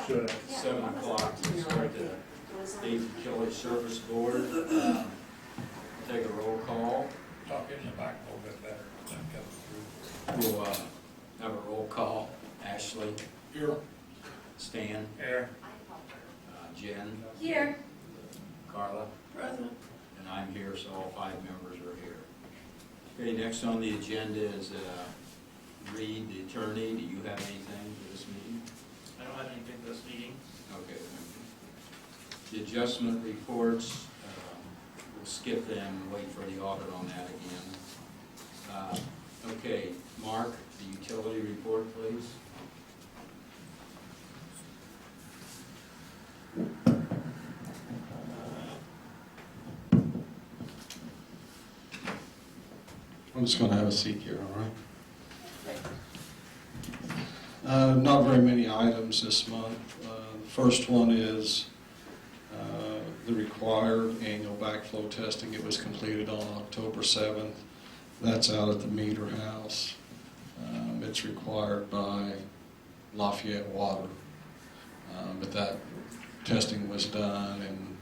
Should. 7 o'clock to start the Dayton Village Service Board. Take a roll call. Talk in the back a little bit better. That comes through. We'll have a roll call. Ashley, Here. Stan, Here. Jen, Here. Carla, Present. and I'm here, so all 5 members are here. Okay, next on the agenda is Reed, the attorney. Do you have anything for this meeting? I don't have anything for this meeting. Okay. The adjustment reports, we'll skip them and wait for the audit on that again. Okay, Mark, the utility report, please. I'm just going to have a seat here, all right? Not very many items this month. The first one is the required annual backflow testing. It was completed on October 7th. That's out at the meter house. It's required by Lafayette Water. But that testing was done and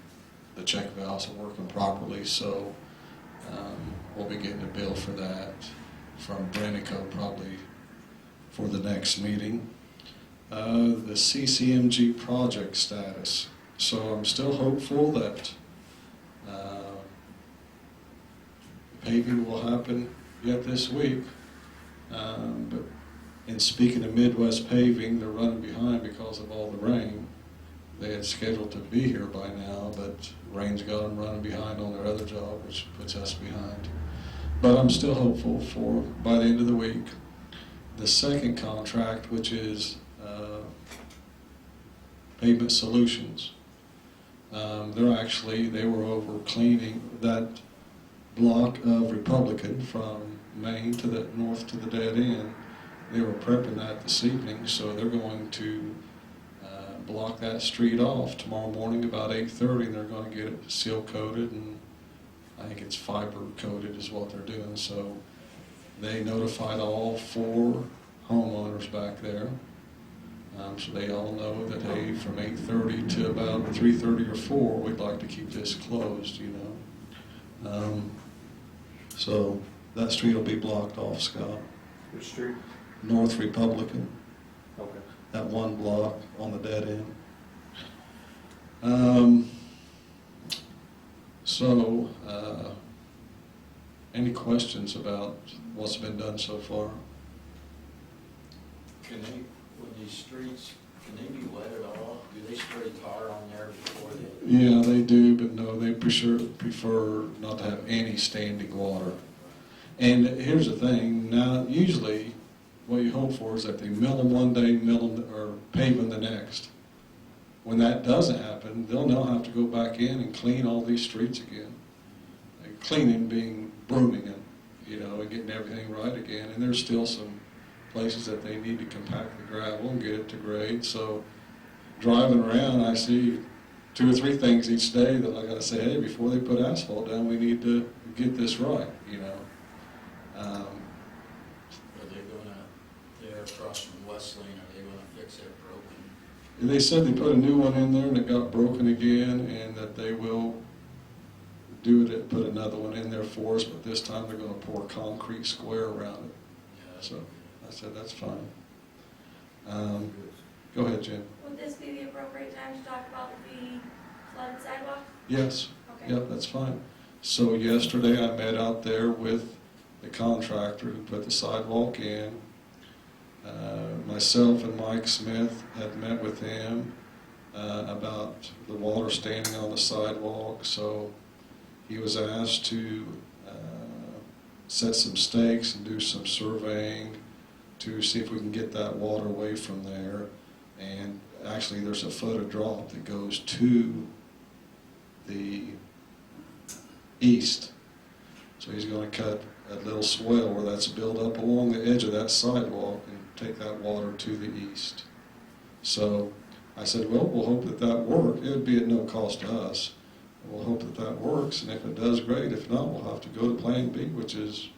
the check valves are working properly, so we'll be getting a bill for that from Brenico probably for the next meeting. The CCMG project status. So I'm still hopeful that paving will happen yet this week. But in speaking of Midwest Paving, they're running behind because of all the rain. They had scheduled to be here by now, but rain's got them running behind on their other job, which puts us behind. But I'm still hopeful for by the end of the week. The second contract, which is Pavement Solutions, they were over cleaning that block of Republican from Maine to the north to the dead end. They were prepping that this evening, so they're going to block that street off tomorrow morning about 8:30, and they're going to get it seal coated, and I think it's fiber coated is what they're doing. So they notified all 4 homeowners back there, so they all know that, hey, from 8:30 to about 3:30 or 4, we'd like to keep this closed, you know. So that street will be blocked off, Scott. Which street? North Republican. Okay. That one block on the dead end. Any questions about what's been done so far? Can they, with these streets, can they be wet at all? Do they spray tar on there before they? Yeah, they do, but no, they prefer not to have any standing water. And here's the thing, now usually what you hope for is that they mill them one day, or pave them the next. When that doesn't happen, they'll now have to go back in and clean all these streets again. And cleaning being brooming it, you know, and getting everything right again. And there's still some places that they need to compact the gravel and get it to grade. So driving around, I see 2 or 3 things each day that I got to say, hey, before they put asphalt down, we need to get this right, you know. Are they gonna, they're across from Wesleyan, are they gonna fix that broken? They said they put a new one in there and it got broken again, and that they will do it, put another one in there for us, but this time they're going to pour concrete square around it. Yeah. So I said, that's fine. Go ahead, Jim. Would this be the appropriate time to talk about the flooded sidewalk? Yes. Okay. Yep, that's fine. So yesterday I met out there with the contractor who put the sidewalk in. Myself and Mike Smith had met with him about the water standing on the sidewalk, so he was asked to set some stakes and do some surveying to see if we can get that water away from there. And actually there's a foot of drop that goes to the east. So he's going to cut a little swell where that's built up along the edge of that sidewalk and take that water to the east. So I said, well, we'll hope that that works. It would be at no cost to us. We'll hope that that works, and if it does, great. If not, we'll have to go to Plan B, which is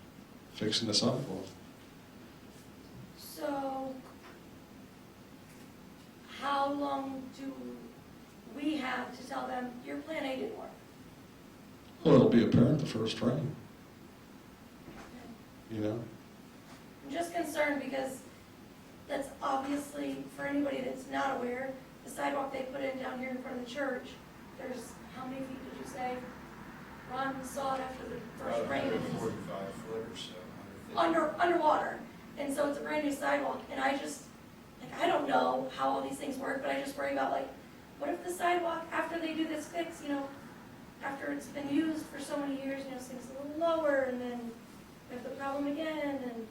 fixing the sidewalk. So, how long have to tell them, your plan A didn't work? Well, it'll be apparent the first rain, you know? I'm just concerned because that's obviously, for anybody that's not aware, the sidewalk they put in down here in front of the church, there's, how many feet did you say? Ron saw it after the first About rain. and it's 145 foot or so, 150. underwater. And so it's a brand new sidewalk, and I just, like, I don't know how all these things work, but I just worry about, like, what if the sidewalk, after they do this fix, you know, after it's been used for so many years, you know, sinks a little lower, and then we have the problem again, and it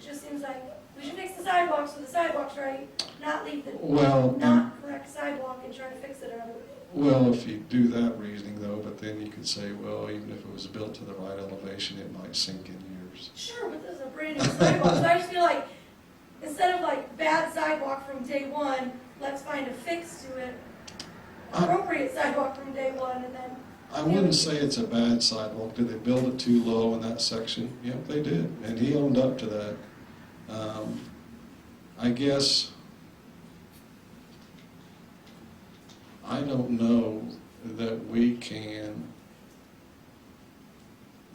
just seems like we should fix the sidewalks with the sidewalks right, not leave the Well, not correct sidewalk and try to fix it another way. well, if you do that reasoning though, but then you could say, well, even if it was built to the right elevation, it might sink in years. Sure, but this is a brand new sidewalk, so I just feel like, instead of like bad sidewalk from day one, let's find a fix to it. Appropriate sidewalk from day one, and then. I wouldn't say it's a bad sidewalk. Did they build it too low in that section? Yep, they did, and he owned up to that. I guess, I don't know that we can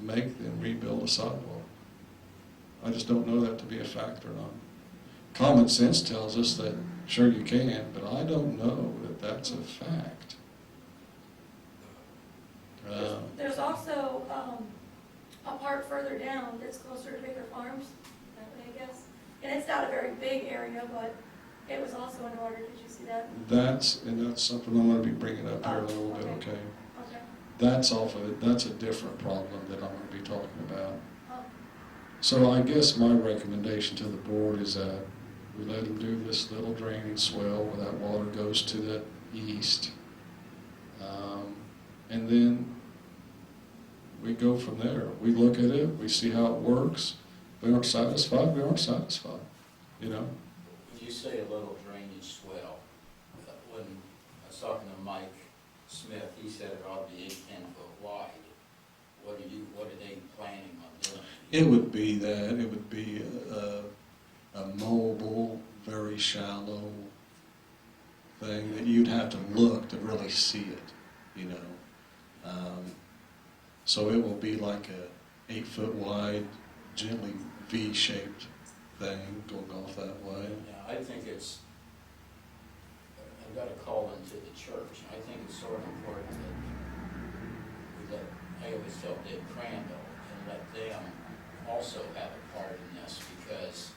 make them rebuild a sidewalk. I just don't know that to be a fact or not. Common sense tells us that sure you can, but I don't know that that's a fact. There's also, a part further down that's closer to Baker Farms, that way I guess. And it's not a very big area, but it was also underwater, did you see that? That's something I'm gonna be bringing up here in a little bit, Okay. okay? Okay. That's a different problem that I'm gonna be talking about. Oh, So I guess my recommendation to the board is that we let them do this little draining swell where that water goes to the east. And then we go from there. We look at it, we see how it works. If we aren't satisfied, we aren't satisfied, you know? When you say a little drainage swell, when I was talking to Mike Smith, he said it ought to be 8, 10 foot wide. What are they planning on doing? It would be that, it would be a mobile, very shallow thing that you'd have to look to really see it, you know. So it will be like a 8 foot wide, gently V-shaped thing going off that way. Yeah, I think it's, I've got to call into the church. I think it's sort of important that I always tell Dave Crandall and let them also have a part in this, because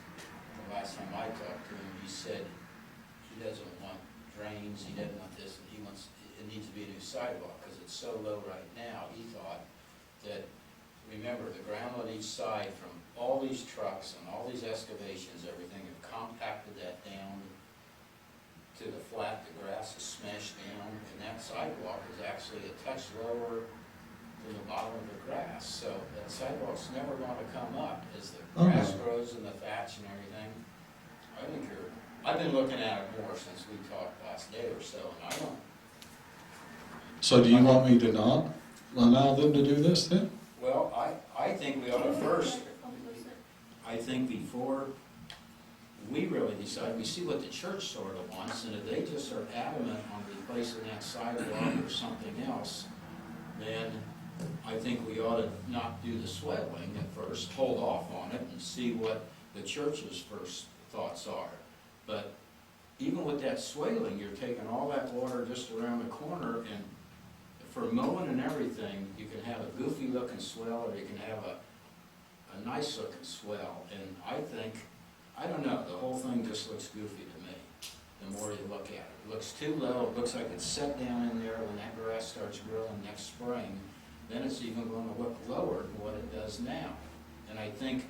the last time I talked to him, he said he doesn't want drains, he doesn't want this, he wants, it needs to be a new sidewalk, because it's so low right now. He thought that, remember, the ground on each side from all these trucks and all these excavations, everything, have compacted that down to the flat, the grass is smashed down, and that sidewalk is actually a touch lower than the bottom of the grass. So that sidewalk's never going to come up as the grass grows and the thatch and everything. I think I've been looking at it more since we talked last day or so, and I don't. So do you want me to not allow them to do this then? Well, I think we ought to first, I think before we really decide, we see what the church sort of wants, and if they just are adamant on replacing that sidewalk or something else, then I think we ought to not do the swelling at first, hold off on it and see what the church's first thoughts are. But even with that swelling, you're taking all that water just around the corner, and for mowing and everything, you can have a goofy looking swell or you can have a nice looking swell. And I think, I don't know, the whole thing just looks goofy to me, the more you look at it. It looks too low, it looks like it's set down in there when that grass starts growing next spring. Then it's even going to look lower than what it does now. And I think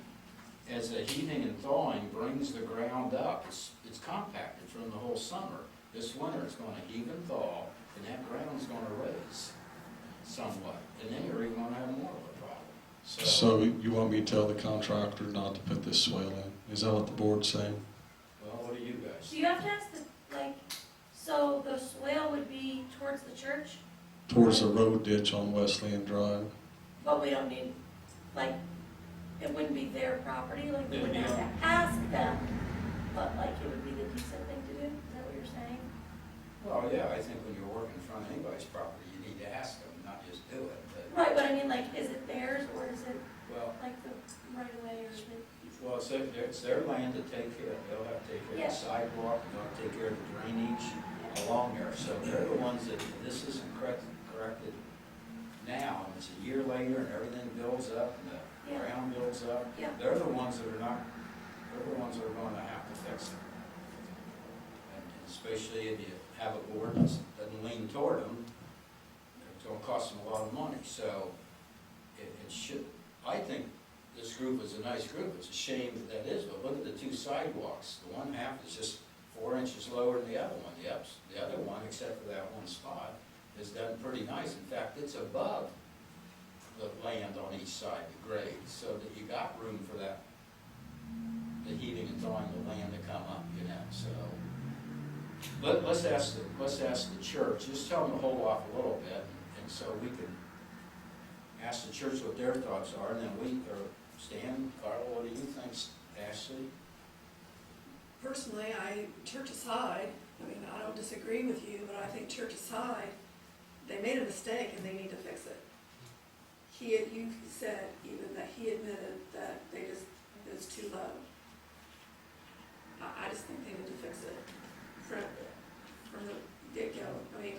as the heating and thawing brings the ground up, it's compacted from the whole summer. This winter it's going to heave and thaw, and that ground's going to raise somewhat. And then you're even going to have more of a problem. So you want me to tell the contractor not to put this swale in? Is that what the board's saying? Well, what do you guys? Do you have to ask the, like, so the swale would be towards the church, Towards the road ditch on Wesleyan Drive. but we don't need, like, it wouldn't be their property, like, we It'd wouldn't be have to ask them, but like, it would be the decent thing to do, is that what you're saying? Well, yeah, I think when you're working in front of anybody, anybody's property, you need to ask them, not just do it, but, Right, but I mean, like, is it theirs or is it well, like the right of way or is it? well, it's their land to take care of. They'll have to take care of Yeah. the sidewalk, they'll have to take care of the drainage along there. So they're the ones that, if this isn't corrected now, and it's a year later and everything builds up and the Yeah. ground builds up, Yeah. they're the ones that are not, they're the ones that are gonna have to fix it. And especially if you have a board that doesn't lean toward them, it's gonna cost them a lot of money. So it should, I think this group is a nice group. It's a shame that is, but look at the two sidewalks. The one half is just 4 inches lower than the other one. The other one, except for that one spot, is done pretty nice. In fact, it's above the land on each side, the grade, so that you got room for that, the heaving and thawing the land to come up, you know, so. Let's ask the church, just tell them to hold off a little bit, and so we can ask the church what their thoughts are, and then or Stan, Carl, what do you think, Ashley? Personally, church aside, I mean, I don't disagree with you, but I think church aside, they made a mistake and they need to fix it. You said even that he admitted that it's too low. I just think they need to fix it from the get-go. I mean,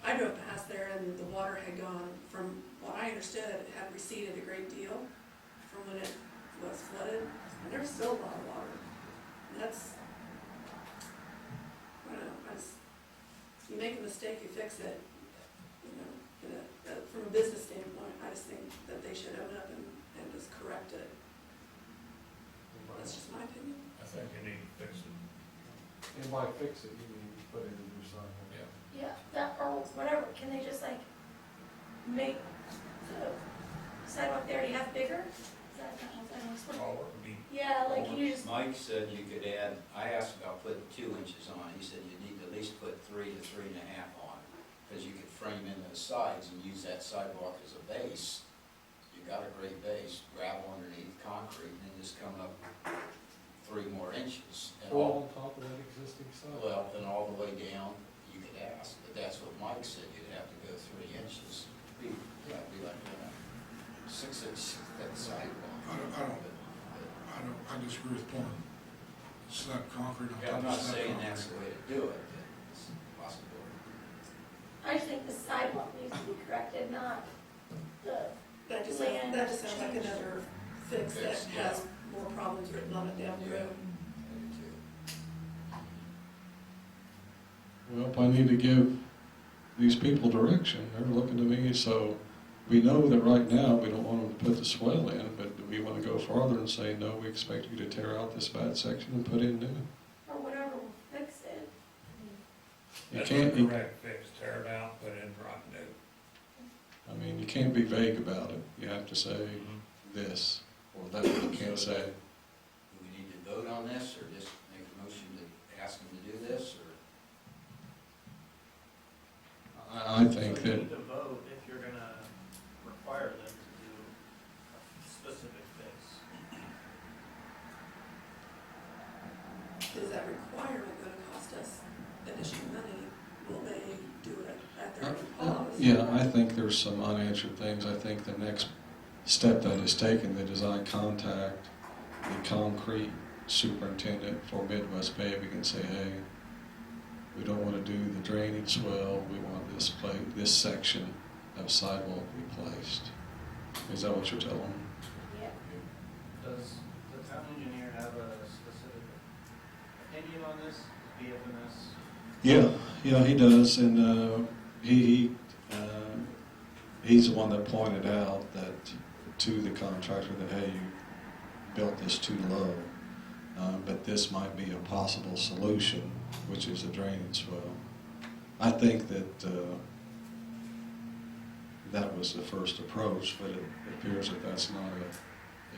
I drove past there and the water had gone, from what I understood, it had receded a great deal from when it was flooded, and there's still a lot of water. And that's, I don't know, you make a mistake, you fix it. You know, from a business standpoint, I just think that they should own up and just correct it. That's just my opinion. I think you need to fix it. And by fix it, you mean put in a new sidewalk? Yeah, that, or whatever, can they just like make the sidewalk they already have bigger? Is that not what that is? All it would be, Yeah, like, can you just, Mike said you could add, I asked about putting 2 inches on, he said you need to at least put 3 to 3.5 on, because you could frame in those sides and use that sidewalk as a base. You got a great base, gravel underneath, concrete, and then just come up 3 more inches. And All on top of that existing sidewalk? well, and all the way down, you could ask, but that's what Mike said, you'd have to go 3 inches. Be like 6 inch thick sidewalk. I disagree with Paul. Slab concrete on Yeah, I'm top not of slab saying concrete. that's the way to do it, but it's a possibility. I just think the sidewalk needs to be corrected, not the, That just Land sounds like change. another fix that Fix, yeah. has more problems written on it down the road. I do too. Well, I need to give these people direction. They're looking to me, so we know that right now we don't want them to put the swell in, but do we want to go farther and say, no, we expect you to tear out this bad section and put in new? or whatever will fix it. You that's can't, the correct fix, tear it out, put in rock new. I mean, you can't be vague about it. You have to say this or that. You can't say, Do we need to vote on this, or just make a motion to ask them to do this, or? I think So you that, need to vote if you're gonna require them to do a specific fix. Is that requirement gonna cost us additional money? Will they do it at their own cost? yeah, I think there's some unanswered things. I think the next step that is taken, that is I contact the concrete superintendent for Midwest Paving and say, hey, we don't want to do the drainage swell, we want this section of sidewalk replaced. Is that what you're telling them? Yeah. Does the town engineer have a specific opinion on this, BFMS? Yeah, he does, and he's the one that pointed out that to the contractor that, hey, you built this too low, but this might be a possible solution, which is a drainage swell. I think that that was the first approach, but it appears that that's not an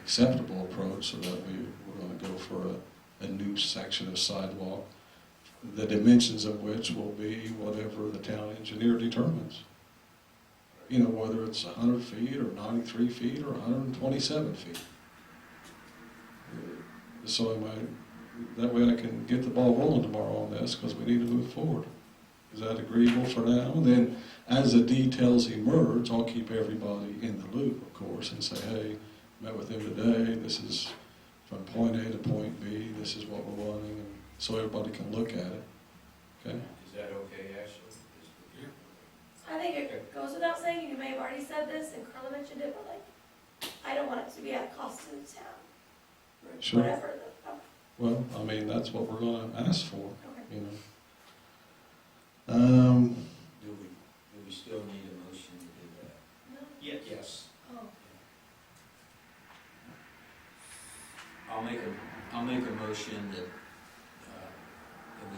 acceptable approach, so that we're going to go for a new section of sidewalk, the dimensions of which will be whatever the town engineer determines. You know, whether it's 100 feet or 93 feet or 127 feet. So that way I can get the ball rolling tomorrow on this, because we need to move forward. Is that agreeable for now? Then, as the details emerge, I'll keep everybody in the loop, of course, and say, hey, met with him today, this is from point A to point B, this is what we're wanting, and so everybody can look at it, okay? Is that okay, Ashley? I think it goes without saying, you may have already said this, and Carla mentioned it, but like, I don't want it to be at a cost to the town. Sure. Whatever Well, I mean, that's what we're gonna ask for, okay. you know. Do we still need a motion to do that? No. Yes. Oh. I'll make a motion that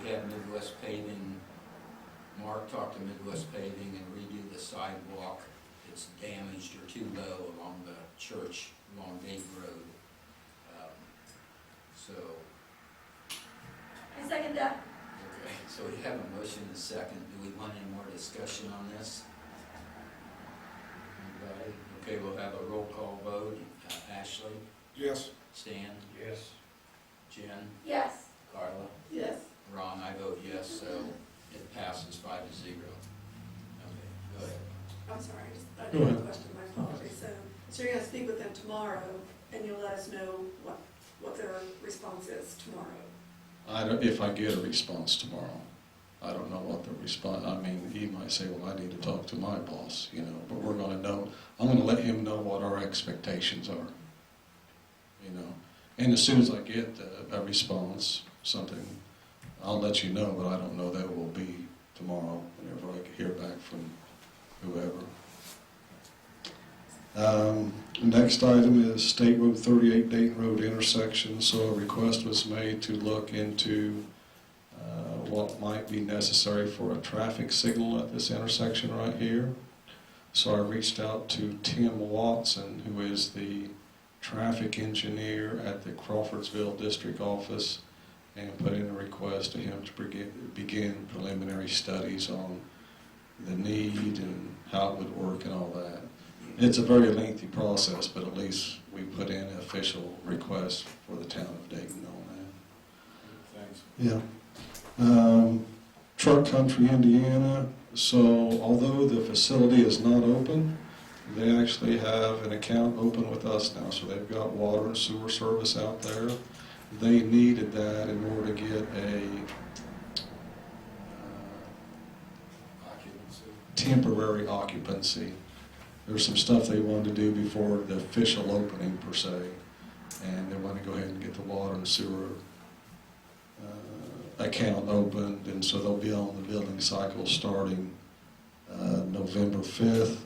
we have Midwest Paving, Mark talk to Midwest Paving and redo the sidewalk that's damaged or too low along the church, along Dayton Road. So, I second that. okay, so we have a motion and a second. Do we want any more discussion on this? Anybody? Okay, we'll have a roll call vote. Ashley? Yes. Stan? Yes. Jen? Yes. Carla? Yes. Ron, I vote yes, so it passes 5-0. Okay, go ahead. I'm sorry, I Go did have a ahead. question, my apologies. So you're gonna speak with them tomorrow, and you'll let us know what their response is tomorrow? If I get a response tomorrow, I don't know what the response, I mean, he might say, well, I need to talk to my boss, you know, but we're gonna know, I'm gonna let him know what our expectations are, you know. And as soon as I get a response, something, I'll let you know, but I don't know that it will be tomorrow, whenever I hear back from whoever. Next item is State Road 38 Dayton Road intersection. So a request was made to look into what might be necessary for a traffic signal at this intersection right here. So I reached out to Tim Watson, who is the traffic engineer at the Crawfordsville District Office, and put in a request to him to begin preliminary studies on the need and how it would work and all that. It's a very lengthy process, but at least we put in an official request for the town of Dayton on that. Thanks. Yeah. Truck Country, Indiana. So although the facility is not open, they actually have an account open with us now. So they've got water and sewer service out there. They needed that in order to get a Occupancy. temporary occupancy. There's some stuff they wanted to do before the official opening per se, and they want to go ahead and get the water and sewer account opened, and so they'll be on the billing cycle starting November 5th.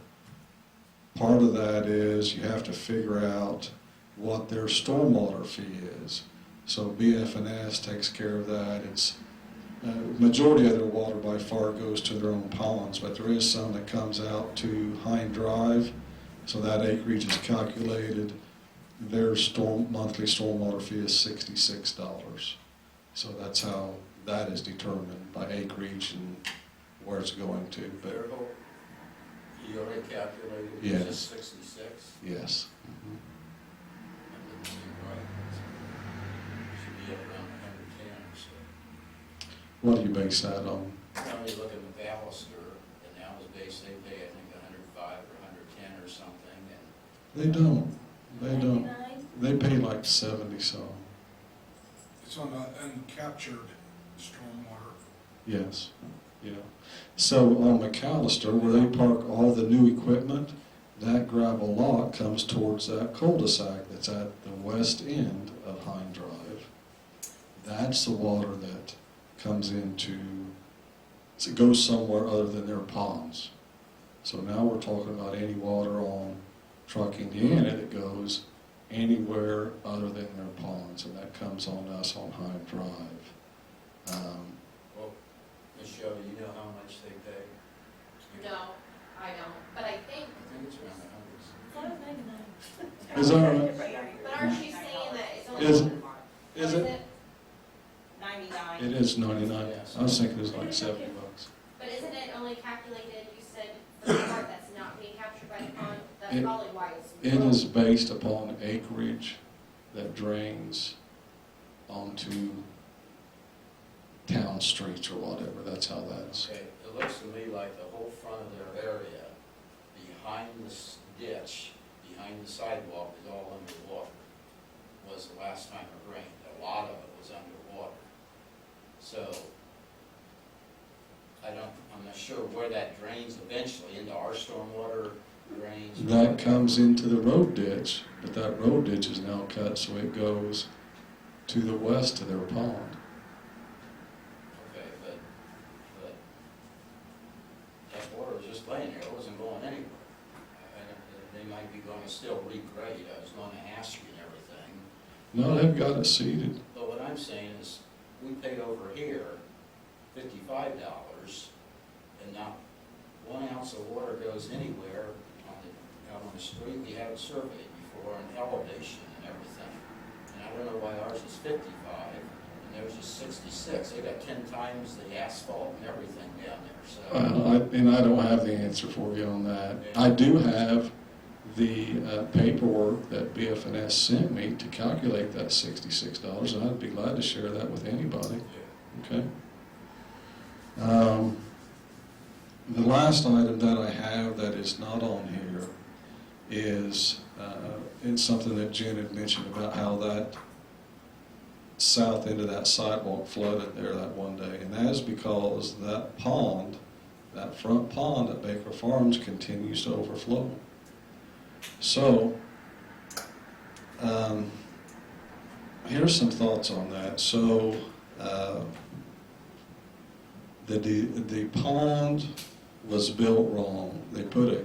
Part of that is you have to figure out what their stormwater fee is. So BF&S takes care of that. It's majority of their water by far goes to their own ponds, but there is some that comes out to Hind Drive, so that acreage is calculated. Their monthly stormwater fee is $66. So that's how that is determined, by acreage and where it's going to. But Their whole, you already calculated, Yes. it's just 66? yes. That doesn't seem right. Should be up around 110 or so. What do you base that on? Now you look at McAllister, and now his base, they pay, I think, 105 or 110 or something, and They don't. They don't. 99? They pay like 70 some. It's on the uncaptured stormwater. Yes. Yeah. So on McAllister, where they park all the new equipment, that gravel lot comes towards that cul-de-sac that's at the west end of Hind Drive. That's the water that comes into, so it goes somewhere other than their ponds. So now we're talking about any water on Truck Indiana that goes anywhere other than their ponds, and that comes on us on Hind Drive. well, Michelle, do you know how much they pay? No, I don't, but I think, I think it's around the hundreds. I thought it was 99. Is that right? but aren't you saying that it's only? Is- what is it? 99. It is 99. Yes. I was thinking it was like $70. But isn't it only calculated, you said, for the part that's not being captured by the pond? That's It- probably why it's. It low. is based upon acreage that drains onto town streets or whatever. That's how that's. Okay, looks to me like the whole front of their area, behind this ditch, behind the sidewalk, is all underwater. Was the last time it rained. A lot of it was underwater. So, I'm not sure where that drains eventually, into our stormwater drains. That comes into the road ditch, but that road ditch is now cut so it goes to the west of their pond. Okay, but that water was just laying there, it wasn't going anywhere. And they might be gonna still regrade, I was gonna ask you and everything. No, they've got it seeded. But what I'm saying is, we paid over here $55, and not 1 ounce of water goes anywhere out on the street. We had it surveyed before, and elevation and everything. And I don't know why ours is 55, and theirs is 66. They got 10 times the asphalt and everything down there, so. And I don't have the answer for you on that. I do have the paperwork that BFNS sent me to calculate that $66, and I'd be glad to share that with anybody. Okay. The last item that I have that is not on here is it's something that Jen had mentioned about how that south end of that sidewalk flooded there that one day, and that is because that pond, that front pond at Baker Farms, continues to overflow. So, here's some thoughts on that. So, the pond was built wrong. They put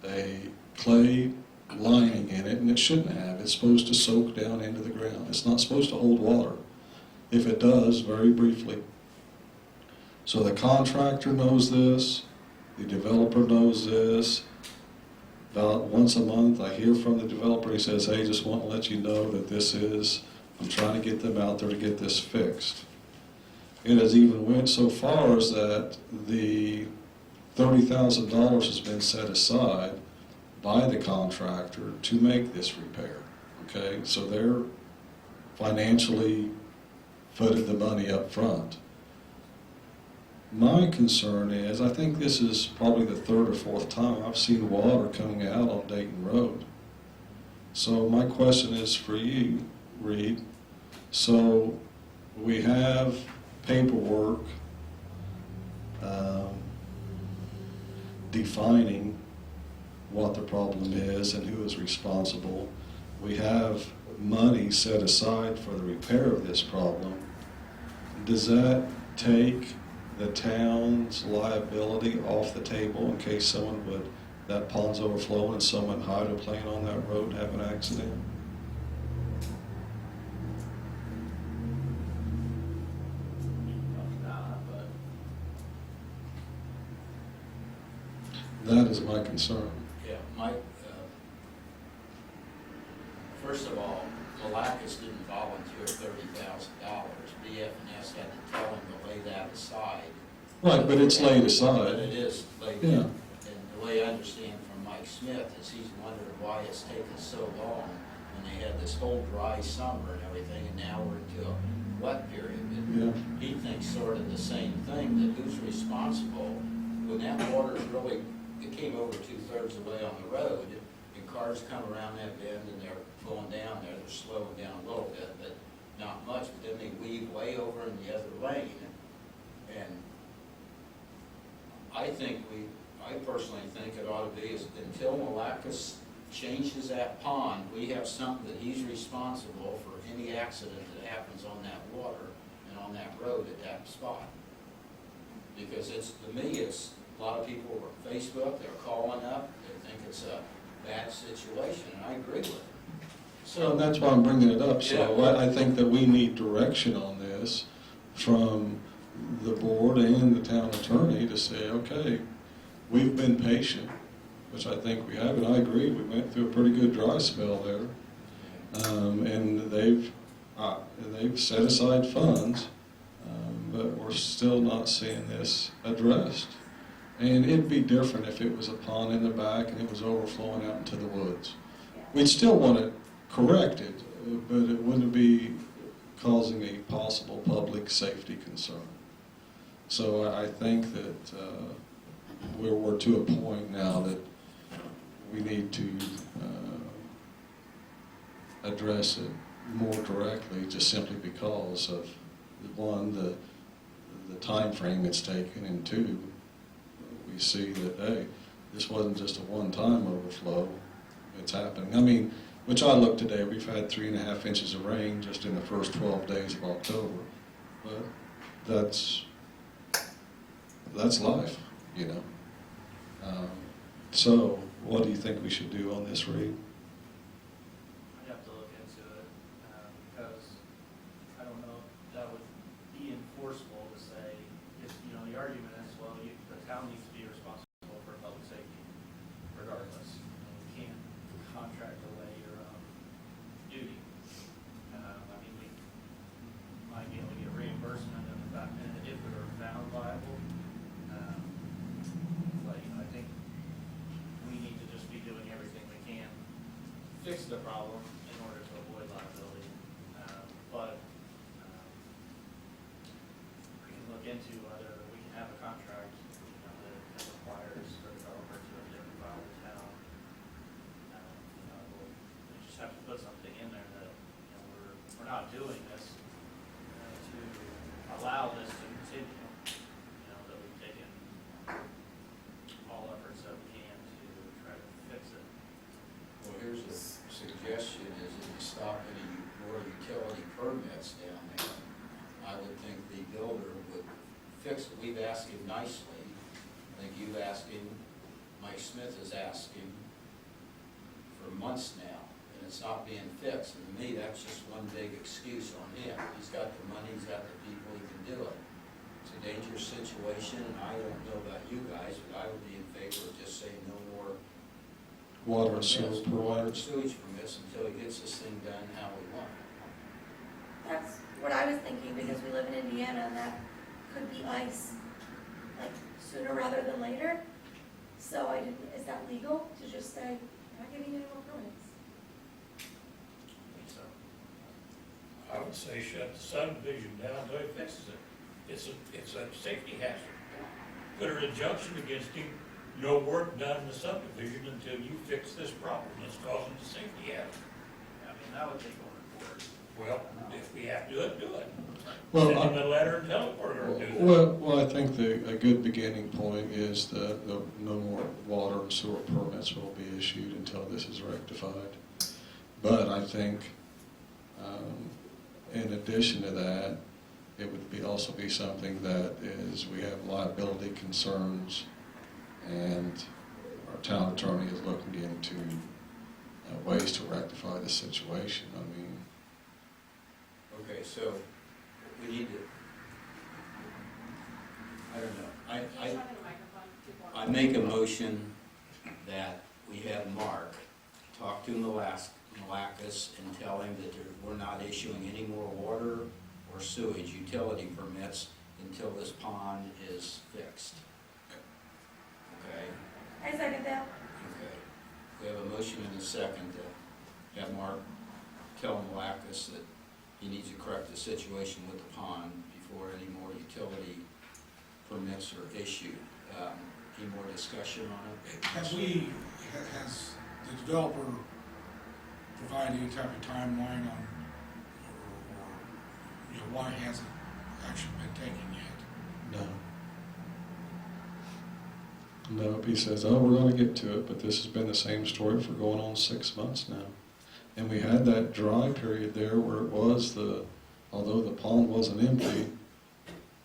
a clay lining in it, and it shouldn't have. It's supposed to soak down into the ground. It's not supposed to hold water. If it does, very briefly. So the contractor knows this, the developer knows this. About once a month, I hear from the developer. He says, hey, just want to let you know that I'm trying to get them out there to get this fixed. It has even went so far as that the $30,000 has been set aside by the contractor to make this repair. Okay, so they're financially footed the money up front. My concern is, I think this is probably the 3rd or 4th time I've seen water coming out on Dayton Road. So my question is for you, Reed. So we have paperwork defining what the problem is and who is responsible. We have money set aside for the repair of this problem. Does that take the town's liability off the table in case that pond's overflowing and someone hydroplane on that road and have an accident? That is my concern. Yeah, Mike, first of all, Malacus didn't volunteer $30,000. BFNS had to tell him to lay that aside. Right, but it's laid But aside. it is laid Yeah. in. And the way I understand from Mike Smith is he's wondering why it's taken so long. And they had this whole dry summer and everything, and now we're into a wet period. Yeah. And he thinks sort of the same thing, that who's responsible when that water's really, it came over 2/3 of the way on the road, and cars come around that bend and they're going down there, they're slowing down a little bit, but not much, but then they weave way over in the other lane. And I personally think it ought to be, is until Malacus changes that pond, we have something that he's responsible for any accident that happens on that water and on that road at that spot. Because to me, it's, a lot of people are Facebook, they're calling up, they think it's a bad situation, and I agree with them. So that's why I'm bringing it up. So Yeah. I think that we need direction on this from the board and the town attorney to say, okay, we've been patient, which I think we have, and I agree, we went through a pretty good dry spell there. And they've set aside funds, but we're still not seeing this addressed. And it'd be different if it was a pond in the back and it was overflowing out into the woods. We'd still want it corrected, but it wouldn't be causing a possible public safety concern. So I think that we're to a point now that we need to address it more directly, just simply because of, one, the time frame it's taken, and two, we see that, hey, this wasn't just a one-time overflow, it's happening. I mean, which I look today, we've had 3.5 inches of rain just in the first 12 days of October. But that's life, you know. So what do you think we should do on this, Reed? I'd have to look into it, because I don't know if that would be enforceable to say, if, you know, the argument is, well, the town needs to be responsible for public safety regardless. You can't contract away your own duty. I mean, we might be able to get reimbursement in the fact, if we were found liable. But, you know, I think we need to just be doing everything we can to fix the problem in order to avoid liability. But we can look into whether we can have a contract, you know, that requires the developer to indemnify the town. You know, we just have to put something in there that, you know, we're not doing this to allow this to continue. You know, that we've taken all efforts that we can to try to fix it. Well, here's a suggestion, is if you stop any more utility permits down there, I would think the builder would fix it. We've asked him nicely. I think you've asked him, Mike Smith has asked him for months now, and it's not being fixed. And to me, that's just one big excuse on him. He's got the money, he's got the people, he can do it. It's a dangerous situation, and I don't know about you guys, but I would be in favor of just saying no more Water and sewer permits, water and permits? sewage permits until he gets this thing done how we want it. That's what I was thinking, because we live in Indiana, and that could be ice, like, sooner rather than later. So I didn't, is that legal to just say, I'm not giving you any more permits? I think so. I would say shut the subdivision down until he fixes it. It's a safety hazard. Put an injunction against him, no work done in the subdivision until you fix this problem that's causing the safety hazard. I mean, that would take over court. Well, if we have to do it, do it. Well, Send him a letter and tell him we're gonna do that. Well, I think a good beginning point is that no more water and sewer permits will be issued until this is rectified. But I think, in addition to that, it would also be something that is, we have liability concerns, and our town attorney is looking into ways to rectify the situation. I mean, Okay, so we need to, I don't know, Can you talk in the microphone? People I are- make a motion that we have Mark talk to Malacus and tell him that we're not issuing any more water or sewage utility permits until this pond is fixed. Okay? I second that. Okay. We have a motion and a second to have Mark tell Malacus that he needs to correct the situation with the pond before any more utility permits are issued. Any more discussion on it? Has the developer provided any type of timeline on, or, you know, why hasn't action been taken yet? no, he says, oh, we're gonna get to it, but this has been the same story for going on 6 months now. And we had that dry period there where it was although the pond wasn't empty,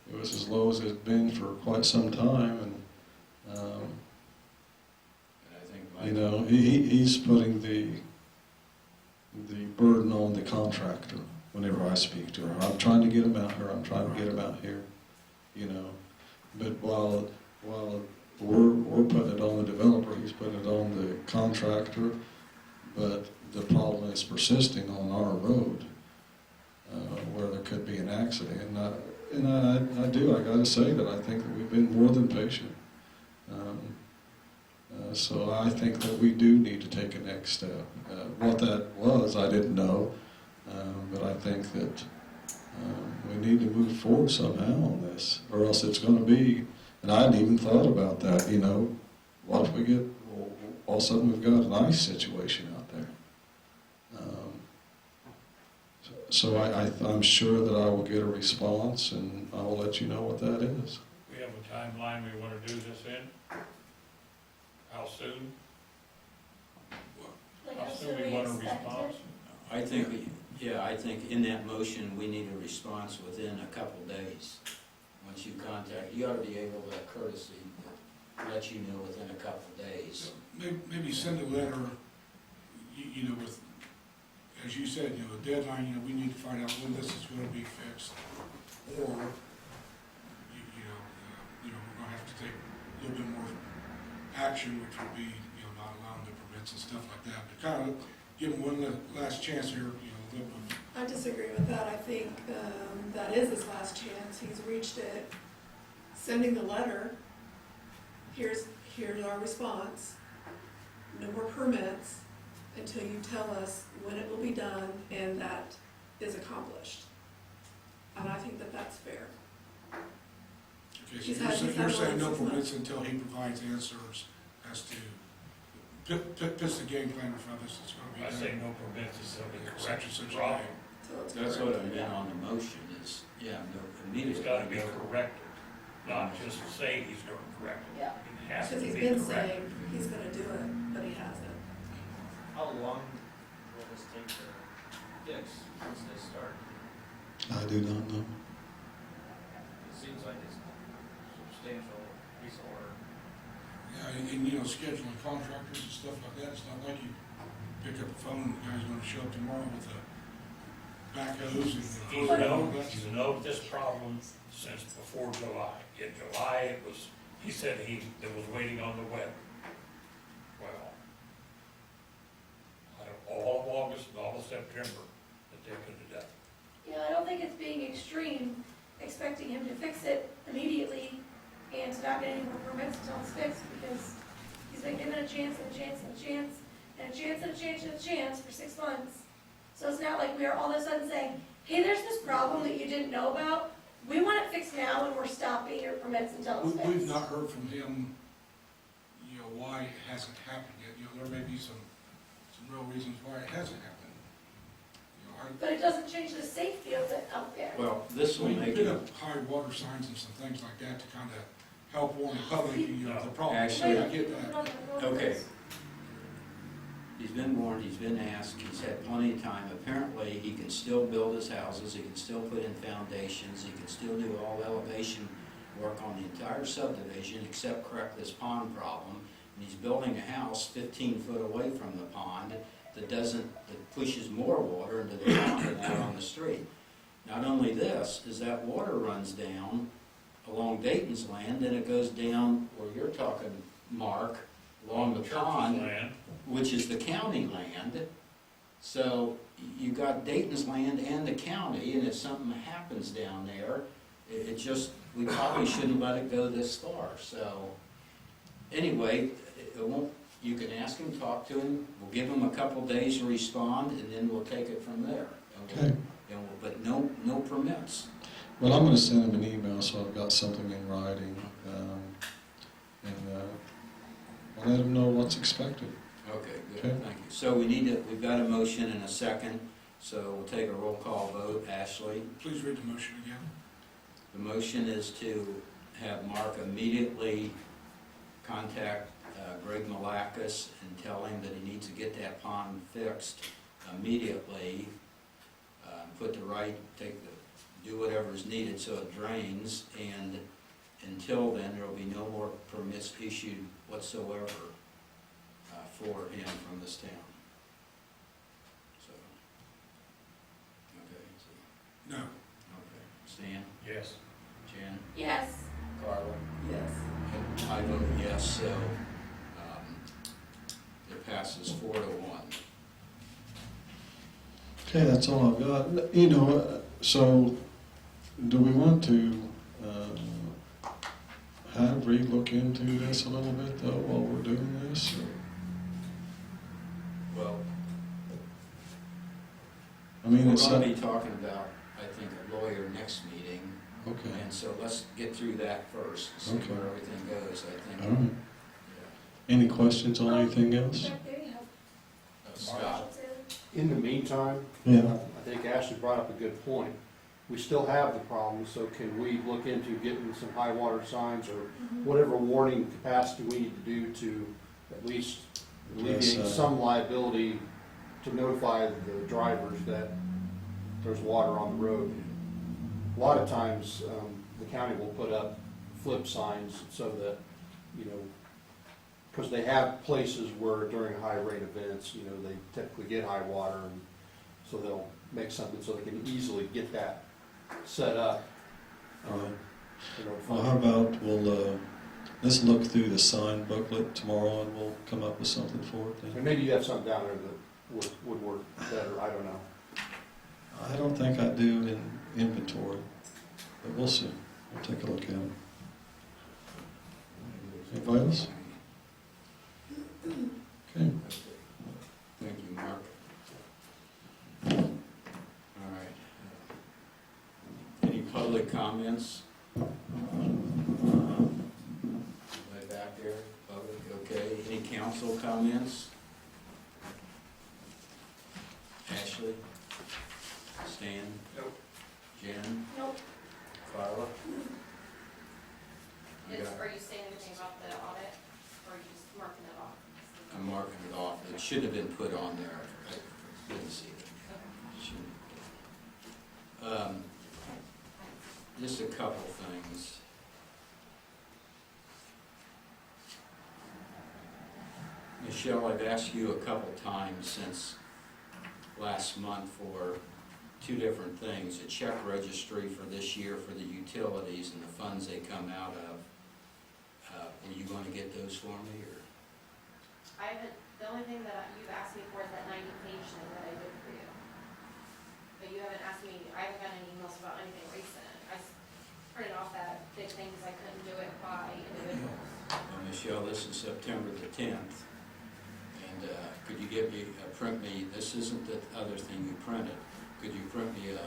it was as low as it's been for quite some time, and And I think you Mike, know, he's putting the burden on the contractor whenever I speak to her. I'm trying to get him out here, I'm trying to get him out here, you know. But while we're putting it on the developer, he's putting it on the contractor, but the problem is persisting on our road, where there could be an accident. And I gotta say that I think that we've been more than patient. So I think that we do need to take a next step. What that was, I didn't know, but I think that We need to move forward somehow on this, or else it's gonna be, and I hadn't even thought about that, you know, what if we get, all of a sudden we've got an ice situation out there? So I'm sure that I will get a response, and I will let you know what that is. We have a timeline we wanna do this in? How soon? Like, How how soon soon we we want a expect response? it? I think, yeah, I think in that motion, we need a response within a couple days. Once you contact, you ought to be able to courtesy to let you know within a couple days. Maybe send a letter, you know, with, as you said, you know, a deadline, you know, we need to find out when this is gonna be fixed. Or, we're gonna have to take a little bit more action, which would be, you know, not allowing the permits and stuff like that. But kind of give them one last chance here, you know, live with. I disagree with that. I think that is his last chance. He's reached it. Sending the letter, here's our response. No more permits until you tell us when it will be done and that is accomplished. And I think that that's fair. Okay, He's so had- he's you're had saying no one 6 permits until he provides answers as to, puts the game plan in front of us, it's gonna be I done. say no permits until he Such and corrects such the a problem. day. So it's That's correct. what I meant on the motion is, yeah, no, immediately. It's gotta be corrected, not just say he's gonna correct it. Yeah. It has to Because he's be been corrected. saying he's gonna do it, but he hasn't. How long will this take to fix once they start? I do not know. It seems like it's substantial piece of work. Yeah, and you know, scheduling contractors and stuff like that, it's not like you pick up the phone and the guy's gonna show up tomorrow with the backhoes and He's the. known this problem since before July. In July, he said it was waiting on the weather. Well, out of all of August and all of September, that they could have done. Yeah, I don't think it's being extreme, expecting him to fix it immediately and to not get any more permits until it's fixed, because he's been given a chance and a chance and a chance, and a chance and a chance and a chance for 6 months. So it's not like we are all of a sudden saying, hey, there's this problem that you didn't know about, we want it fixed now and we're stopping your permits until it's fixed. We've not heard from him, you know, why it hasn't happened yet, you know, there may be some real reasons why it hasn't happened. You know, But it doesn't change the safety of it out there. Well, this will we make put it, up high water signs and some things like that to kind of help warn the public, you know, the problem. Actually- I get that. okay. He's been warned, he's been asked, he's had plenty of time. Apparently, he can still build his houses, he can still put in foundations, he can still do all elevation work on the entire subdivision except correct this pond problem. And he's building a house 15 foot away from the pond that pushes more water into the pond and out on the street. Not only this, is that water runs down along Dayton's land, then it goes down where you're talking, Mark, along the Church's pond, land. which is the county land. So you got Dayton's land and the county, and if something happens down there, it just, we probably shouldn't let it go this far. So anyway, it won't, you can ask him, talk to him, we'll give him a couple days to respond, and then we'll take it from there. Okay. But no permits. Well, I'm gonna send him an email, so I've got something in writing, and I'll let him know what's expected. Okay, Okay. good, thank you. So we've got a motion and a second, so we'll take a roll call vote. Ashley? Please read the motion again. The motion is to have Mark immediately contact Greg Malakis and tell him that he needs to get that pond fixed immediately, do whatever is needed so it drains, and until then, there will be no more permits issued whatsoever for him from this town. So, okay, so, No. okay. Stan? Yes. Jan? Yes, Carla? Yes. And I vote yes, so it passes 4-1. Okay, that's all I've got. You know, so do we want to have Reed look into this a little bit though while we're doing this? Well, I mean, we're it's going to be talking about, I think, a lawyer next meeting. Okay, And so let's get through that first, see Okay. where everything goes, I all think. right. Any questions on anything else? Back there you have Scott? In the meantime, Yeah. I think Ashley brought up a good point. We still have the problem, so can we look into getting some high water signs or whatever warning capacity we need to do to at least alleviate Address, some liability to notify the drivers that there's water on the road? A lot of times, the county will put up flip signs so that, you know, because they have places where during high rate events, you know, they typically get high water, and so they'll make something so they can easily get that set up. All right. You know, Well, how about let's look through the sign booklet tomorrow and we'll come up with something for it then. and maybe you have something down there that would work better, I don't know. I don't think I do in inventory, but we'll see. We'll take a look at it. Anybody else? Okay. Thank you, Mark. All right. Any public comments? Right back there, public, okay. Any council comments? Ashley? Stan? Nope. Jen? Nope. Carla? You got- Are you saying anything about the audit, or are you just marking it off? I'm marking it off. It should have been put on there. I didn't see it. Shouldn't. Just a couple things. Michelle, I've asked you a couple times since last month for two different things. A check registry for this year for the utilities and the funds they come out of. Were you going to get those for me, or? I haven't, the only thing that you've asked me for is that 90-page thing that I did for you. But you haven't asked me, I haven't gotten any emails about anything recent. I printed off that big thing because I couldn't do it by individuals. Well, Michelle, this is September the 10th, and could you give me, print me, this isn't the other thing you printed, could you print me a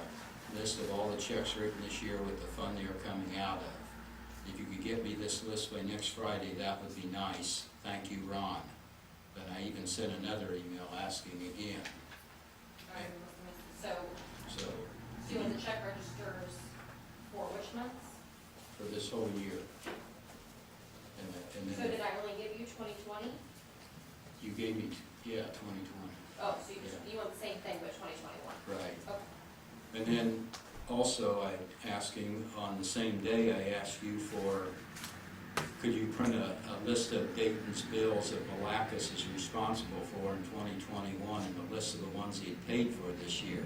list of all the checks written this year with the fund they're coming out of? If you could get me this list by next Friday, that would be nice. Thank you, Ron. But I even sent another email asking again. So, So, you want the check registers for which months? for this whole year. And So then did I only give you 2020? you gave me, 2020. Oh, so you want the same thing but 2021? Right. Okay. And then also I'm asking, on the same day, I asked you for, could you print a list of Dayton's bills that Malacus is responsible for in 2021 and the list of the ones he had paid for this year?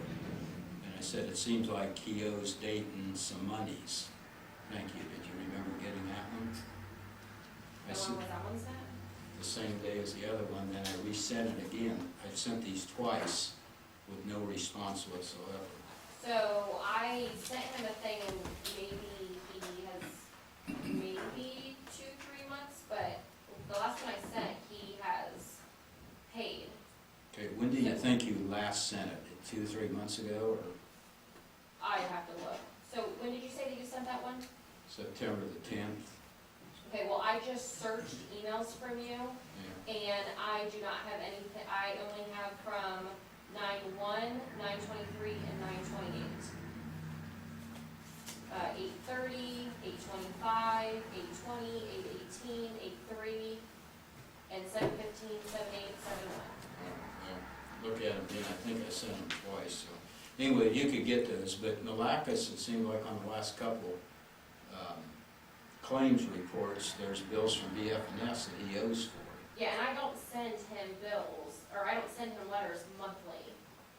And I said, it seems like he owes Dayton some monies. Thank you. Did you remember getting that one? I The said, one was that one sent? the same day as the other one, then I resent it again. I've sent these twice with no response whatsoever. So I sent him a thing and maybe he has, maybe 2-3 months, but the last one I sent, he has paid. Okay, when do you think you last sent it? 2 or 3 months ago, or I have to look. So when did you say that you sent that one? September the 10th? Okay, well, I just searched emails from you Yeah. and I do not have anything, I only have from 9/1, 9/23, and 9/28. 8/30, 8/25, 8/20, 8/18, 8/3, and 7/15, 7/8, 7/1. Look at them, then I think I sent them twice, so. Anyway, you could get those, but Malacus, it seemed like on the last couple claims reports, there's bills from BF&S that he owes for. Yeah, and I don't send him bills, or I don't send him letters monthly.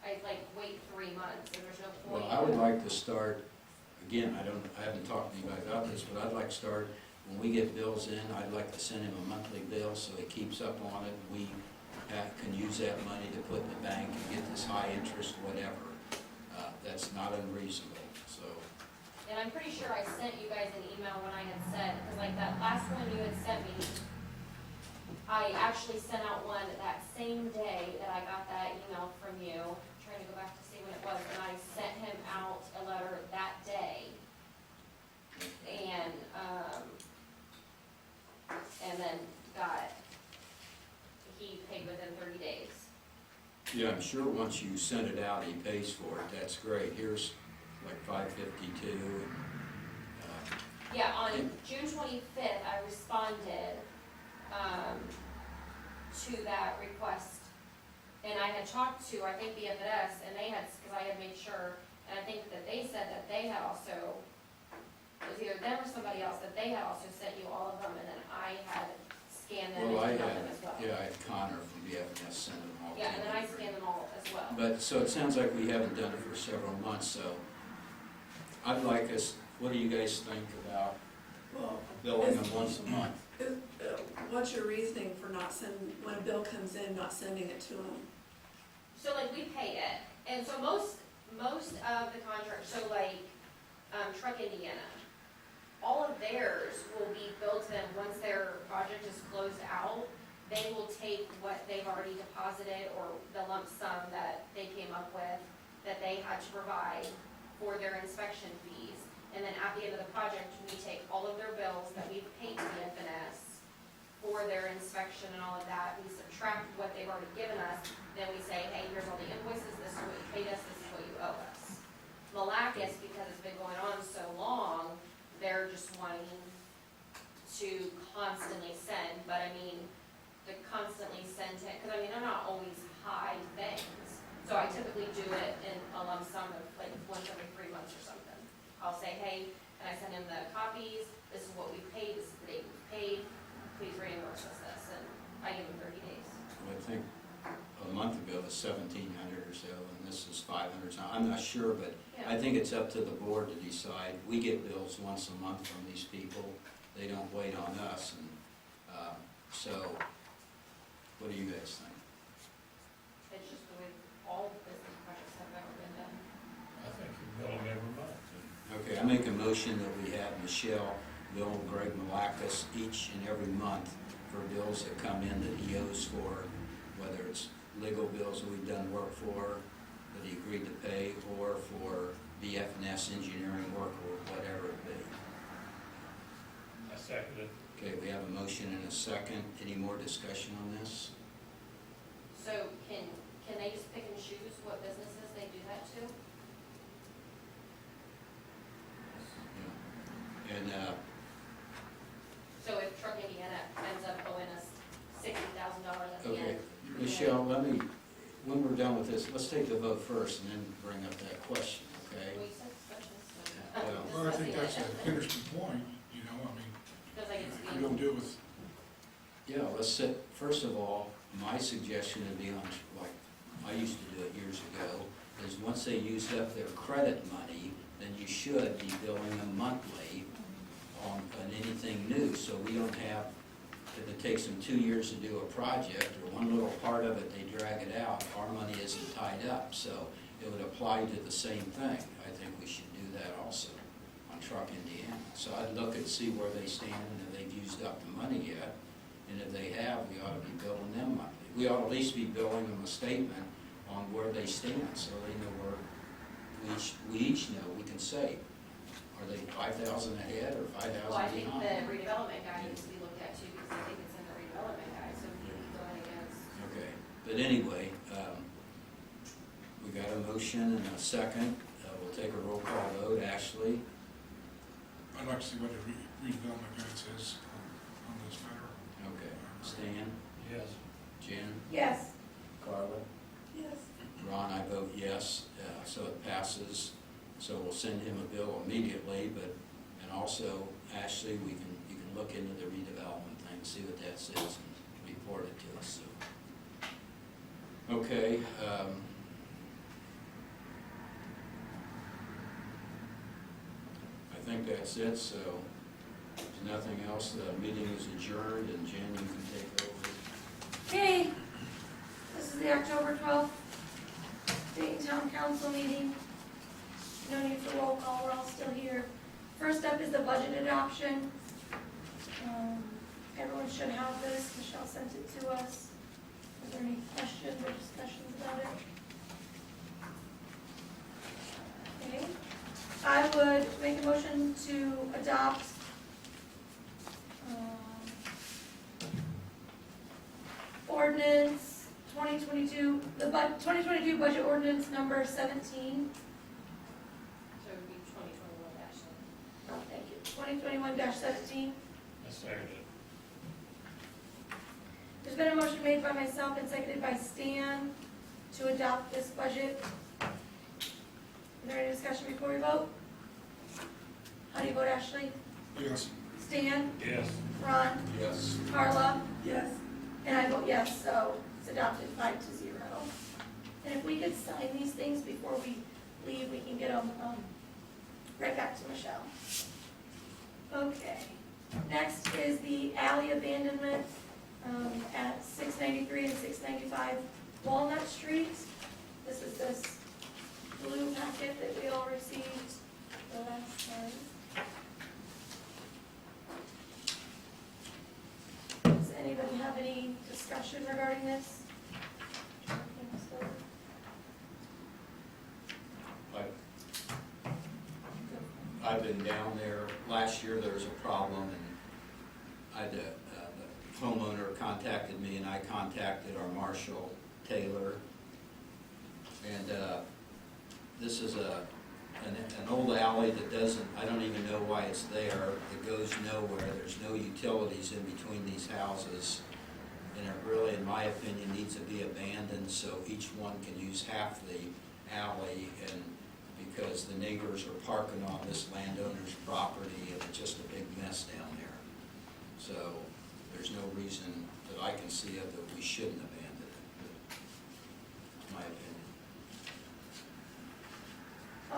I wait 3 months, and there's no point. Well, I would like to start, again, I haven't talked to anybody about this, but I'd like to start, when we get bills in, I'd like to send him a monthly bill so he keeps up on it, and we can use that money to put in the bank and get this high interest, whatever. That's not unreasonable, so. And I'm pretty sure I sent you guys an email when I had said, because that last one you had sent me, I actually sent out one that same day that I got that email from you, trying to go back to see when it was, and I sent him out a letter that and then he paid within 30 days. Yeah, I'm sure once you send it out, he pays for it, that's great. Here's like $552. Yeah, on June 25th, I responded to that request. And I had talked to, I think, BFS, and they had, because I had made sure, and I think that they said that they had also, it was either them or somebody else, that they had also sent you all of them, and then I had scanned them and Well, I emailed had, them as well. yeah, I had Connor from BFS send them all to me. Yeah, and then I scanned them all as well. But, so it sounds like we haven't done it for several months, so I'd like us, what do you guys think about Well, billing them once a month? what's your reasoning for not when a bill comes in, not sending it to them? So like we pay it, and so most of the contracts, so like, Truck Indiana, all of theirs will be billed to them once their project is closed out. They will take what they've already deposited or the lump sum that they came up with that they had to provide for their inspection fees. And then at the end of the project, we take all of their bills that we've paid to the FNS for their inspection and all of that. We subtract what they've already given us. Then we say, hey, here's all the invoices, this is what you paid us, this is what you owe us. Malacus, because it's been going on so long, they're just wanting to constantly send, but I mean, to constantly send it, because I mean, they're not always high things. So I typically do it in a lump sum of like once every 3 months or something. I'll say, hey, and I send him the copies, this is what we paid, this is the date we paid, please reimburse us this, and I give him 30 days. I think a month ago it was 1,700 or so, and this is 500. So I'm not sure, but I think it's up to the board to decide. We get bills once a month from these people. They don't wait on us, and so what do you guys think? It's just the way all business projects have ever been done. I think you're billing every month. Okay, I make a motion that we have Michelle bill Greg Malacus each and every month for bills that come in that he owes for, whether it's legal bills that we've done work for, that he agreed to pay, or for BFNS engineering work, or whatever it be. I second it. Okay, we have a motion and a second. Any more discussion on this? So can they just pick and choose what businesses they do that to? Yeah. And, So if Truck Indiana ends up owing us $60,000 at the okay, end. Michelle, when we're done with this, let's take the vote first and then bring up that question, okay? Well, you said discussion, so. Yeah, Well, I think that's an interesting point, you know, I mean, Feels like it's we don't deal with, Yeah, let's sit, first of all, my suggestion would be on, like, I used to do it years ago, is once they use up their credit money, then you should be billing them monthly on anything new, so we don't have, if it takes them 2 years to do a project, or one little part of it, they drag it out, our money isn't tied up, so it would apply to the same thing. I think we should do that also on Truck Indiana. So I'd look and see where they stand, and if they've used up the money yet, and if they have, we ought to be billing them monthly. We ought to at least be billing them a statement on where they stand, so they know where, we each know, we can say, are they 5,000 ahead or 5,000 Well, I think behind? the redevelopment guide needs to be looked at too, because I think it's in the redevelopment guide, so we can be going against. Okay, but anyway, we got a motion and a second. We'll take a roll call vote. Ashley? I'd like to see what the redevelopment guide says on this matter. Okay. Stan? Yes. Jen? Yes. Carla? Yes. Ron, I vote yes, so it passes. So we'll send him a bill immediately, and also, Ashley, you can look into the redevelopment thing, see what that says, and report it to us, so. Okay, I think that's it, so if there's nothing else, the meeting is adjourned, and Jen, you can take over. Okay, this is the October 12th Dayton Town Council meeting. No need for roll call, we're all still here. First up is the budget adoption. Everyone should have this, Michelle sent it to us. Is there any questions or discussions about it? Okay, I would make a motion to adopt ordinance 2022, 2022 budget ordinance number 17. So it would be 2021 Oh, thank you. 2021-17. I second it. There's been a motion made by myself and seconded by Stan to adopt this budget. Is there any discussion before we vote? How do you vote, Ashley? Yes. Stan? Yes. Ron? Yes. Carla? Yes. And I vote yes, so it's adopted 5-0. And if we could sign these things before we leave, we can get them right back to Michelle. Okay. Next is the alley abandonment at 693 and 695 Walnut Street. This is this blue packet that we all received the last time. Does anybody have any discussion regarding this? I've been down there. Last year there was a problem, and the homeowner contacted me, and I contacted our marshal, Taylor. And this is an old alley that doesn't, I don't even know why it's there. It goes nowhere. There's no utilities in between these houses. And it really, in my opinion, needs to be abandoned so each one can use half the alley, and because the neighbors are parking on this landowner's property and it's just a big mess down there. So there's no reason that I can see of that we shouldn't abandon it, but it's my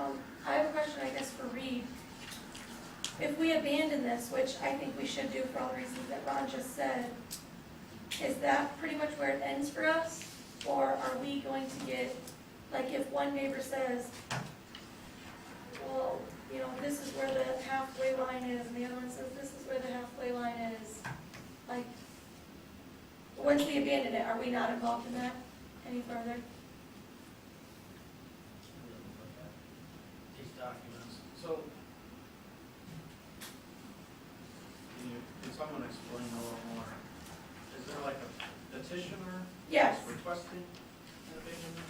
opinion. I have a question, I guess, for Reed. If we abandon this, which I think we should do for all the reasons that Ron just said, is that pretty much where it ends for us? Or are we going to get, like, if one neighbor says, well, you know, this is where the halfway line is, and the other one says, this is where the halfway line is, like, once we abandon it, are we not involved in that any further? These documents, so. Can someone explain a little more? Is there like a petitioner? Yes. Requesting an abandonment?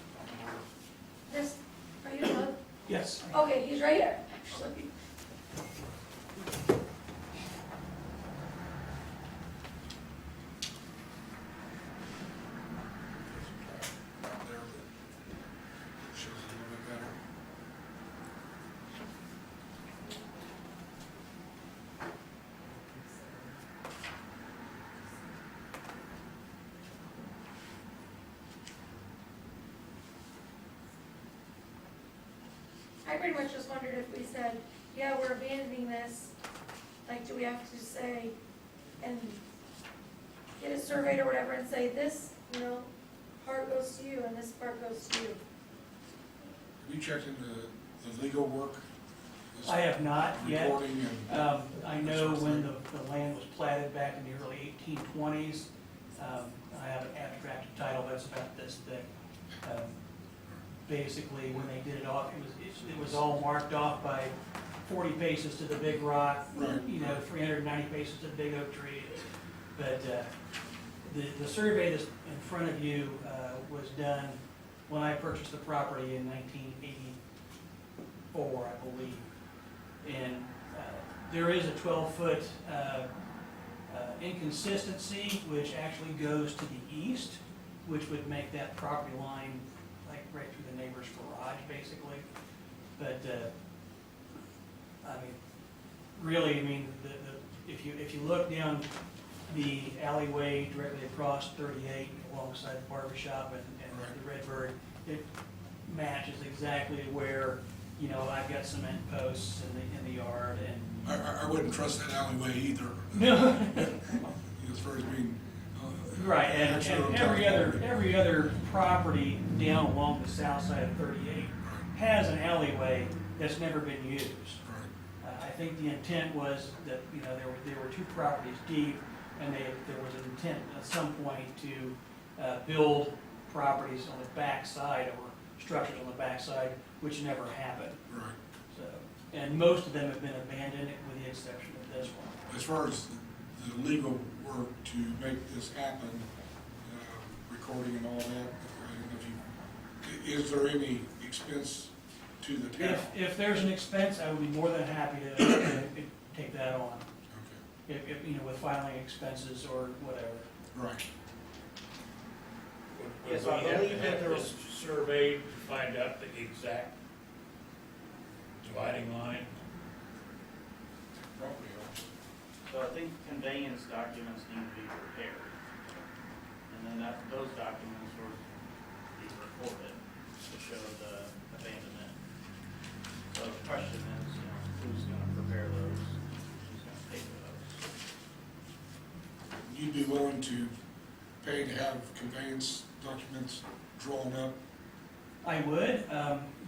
This, are you done? Yes. Okay, he's right here, actually. There, that shows a little bit better. I pretty much just wondered if we said, yeah, we're abandoning this, like, do we have to say, and get it surveyed or whatever and say, this, you know, part goes to you and this part goes to you? Have you checked into the legal work? This I have not yet. Recording and. I know when the land was platted back in the early 1820s. I have an abstracted title that's about this thick. Basically, when they did it off, it was all marked off by 40 paces to the big rock, Right. you know, 390 paces to the big oak tree. But the survey that's in front of you was done when I purchased the property in 1984, I believe. And there is a 12-foot inconsistency, which actually goes to the east, which would make that property line like right through the neighbor's garage, basically. But I mean, really, I mean, if you look down the alleyway directly across 38 alongside the barber shop and the Redbird, it matches exactly where, you know, I've got cement posts in the yard and. I wouldn't trust that alleyway either. No. As far as being. Right, and actually every other property down along the south side of 38 has an alleyway that's never been used. Right. I think the intent was that, you know, there were two properties deep, and there was an intent at some point to build properties on the back side or structures on the back side, which never happened. Right. So, and most of them have been abandoned with the exception of this one. As far as the legal work to make this happen, recording and all that? I don't know if you- Is there any expense to the town? If there's an expense, I would be more than happy to take that on, Okay, if, you know, with filing expenses or whatever. right. Would Yes, we I have to believe that have there this surveyed to find out the exact dividing line? Property owners. So I think conveyance documents need to be prepared. And then those documents will be recorded to show the abandonment. So the question is, you know, who's gonna prepare those? Who's gonna pay for those? You'd be willing to pay to have conveyance documents drawn up? I would.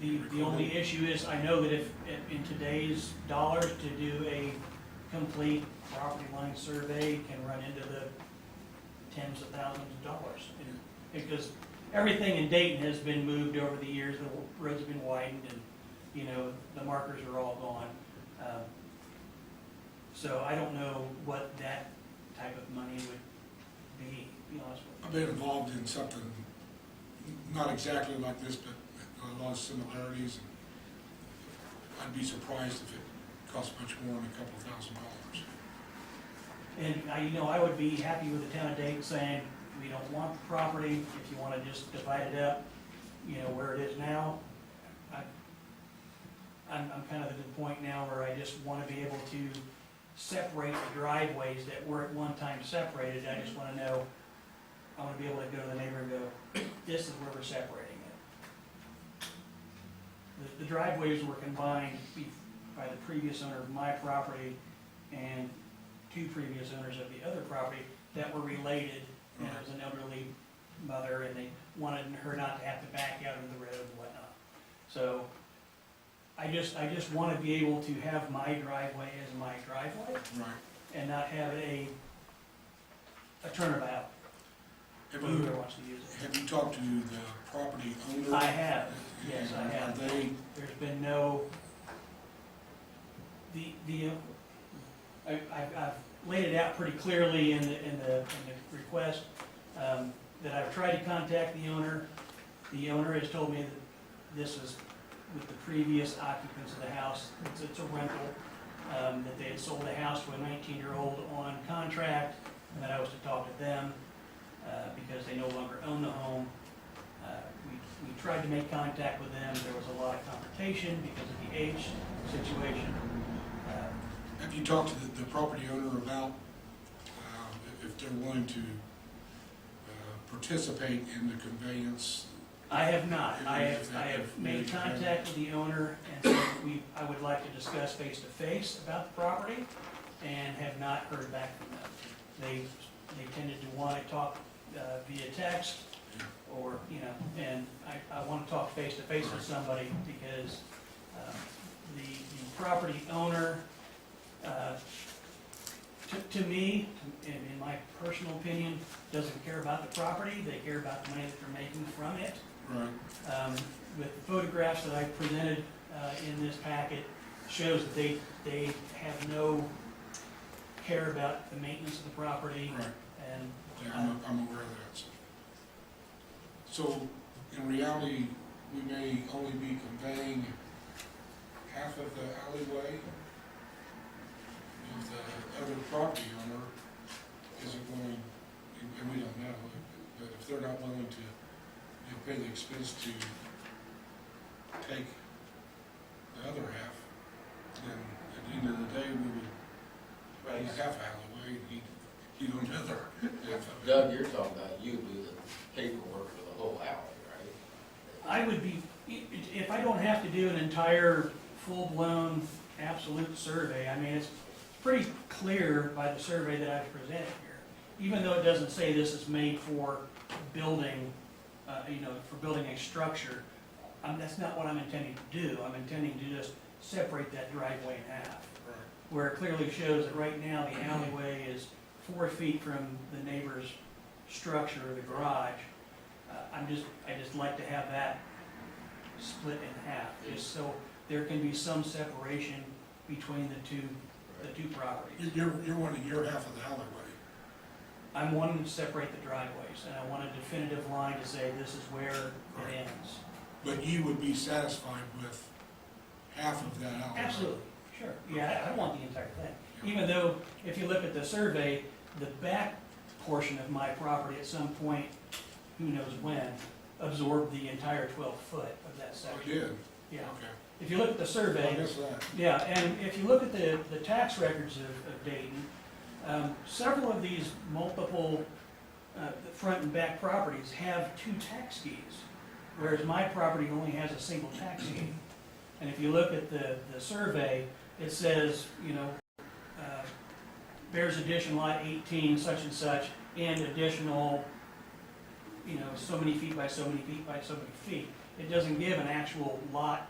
The only issue is, I know that if, in today's dollars, to do a complete property line survey can run into the tens of thousands of dollars. Because everything in Dayton has been moved over the years, the roads have been widened, and, you know, the markers are all gone. So I don't know what that type of money would be honest with you. I've been involved in something, not exactly like this, but a lot of similarities. I'd be surprised if it cost much more than a couple $1,000. And you know, I would be happy with the town of Dayton saying, we don't want the property, if you wanna just divide it up, you know, where it is now. I'm kind of at the point now where I just wanna be able to separate the driveways that were at one time separated. I just wanna know, I wanna be able to go to the neighbor and go, this is where we're separating it. The driveways were combined by the previous owner of my property and two previous owners of the other property that were related, and there was an elderly mother, and they wanted her not to have to back out of the road and whatnot. So, I just wanna be able to have my driveway as my driveway, Right. and not have a turnabout Have for you, whoever wants to use it. have you talked to the property owner? I have, yes, I And have. Are they, There's been no, I've laid it out pretty clearly in the request, that I've tried to contact the owner. The owner has told me that this is with the previous occupants of the house, it's a rental, that they had sold the house to a 19-year-old on contract, and that I was to talk to them, because they no longer own the home. We tried to make contact with them, there was a lot of confrontation because of the age situation. have you talked to the property owner about if they're willing to participate in the conveyance? I have not. I have made contact with the owner and said I would like to discuss face-to-face about the property, and have not heard back from them. They tended to want to talk via text, or, you know, and I want to talk face-to-face with somebody, because the property owner, to me, in my personal opinion, doesn't care about the property, they care about the money that they're making from it. Right. With the photographs that I presented in this packet, shows that they have no care about the maintenance of the property, Right. and Yeah, I'm aware of that. So, in reality, we may only be conveying half of the alleyway. If the other property owner isn't willing, and we don't know, but if they're not willing to, you know, pay the expense to take the other half, then at the end of the day, we would pay half alleyway, and he'd own the other half of it. Doug, you're talking about you do the paperwork for the whole alley, right? I would be, if I don't have to do an entire full-blown absolute survey, I mean, it's pretty clear by the survey that I've presented here. Even though it doesn't say this is made for building, you know, for building a structure, that's not what I'm intending to do. I'm intending to just separate that driveway in half, Right. where it clearly shows that right now the alleyway is 4 feet from the neighbor's structure, the garage. I just like to have that split in half, just so there can be some separation between the two properties. You're wanting your half of the alleyway. I'm wanting to separate the driveways, and I want a definitive line to say this is where it ends. But you would be satisfied with half of that alleyway? Absolutely, sure. Yeah, I want the entire thing. Even though, if you look at the survey, the back portion of my property at some point, who knows when, absorbed the entire 12-foot of that Oh, section. you did? Yeah. Okay. If you look at the I survey, guess that. yeah, and if you look at the tax records of Dayton, several of these multiple the front and back properties have 2 tax deeds, whereas my property only has a single tax deed. And if you look at the survey, it says, you know, Bears Addition Lot 18, such and such, and additional, you know, so many feet by so many feet by so many feet. It doesn't give an actual lot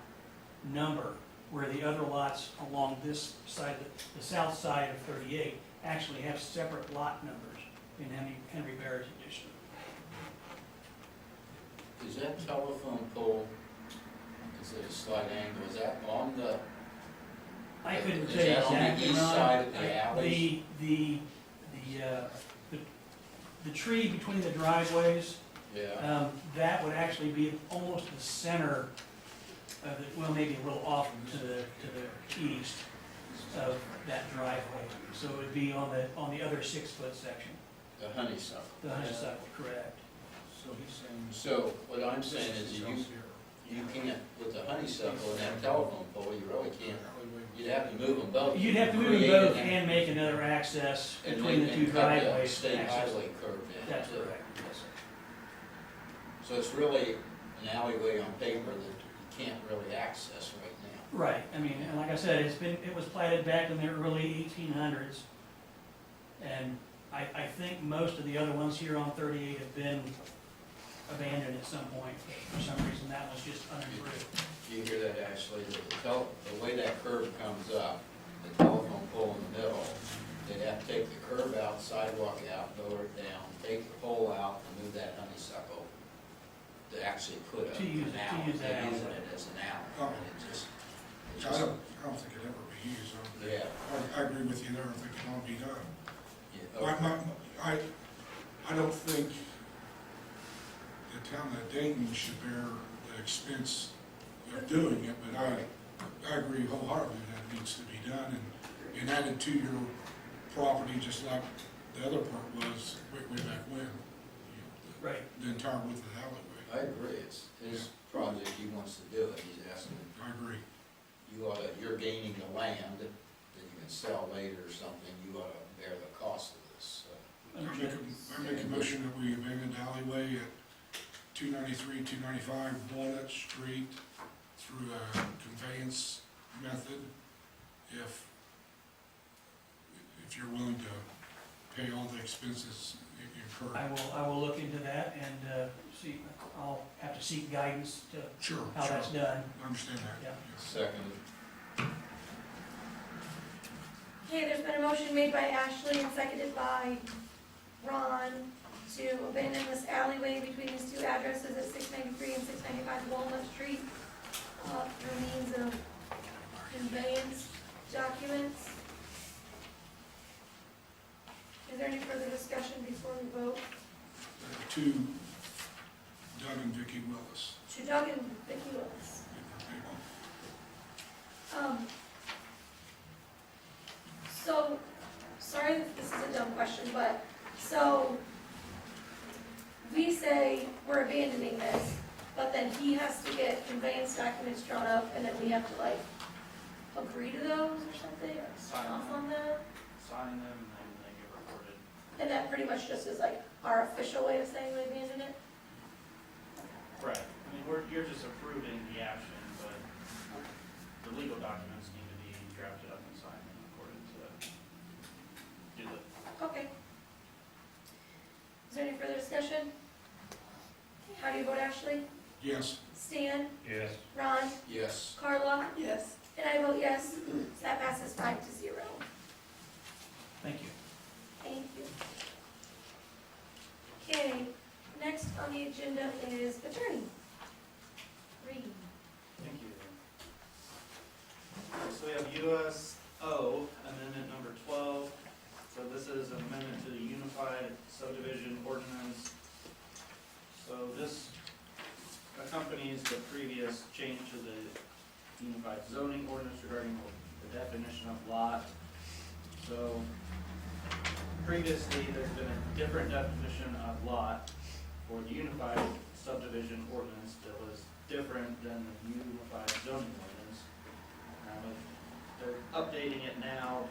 number, where the other lots along this side, the south side of 38, actually have separate lot numbers in Henry Bears Addition. Is that telephone pole, is it a slight angle, is that on the, I couldn't Is tell you that on the exactly, east Ron. side of the alleys? The tree between the driveways, yeah, that would actually be almost the center of the, well, maybe a little off to the east of that driveway. So it would be on the other 6-foot section, the honeysuckle? the honeysuckle, correct. So he's saying. So, what I'm saying is, this you here. can't, with the honeysuckle and that telephone pole, you really can't, you'd have to move them both. You'd have to move them Create both an- and make another access and between the then- 2 and cut the driveways. State access. highway curve in. That's too. correct, yes, sir. So it's really an alleyway on paper that you can't really access right now. Right, I mean, and like I said, it was platted back in the early 1800s. And I think most of the other ones here on 38 have been abandoned at some point. For some reason, that was just unimproved. You hear that, Ashley, the way that curve comes up, the telephone pole in the middle, they'd have to take the curb out, sidewalk out, lower it down, take the pole out, and move that honeysuckle to actually put To use- an to alley, use that they're using alley. it as an alley. Oh. And it just, I don't think it'd ever be used. yeah, I agree with you there, I think it ought to be done. yeah, I don't think the town of Dayton should bear the expense of doing it, but I agree wholeheartedly that it needs to be done and added to your property, just like the other part was way back when. You know, Right. the entire width of the alleyway. I agree, it's his project, he wants to do it, he's asking, I agree. you're gaining the land that you can sell later or something, you ought to bear the cost of this, so. I make a motion that we abandon the alleyway at 293, 295 Walnut Street through a conveyance method, if you're willing to pay all the expenses incurred. I will look into that and see, I'll have to seek guidance to Sure, how that's sure. done. I understand that. Yeah. Yes. Second, Okay, there's been a motion made by Ashley and seconded by Ron to abandon this alleyway between these 2 addresses at 693 and 695 Walnut Street through means of conveyance documents. Is there any further discussion before we vote? To Doug and Vicki Willis. To Doug and Vicki Willis. So, sorry if this is a dumb question, but, so, we say we're abandoning this, but then he has to get conveyance documents drawn up, and then we have to like, agree to those or something, or sign off on that? Sign them and then they get recorded. And that pretty much just is like our official way of saying we abandoned it? Right, I mean, you're just approving the action, but the legal documents need to be drafted up and signed in accordance to do the. Okay. Is there any further discussion? How do you vote, Ashley? Yes. Stan? Yes. Ron? yes, Carla? Yes. And I vote yes, so that passes 5-0. Thank you. Thank you. Okay, next on the agenda is attorney. Reed. Thank you. So we have USO Amendment number 12, So this is an amendment to the unified subdivision ordinance. So this accompanies the previous change to the unified zoning ordinance regarding the definition of lot. So previously, there's been a different definition of lot for the unified subdivision ordinance that was different than the unified zoning ordinance. They're updating it now.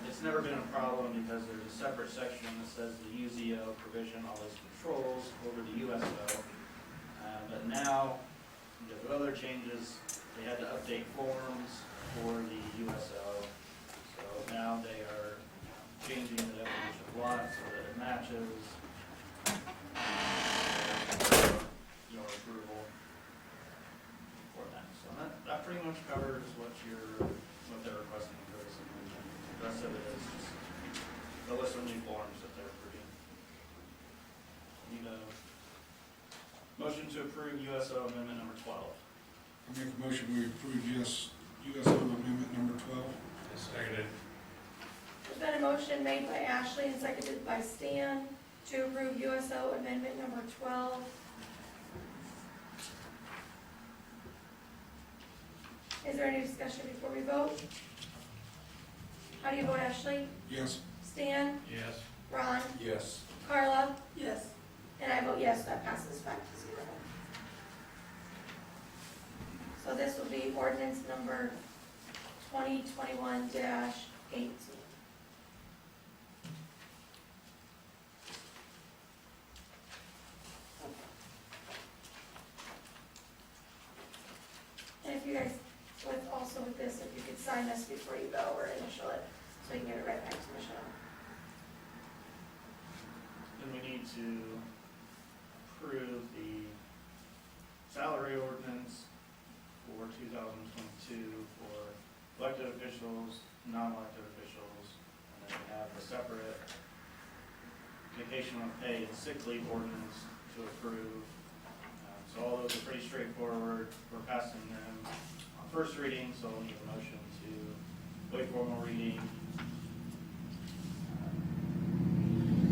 It's never been a problem because there's a separate section that says the UZO provision always controls over the USO. But now, because of other changes, they had to update forms for the USO. So now they are changing the definition of lot so that it matches your approval for that. So that pretty much covers what they're requesting for this amendment. The rest of it is just the list of new forms that they're approving. Need a motion to approve USO amendment number 12. I make a motion, we approve USO amendment number 12. I seconded. There's been a motion made by Ashley and seconded by Stan to approve USO amendment number 12. Is there any discussion before we vote? How do you vote, Ashley? Yes. Stan? Yes. Ron? Yes. Carla? Yes. And I vote yes, that passes 5-0. So this will be ordinance number 2021-18. And if you guys, with this, if you could sign this before you go or initial it, so we can get it right back to Michelle. Then we need to approve the salary ordinance for 2022 for elected officials, non-elected officials, and then we have the separate vacation unpaid and sick leave ordinance to approve. So all those are pretty straightforward. We're passing them on first reading, so we'll need a motion to waive formal reading,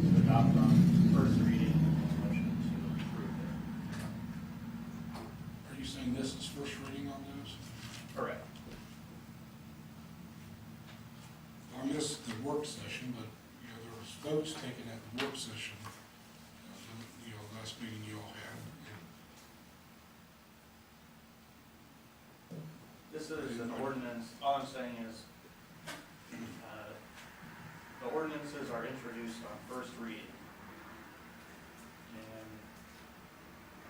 to adopt on first reading, and a motion to approve it. Are you saying this is first reading on those? Correct. I missed the work session, but, there was votes taken at the work session, last meeting you all had. This is an ordinance, all I'm saying is, the ordinances are introduced on first reading. And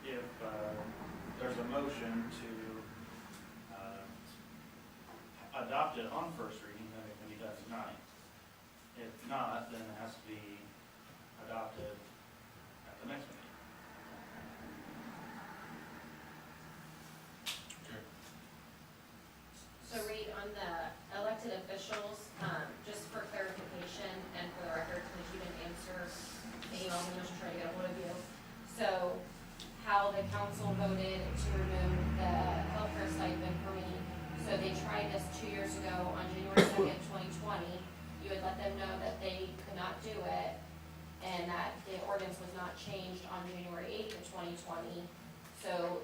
if there's a motion to adopt it on first reading, then it can be done tonight. If not, then it has to be adopted at the next meeting. So Reed, on the elected officials, just for clarification and for the record, because you didn't answer the email, I'm just trying to get a hold of you. So how the council voted to remove the healthcare stipend for me. So they tried this 2 years ago on January 2nd, 2020. You would let them know that they could not do it and that the ordinance was not changed on January 8th of 2020. So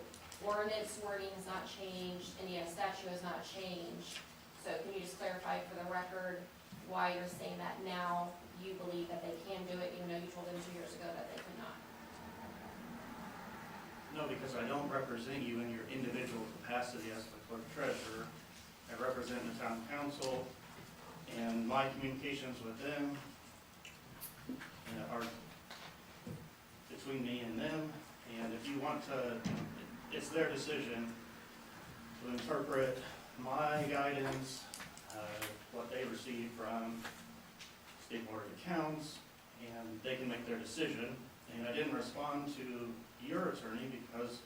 ordinance wording has not changed, Indiana statute has not changed. So can you just clarify for the record why you're saying that now you believe that they can do it, even though you told them 2 years ago that they could not? No, because I don't represent you in your individual capacity as the clerk treasurer. I represent the town council, and my communications with them are between me and them. And if you want to, it's their decision to interpret my guidance, what they receive from State Board of Accounts, and they can make their decision. And I didn't respond to your attorney because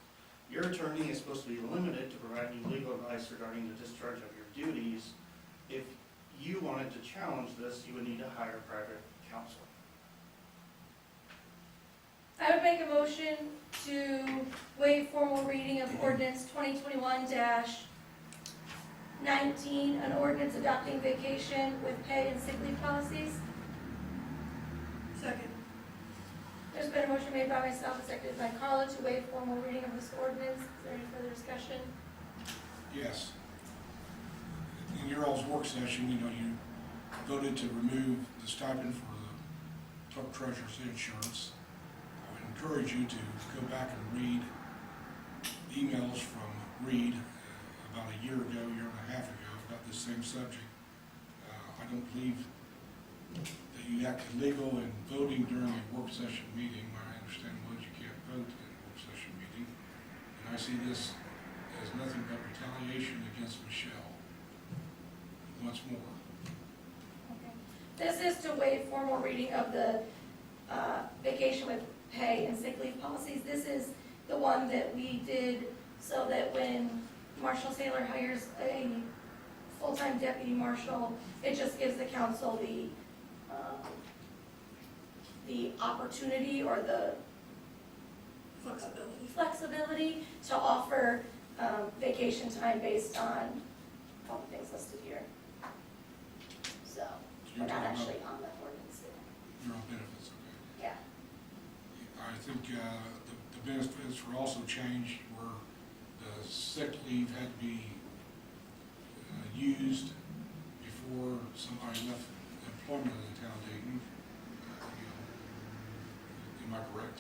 your attorney is supposed to be limited to provide you legal advice regarding the discharge of your duties. If you wanted to challenge this, you would need to hire private counsel. I would make a motion to waive formal reading of ordinance 2021-19, an ordinance adopting vacation with pay and sick leave policies. There's been a motion made by myself and seconded by Carla to waive formal reading of this ordinance. Is there any further discussion? Yes. In your all's work session, you voted to remove the stipend for the clerk treasurer's insurance. I would encourage you to go back and read emails from Reed about a year and a half ago, about this same subject. I don't believe that you acted legal in voting during a work session meeting. My understanding was you can't vote in a work session meeting. And I see this as nothing but retaliation against Michelle. Once more. Okay. This is to waive formal reading of the vacation with pay and sick leave policies. This is the one that we did so that when Marshall Saylor hires a full-time deputy marshal, it just gives the council the opportunity or the flexibility to offer vacation time based on all the things listed here. So, we're not actually on the ordinance yet. Your own benefits, okay. Yeah. I think the benefits were also changed where the sick leave had to be used before somebody left employment in the town of Dayton. Am I correct?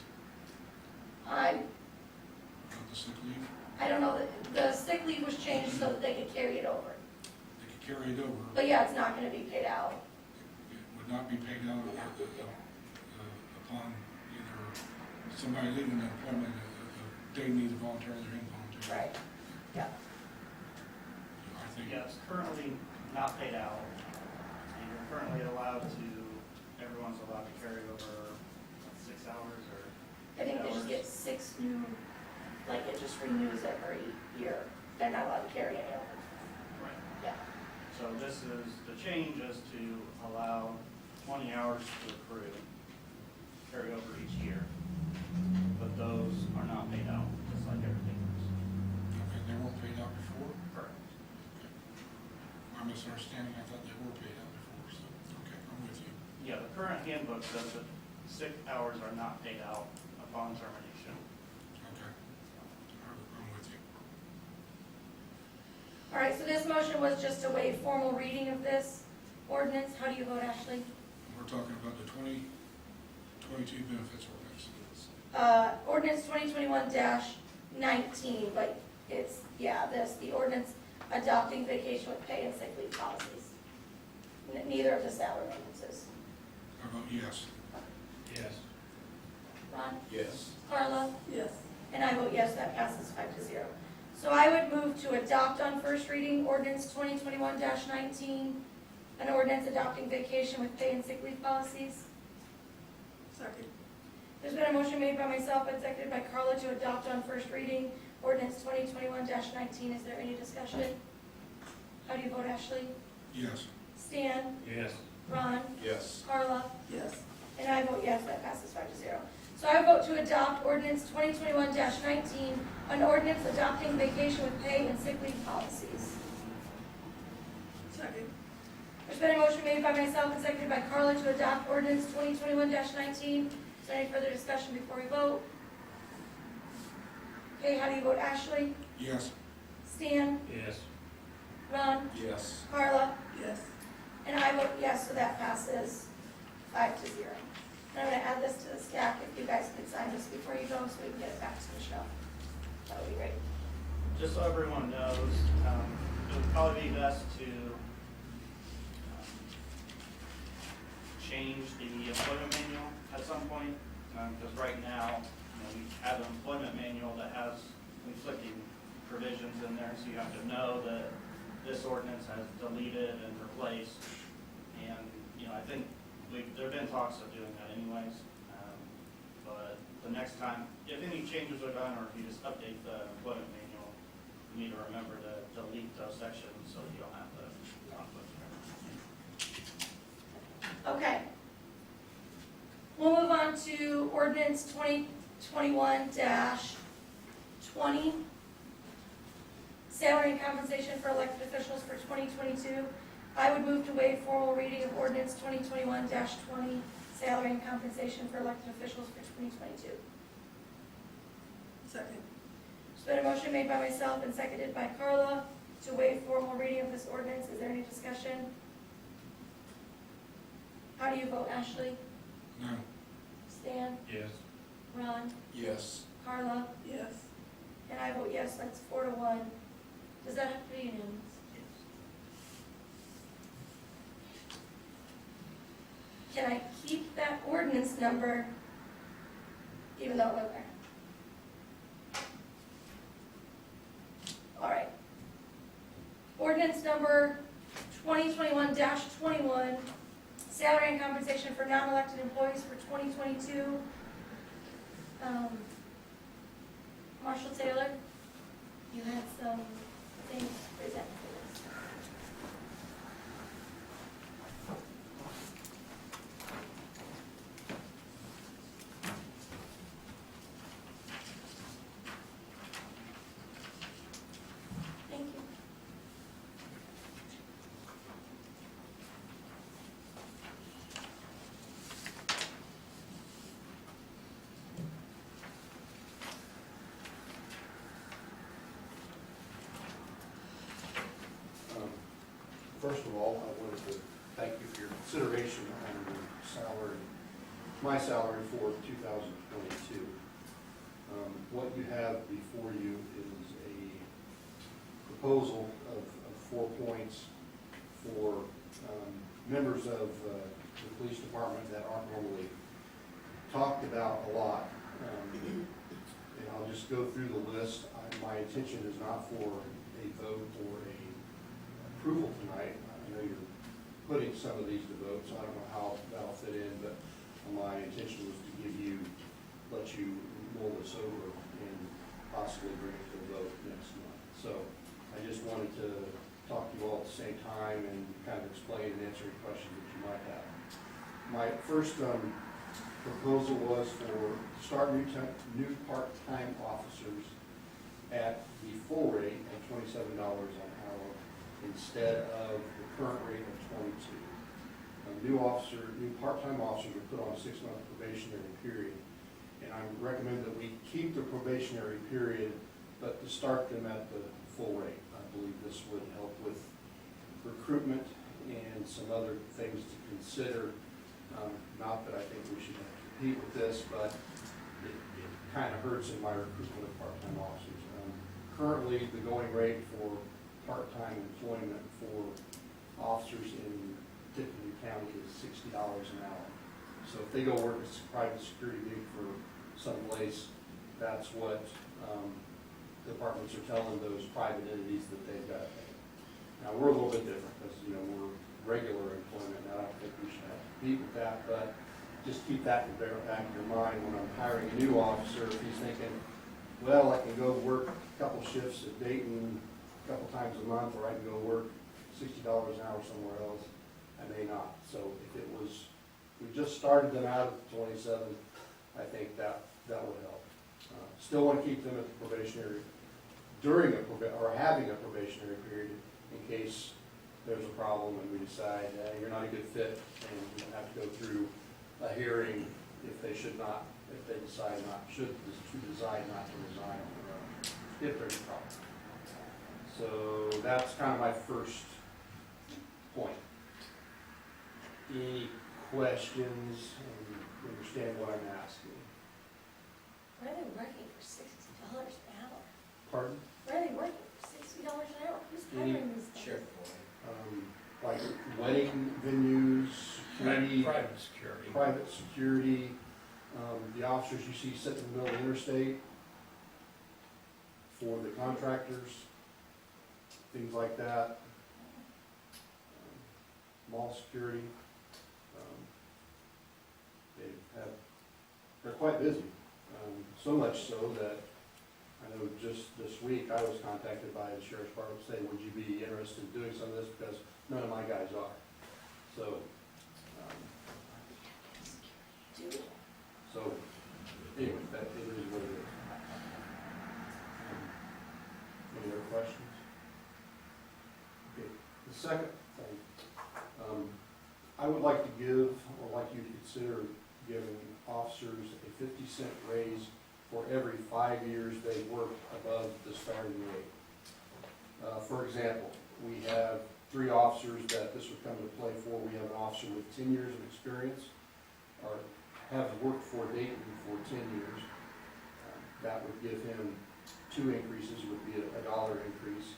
About the sick leave? I don't know, the sick leave was changed so that they could carry it over. They could carry it over. But yeah, it's not gonna be paid out. It would not be paid out upon either somebody leaving the employment, Dayton either voluntarily or involuntarily. Right. Yeah. I think. Yeah, it's currently not paid out, and you're currently allowed to, everyone's allowed to carry over 6 hours or I think they just get 6 new, like it just renews every year. They're not allowed to carry any over. Right. Yeah. So this is, the change is to allow 20 hours to accrue, carry over each year. But those are not paid out, just like everything else. Okay, they weren't paid out before? Correct. Okay. My misunderstanding, I thought they were paid out before, so, okay, I'm with you. Yeah, the current handbook says that sick hours are not paid out upon termination. Okay. I'm with you. All right, so this motion was just to waive formal reading of this ordinance. How do you vote, Ashley? We're talking about the 2022 benefits ordinance. Ordinance 2021-19, but it's, yeah, the ordinance adopting vacation with pay and sick leave policies. Neither of the salary ordinances. How about yes? Yes. Ron? Yes. Carla? Yes. And I vote yes, that passes 5-0. So I would move to adopt on first reading ordinance 2021-19, an ordinance adopting vacation with pay and sick leave policies. Second. There's been a motion made by myself and seconded by Carla to adopt on first reading ordinance 2021-19. Is there any discussion? How do you vote, Ashley? Yes. Stan? Yes. Ron? Yes. Carla? Yes. And I vote yes, that passes 5-0. So I vote to adopt ordinance 2021-19, an ordinance adopting vacation with pay and sick leave policies. Second. There's been a motion made by myself and seconded by Carla to adopt ordinance 2021-19. Is there any further discussion before we vote? Okay, how do you vote, Ashley? Yes. Stan? Yes. Ron? Yes. Carla? Yes. And I vote yes, so that passes 5-0. And I'm gonna add this to the stack if you guys could sign this before you go, so we can get it back to Michelle. That would be great. Just so everyone knows, it would probably be best to change the employment manual at some point, because right now, we have an employment manual that has conflicting provisions in there, so you have to know that this ordinance has deleted and replaced. And, I think there have been talks of doing that anyways, but the next time, if any changes are done, or if you just update the employment manual, you need to remember to delete those sections so that you don't have the conflict. Okay. We'll move on to ordinance 2021-20. Salary and compensation for elected officials for 2022. I would move to waive formal reading of ordinance 2021-20, salary and compensation for elected officials for 2022. Second. There's been a motion made by myself and seconded by Carla to waive formal reading of this ordinance. Is there any discussion? How do you vote, Ashley? No. Stan? Yes. Ron? Yes. Carla? Yes. And I vote yes, that's 4-1. Does that have to be unanimous? Can I keep that ordinance number even though it went there? All right. Ordinance number 2021-21, salary and compensation for non-elected employees for 2022. Marshall Taylor, you had some things to present for this. Thank you. First of all, I wanted to thank you for your consideration on the salary, my salary for 2022. What you have before you is a proposal of 4 points for members of the police department that aren't normally talked about a lot. And I'll just go through the list. My intention is not for a vote or a approval tonight. I know you're putting some of these to vote, so I don't know how that'll fit in, but my intention was to let you mull this over and possibly bring it to a vote next month. So I just wanted to talk to you all at the same time and kind of explain and answer any questions that you might have. My first proposal was to start new part-time officers at the full rate of $27 an hour instead of the current rate of 22. New part-time officers are put on a 6-month probationary period, and I recommend that we keep the probationary period, but to start them at the full rate. I believe this would help with recruitment and some other things to consider. Not that I think we should compete with this, but it kind of hurts in my recruitment of part-time officers. Currently, the going rate for part-time employment for officers in Tiffany County is $60 an hour. So if they go work a private security gig for someplace, that's what departments are telling those private entities that they've got to pay. Now, we're a little bit different because, we're regular employment, and I don't think we should have to compete with that, but just keep that in the back of your mind when I'm hiring a new officer. If he's thinking, well, I can go work a couple shifts at Dayton a couple times a month, or I can go work $60 an hour somewhere else, I may not. So if we just started them out at 27, I think that would help. Still want to keep them at the probationary, having a probationary period in case there's a problem and we decide you're not a good fit and we don't have to go through a hearing if they decide not to resign on their own, if there's a problem. So that's kind of my first point. Any questions and understand what I'm asking? Where are they working for $60 an hour? Pardon? Where are they working for $60 an hour? Who's hiring these guys? Sure. Like wedding venues, security, Private security. the officers you see sitting in the middle of the interstate for the contractors, things like that. Mall security. They're quite busy. So much so that I know just this week I was contacted by the sheriff's department saying, would you be interested in doing some of this, because none of my guys are. So, Dude. so anyway, that it is what it is. Any other questions? Okay, the second thing, I would like to give, or like you to consider giving officers a 50-cent raise for every 5 years they work above the starting rate. For example, we have 3 officers that this would come into play for. We have an officer with 10 years of experience, or have worked for Dayton for 10 years. That would give him 2 increases, would be a $1 increase.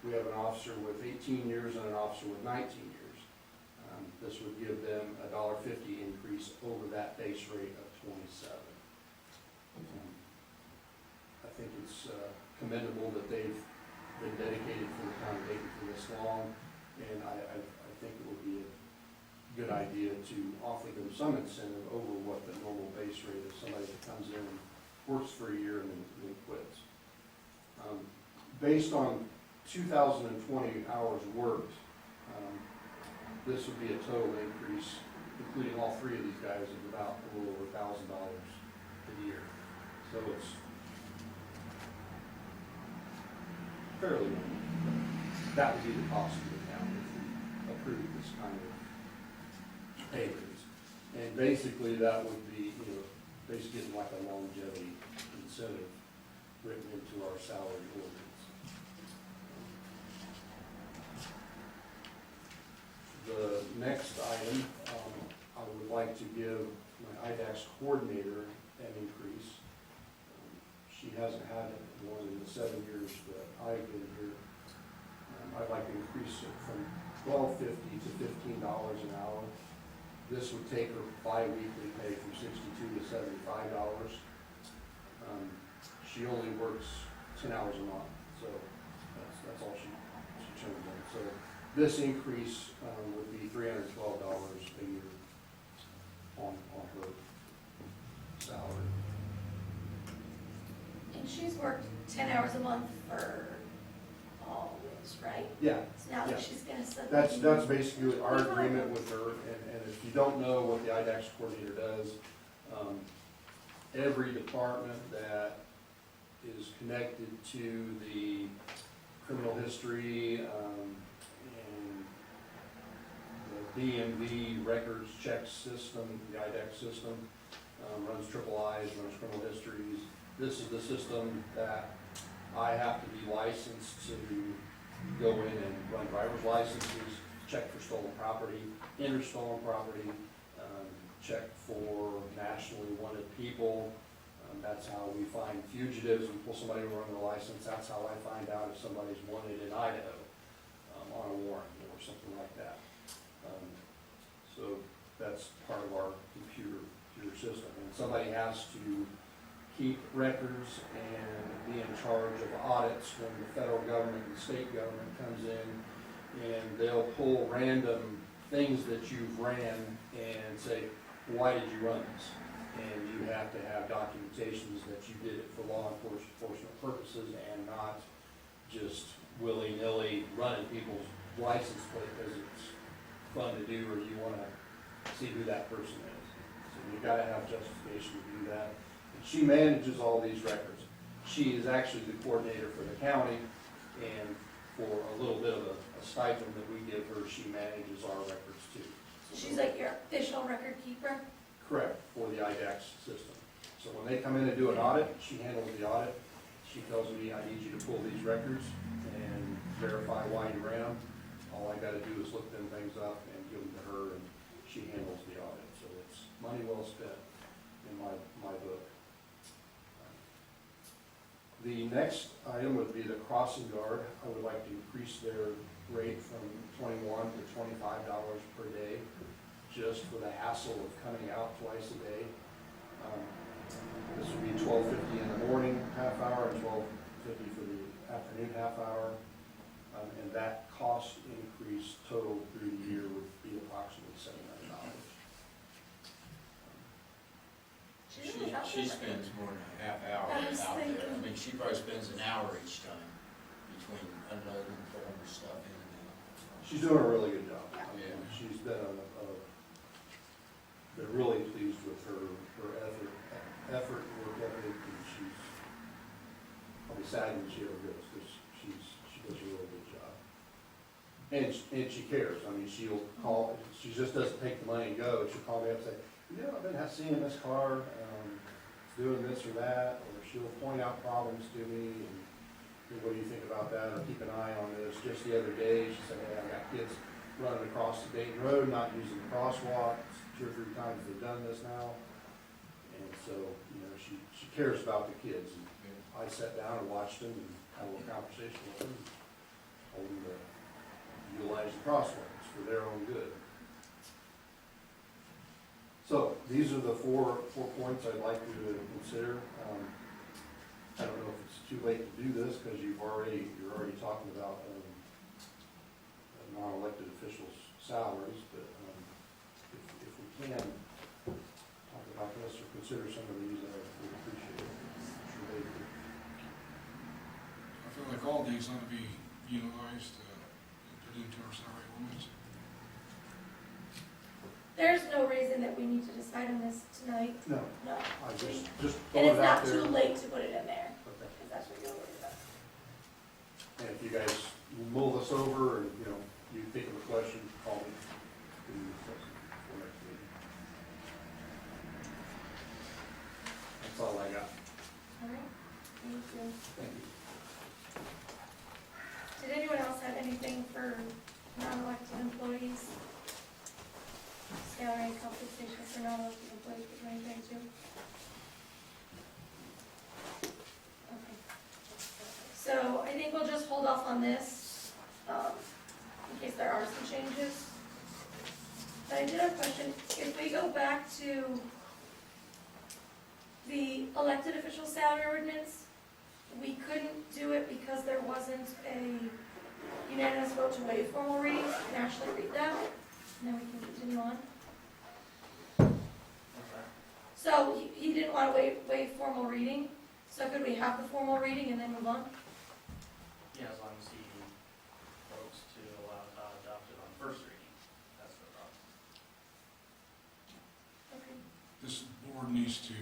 We have an officer with 18 years and an officer with 19 years. This would give them a $1.50 increase over that base rate of 27. I think it's commendable that they've been dedicated for the town of Dayton for this long, and I think it would be a good idea to offer them some incentive over what the normal base rate is. Somebody that comes in and works for a year and then quits. Based on 2020 hours worked, this would be a total increase, including all 3 of these guys, of about a little over $1,000 a year. So it's fairly low. That would be the cost of the town if we approved this kind of pay raise. And basically, that would be, basically like a longevity incentive written into our salary ordinance. The next item, I would like to give my IDAX coordinator an increase. She hasn't had one in the 7 years that I've been here. I'd like to increase it from $12.50 to $15 an hour. This would take her bi-weekly pay from $62 to $75. She only works 10 hours a month, so that's all she turns in. So this increase would be $312 a year on her salary. And she's worked 10 hours a month for always, right? Yeah, So now Yeah. that she's gonna sub. that's basically our agreement with her, and if you don't know what the IDAX coordinator does, every department that is connected to the criminal history, and the DMV records check system, the IDAX system, runs triple I's, runs criminal histories. This is the system that I have to be licensed to go in and run driver's licenses, check for stolen property, enter stolen property, check for nationally wanted people. That's how we find fugitives and pull somebody over on their license. That's how I find out if somebody's wanted in Idaho on a warrant or something like that. So that's part of our computer system. And somebody has to keep records and be in charge of audits when the federal government and state government comes in, and they'll pull random things that you've ran and say, why did you run this? And you have to have documentations that you did it for law enforcement purposes and not just willy-nilly running people's license plate because it's fun to do or you want to see who that person is. So you've got to have justification to do that. And she manages all these records. She is actually the coordinator for the county, and for a little bit of a stipend that we give her, she manages our records too. So she's like your official record keeper? Correct, for the IDAX system. So when they come in and do an audit, she handles the audit. She tells me, I need you to pull these records and verify why you ran them. All I gotta do is look them things up and give them to her, and she handles the audit. So it's money well spent in my book. The next item would be the crossing guard. I would like to increase their rate from $21 to $25 per day, just for the hassle of coming out twice a day. This would be $12.50 in the morning, half hour, and $12.50 for the afternoon, half hour. And that cost increase total through the year would be approximately $700. She spends more than a half hour I was out there. I thinking. mean, she probably spends an hour each time between unloading and pulling her stuff in and out. She's doing a really good job. Yeah. She's been been really pleased with her effort, work ethic, and she's probably sad when she ever goes, because she does a really good job. And she cares, I mean, she'll call, she just doesn't take the money and go, she'll call me up and say, you know, I've been seeing this car, it's doing this or that, or she'll point out problems to me, and what do you think about that, or keep an eye on this. Just the other day, she said, hey, I got kids running across the Dayton Road, not using the crosswalk, 2 or 3 times they've done this now. And so, you know, she cares about the kids, and I sat down and watched them and had a little conversation with them, told them to utilize the crosswalks for their own good. So, these are the four points I'd like you to consider. I don't know if it's too late to do this, because you're already talking about non-elected officials' salaries, but if we can talk about this or consider some of these, I would appreciate it. Sure they do. I feel like all these ought to be utilized, and put into our salary ordinance. There's no reason that we need to decide on this tonight, No, no. I just And throw it's it out not there. too late to put it in there, Okay. because that's what you're worried about. And if you guys mull this over, and, you know, you think of a question, call me. We can discuss it for next meeting. That's all I got. All right, thank you. Thank you. Did anyone else have anything for non-elected employees? Salary and compensation for non-elected employees for 2022? Okay. So I think we'll just hold off on this, in case there are some changes. But I did have a question. If we go back to the elected official salary ordinance, we couldn't do it because there wasn't a unanimous vote to waive formal reading. Can Ashley read that? And then we can continue on. So he didn't want to waive formal reading, so could we have the formal reading and then move on? Yeah, as long as he votes to allow it adopted on first reading, that's the problem. Okay. This board needs to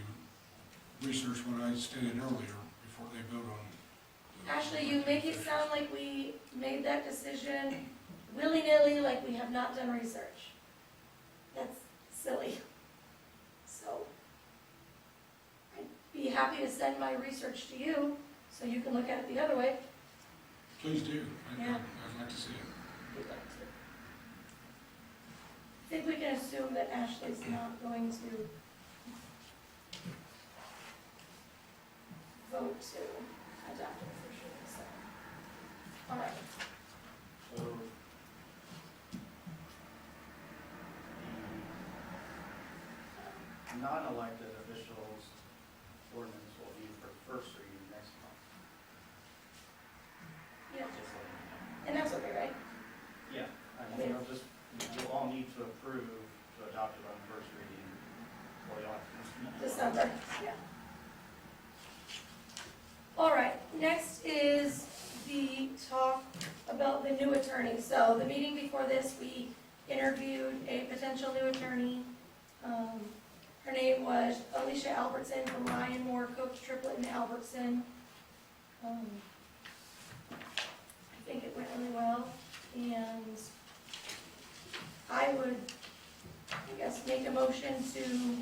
research what I stated earlier before they vote on. the- Ashley, you make it sound like we made that decision willy-nilly, like we have not done research. That's silly. So, I'd be happy to send my research to you, so you can look at it the other way. Please do. Yeah. I'd like to see it. if you'd like to. I think we can assume that Ashley's not going to vote to adopt it for sure, so. All right. So, the non-elected officials ordinance will be for first reading next month. Yeah, Just letting you know. and that's okay, right? Yeah, I mean, you'll all need to approve to adopt it on first reading, or you'll have to. December, yeah. All right, next is the talk about the new attorney. So the meeting before this, we interviewed a potential new attorney. Her name was Alicia Albertson from Ryan Moore, Coach Triplett in Albertson. I think it went really well, and I would, I guess, make a motion to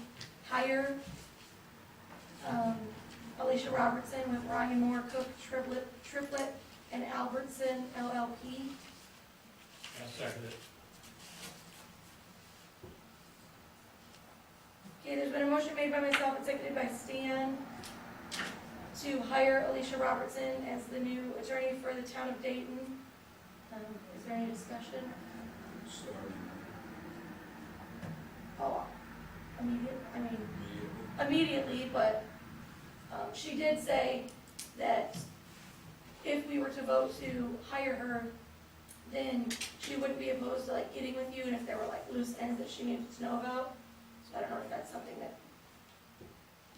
hire Alicia Robertson with Ryan Moore, Cook, Triplett, and Albertson LLP. I second it. Okay, there's been a motion made by myself and seconded by Stan to hire Alicia Robertson as the new attorney for the town of Dayton. Is there any discussion? Starting Oh, immediate, I mean, immediately. immediately, but she did say that if we were to vote to hire her, then she wouldn't be opposed to like getting with you, and if there were like loose ends that she needed to know about. So I don't know if that's something that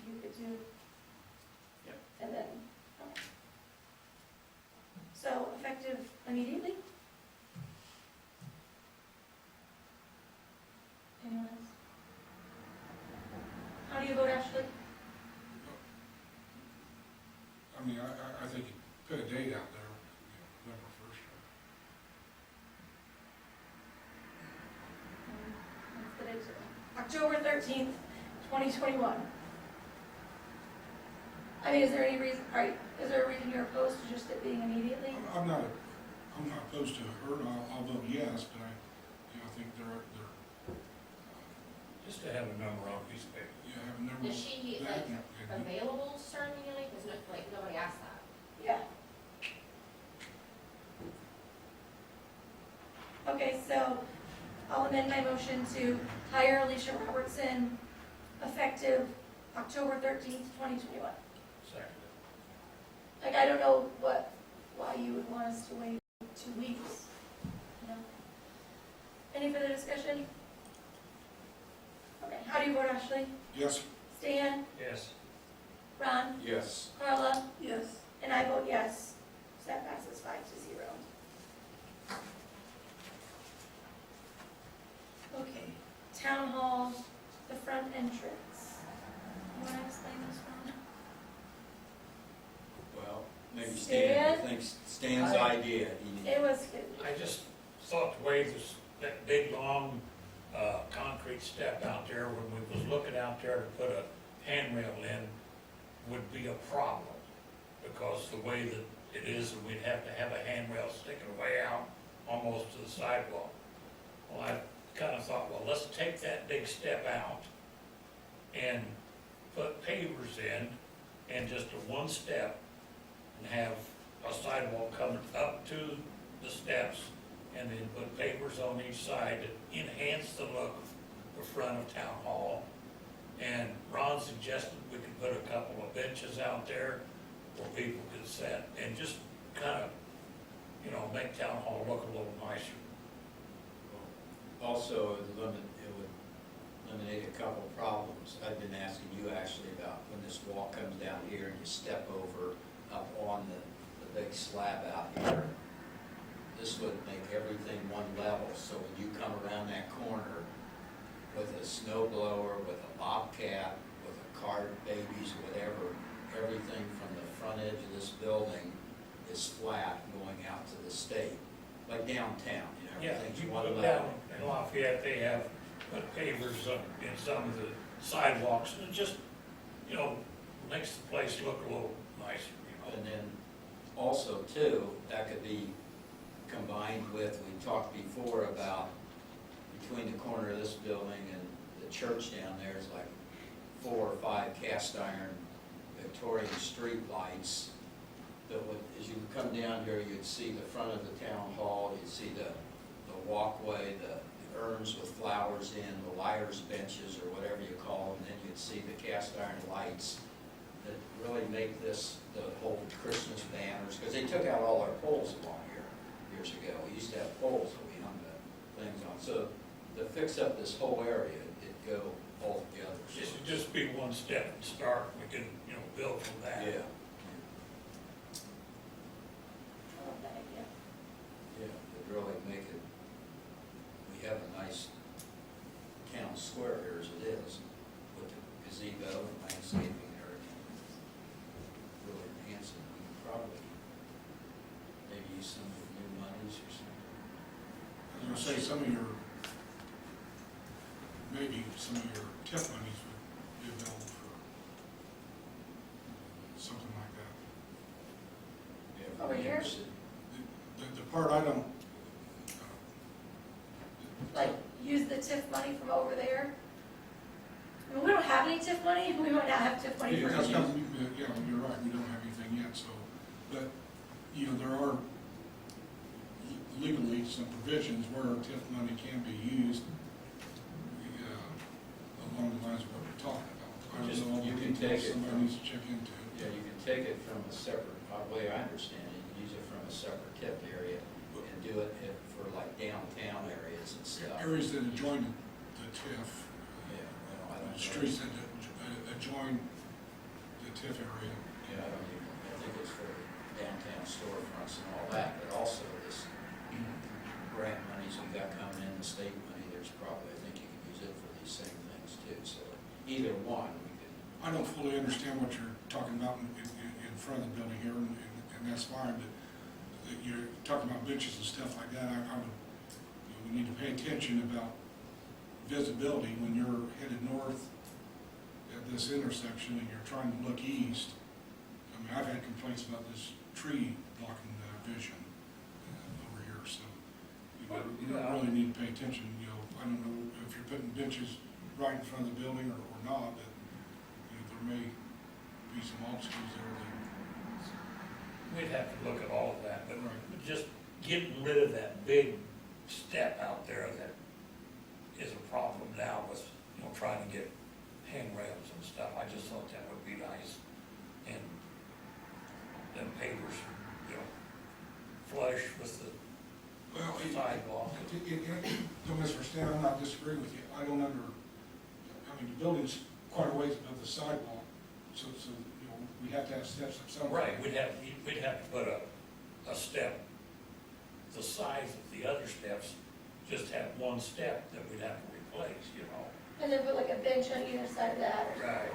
you could do. Yep. And then, okay. So effective immediately? Anyone else? How do you vote, Ashley? I mean, I think you put a date out there, November 1st. October 13th, 2021. I mean, is there any reason, is there a reason you're opposed to just it being immediately? I'm not opposed to her, I'll vote yes, but I think there are, Just to have a number on a piece of paper. you have a number. Is she that, like and- available to start immediately? Because like nobody asked that. Yeah. Okay, so I'll amend my motion to hire Alicia Robertson effective October 13th, 2021. Second. Like, I don't know why you would want us to wait 2 weeks, you know? Any further discussion? Okay, how do you vote, Ashley? Yes, Stan? Yes. Ron? Yes. Carla? Yes. And I vote yes. So that passes 5-0. Okay, town hall, the front entrance. You want to explain this one? Well, maybe Stan? Stan, I think Stan's idea. It was good. I just thought the way this, that big, long, concrete step out there, when we was looking out there to put a handrail in, would be a problem. Because the way that it is, we'd have to have a handrail sticking way out, almost to the sidewalk. Well, I kind of thought, well, let's take that big step out and put pavers in, and just a one step, and have a sidewalk coming up to the steps, and then put pavers on each side to enhance the look of the front of town hall. And Ron suggested we could put a couple of benches out there where people could sit, and just kind of, you know, make town hall look a little nicer. Also, it would eliminate a couple of problems. I've been asking you actually about when this wall comes down here and you step over up on the big slab out here. This would make everything one level, so when you come around that corner with a snow blower, with a bobcat, with a cart, babies, whatever, everything from the front edge of this building is flat going out to the state, like downtown, you know, Yeah, everything's you one look level. down in Lafayette, they have put pavers up in some of the sidewalks, and it just, you know, makes the place look a little nicer, you know. And then also too, that could be combined with, we talked before about between the corner of this building and the church down there is like 4 or 5 cast iron Victorian street lights that would, as you come down here, you'd see the front of the town hall, you'd see the walkway, the urns with flowers in, the liars benches or whatever you call them, and then you'd see the cast iron lights that really make this, the whole Christmas banners, because they took out all our poles along here years ago. We used to have poles that we hung the things on. So to fix up this whole area, it'd go all together. This would just be one step and start, we can, you know, build from that. Yeah, I love that idea. yeah, it'd really make it, we have a nice town square here as it is, with the gazebo and landscaping and everything. Really enhance it. We could probably maybe use some of the new monies or something. I was gonna say, maybe some of your TIF monies would be available for something like that. Yeah, Over here? The part I don't, Like, use the TIF money from over there. I mean, we don't have any TIF money, we might not have TIF money yeah, for that's it. not, yeah, you're right, we don't have anything yet, so, but, you know, there are legally some provisions where TIF money can be used along the lines of what we're talking about. I don't know all the You can details, take it somebody from- needs to check into. Yeah, you can take it from a separate, way I understand it, you can use it from a separate tip area and do it for like downtown areas and stuff. Areas that adjoin the TIF, Yeah, well, I don't know. streets that adjoin the TIF area. Yeah, I don't even, I think it's for downtown storefronts and all that, but also this grant monies we got coming in, the state money, there's probably, I think you can use it for these same things too, so either one, we could. I don't fully understand what you're talking about in front of the building here, and that's fine, but you're talking about benches and stuff like that, I would, you know, we need to pay attention about visibility when you're headed north at this intersection and you're trying to look east. I mean, I've had complaints about this tree blocking the vision over here, so you don't really need to pay attention, you know, I don't know if you're putting benches right in front of the building or not, but, you know, there may be some obstacles there that. We'd have to look at all of that, but just getting rid of that big step out there that is a problem now with, you know, trying to get handrails and stuff. I just thought that would be nice. And them pavers, you know, flush with the Well, sidewalk. don't misunderstand, I'm not disagreeing with you, I mean, the building's quite a ways above the sidewalk, so, you know, we have to have steps up somewhere. Right, we'd have to put a step the size of the other steps, just have one step that we'd have to replace, you know. And then put like a bench on either side of that or Right.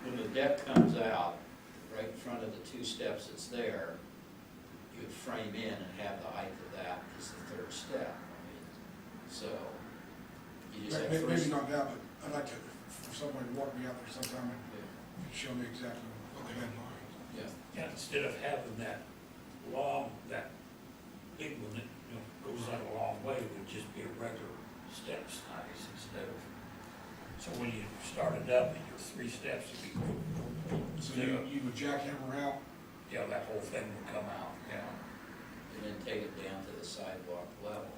When the deck comes out, right in front of the two steps that's there, you would frame in and have the height of that as the third step. I mean, so you just have Maybe first. not now, but I'd like to, for somebody to walk me out there sometime and show me exactly what they had in mind. Yeah, Yeah, instead of having that big one that, you know, goes out a long way, it would just be a regular step size instead of, so when you started up and your 3 steps, it'd be, So you would jackhammer out, yeah, that whole thing would come out, yeah. and then take it down to the sidewalk level.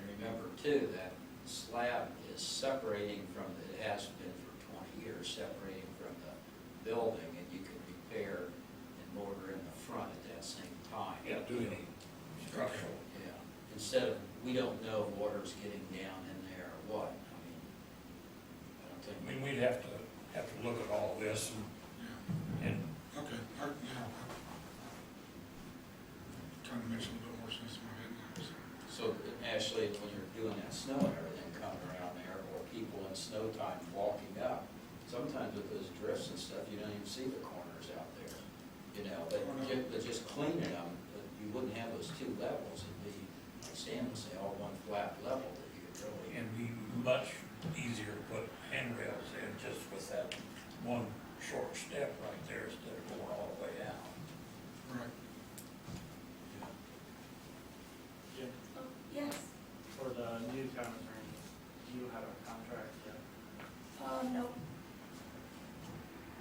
And remember too, that slab is separating from, it has been for 20 years, separating from the building, and you can repair and mortar in the front at that same time. Yeah, do any structural. Yeah, instead of, we don't know water's getting down in there or what, I mean, I don't think. I mean, we'd have to look at all this yeah, and okay, trying to make some a little more sense in my head now, so. So Ashley, when you're doing that snow and everything coming around there, or people in snow time walking up, sometimes with those drifts and stuff, you don't even see the corners out there, you know, but just cleaning them, you wouldn't have those 2 levels, it'd be, like Stan would say, all one flat level that you could really. it'd be much easier to put handrails in just with that one short step right there instead of going all the way out. Right. Jim, oh, yes. for the new town attorney, do you have a contract yet? No.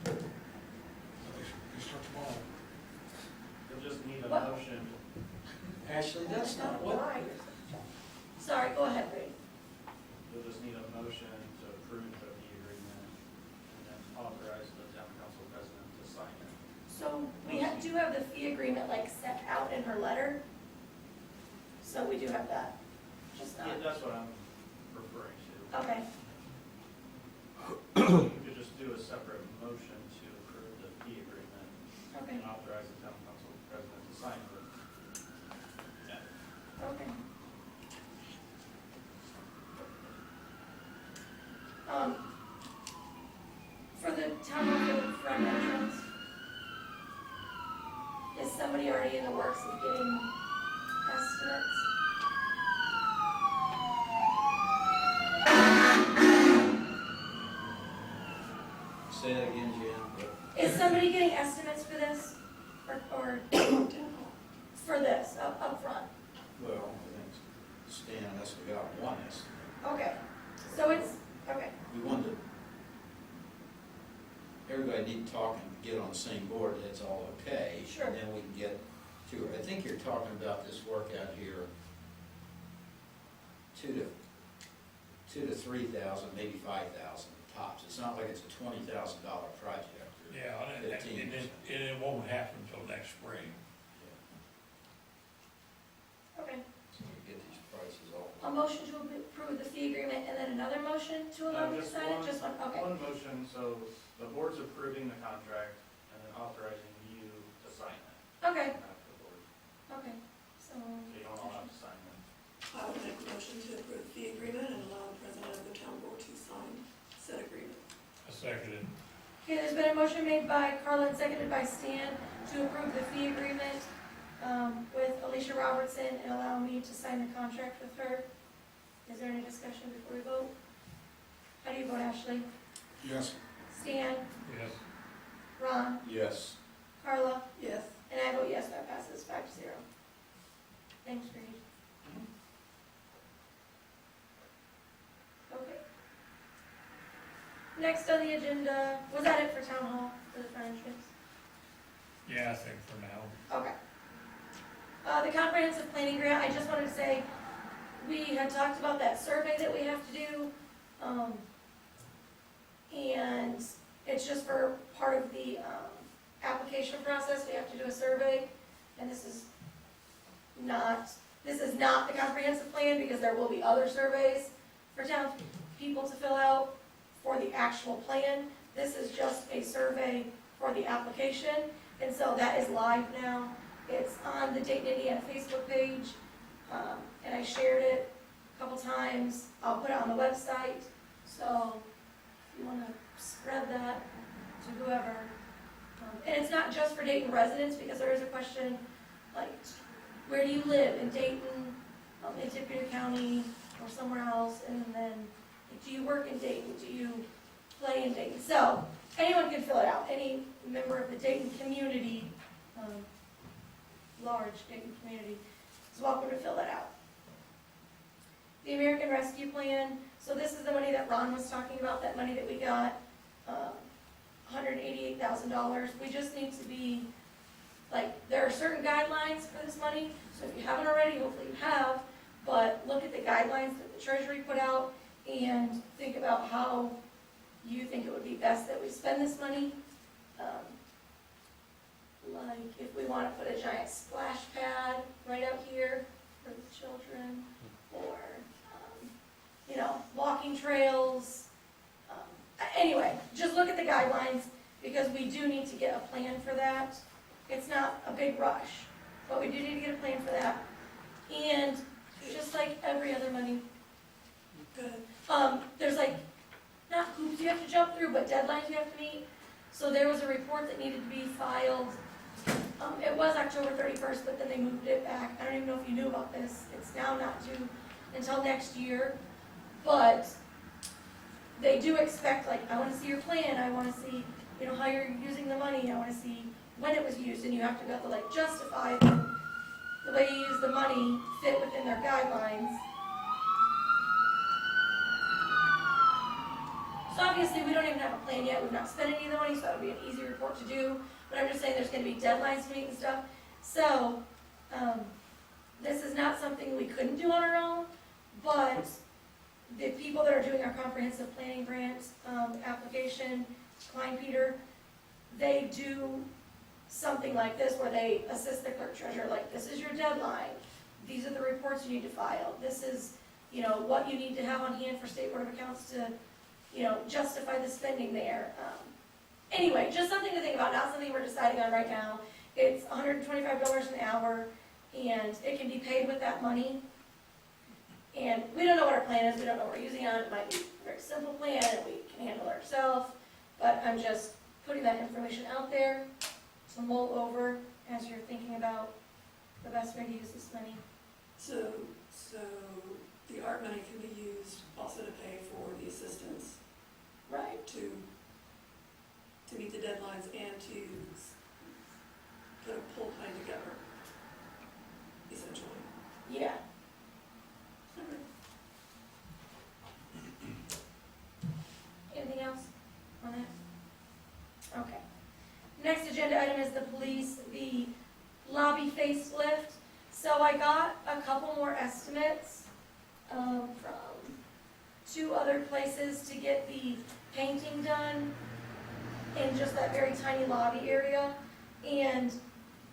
They start tomorrow. You'll just need a What? motion, Ashley, that's not what. Sorry, go ahead, Brady. you'll just need a motion to approve the fee agreement and then authorize the town council president to sign it. So we do have the fee agreement like set out in her letter. So we do have that, just not, Yeah, that's what I'm referring to. okay. You could just do a separate motion to approve the fee agreement Okay, and authorize the town council president to sign it. Yeah. okay. For the town hall front entrance, is somebody already in the works of getting estimates? Say that again, Jan. Is somebody getting estimates for this, or for this, up front? Well, I think Stan, unless we got one estimate. Okay, so it's, okay, We wanted to, everybody need to talk and get on the same board, that's all okay. Sure. And then we can get to, I think you're talking about this work out here, 2,000 to 3,000, maybe 5,000 tops. It's not like it's a $20,000 project. or Yeah, and 15. it won't happen until next spring. okay. So we get these prices all. A motion to approve the fee agreement and then another motion to allow me to Just sign it, one- just one, okay. One motion, so the board's approving the contract and then authorizing you to sign it. Okay, on behalf of the board. okay, so. So you don't all have to sign it. I would make a motion to approve the fee agreement and allow the president of the town board to sign said agreement. I seconded. Okay, there's been a motion made by Carla and seconded by Stan to approve the fee agreement with Alicia Robertson and allow me to sign the contract with her. Is there any discussion before we vote? How do you vote, Ashley? Yes. Stan? Yes. Ron? Yes. Carla? Yes. And I vote yes, that passes 5-0. Thanks, Reed. Okay. Next on the agenda, was that it for town hall, for the front entrance? Yeah, I think for now. Okay. The comprehensive planning grant, I just wanted to say, we had talked about that survey that we have to do. And it's just for part of the, application process, we have to do a survey. And this is not the comprehensive plan, because there will be other surveys for town people to fill out for the actual plan. This is just a survey for the application, and so that is live now. It's on the Dayton, Indiana Facebook page, and I shared it a couple times. I'll put it on the website, so if you want to spread that to whoever. And it's not just for Dayton residents, because there is a question, like, where do you live, in Dayton, in Tippecanoe County, or somewhere else, and then, like, do you work in Dayton, do you play in Dayton? So, anyone can fill it out, any member of the Dayton community, large Dayton community, is welcome to fill that out. The American Rescue Plan, so this is the money that Ron was talking about, that money that we got, $188,000. We just need to be, like, there are certain guidelines for this money, so if you haven't already, hopefully you have, but look at the guidelines that the Treasury put out and think about how you think it would be best that we spend this money. Like, if we want to put a giant splash pad right out here for the children, or, walking trails. Anyway, just look at the guidelines, because we do need to get a plan for that. It's not a big rush, but we do need to get a plan for that. And just like every other money, Good. there's like, not hoops you have to jump through, but deadlines you have to meet. So there was a report that needed to be filed. It was October 31st, but then they moved it back. I don't even know if you knew about this. It's now not due until next year. But they do expect, like, I want to see your plan. I want to see, how you're using the money. I want to see when it was used. And you have to be able to, like, justify that the way you use the money fit within their guidelines. So obviously, we don't even have a plan yet. We've not spent any of the money, so that would be an easy report to do. But I'm just saying there's going to be deadlines to meet and stuff. So this is not something we couldn't do on our own, but the people that are doing our comprehensive planning grant application, Klein Peter, they do something like this where they assist the clerk treasurer, like, this is your deadline. These are the reports you need to file. This is, what you need to have on hand for State Board of Accounts to, justify the spending there. Anyway, just something to think about, not something we're deciding on right now. It's $125 an hour, and it can be paid with that money. And we don't know what our plan is, we don't know what we're using it on. It might be a very simple plan, and we can handle it ourselves. But I'm just putting that information out there to mull over as you're thinking about the best way to use this money. So the art money can be used also to pay for the assistants, Right. to meet the deadlines and to put a pull plan together, essentially. Yeah. Anything else on that? Okay. Next agenda item is the police, the lobby facelift. So I got a couple more estimates from 2 other places to get the painting done in just that very tiny lobby area. And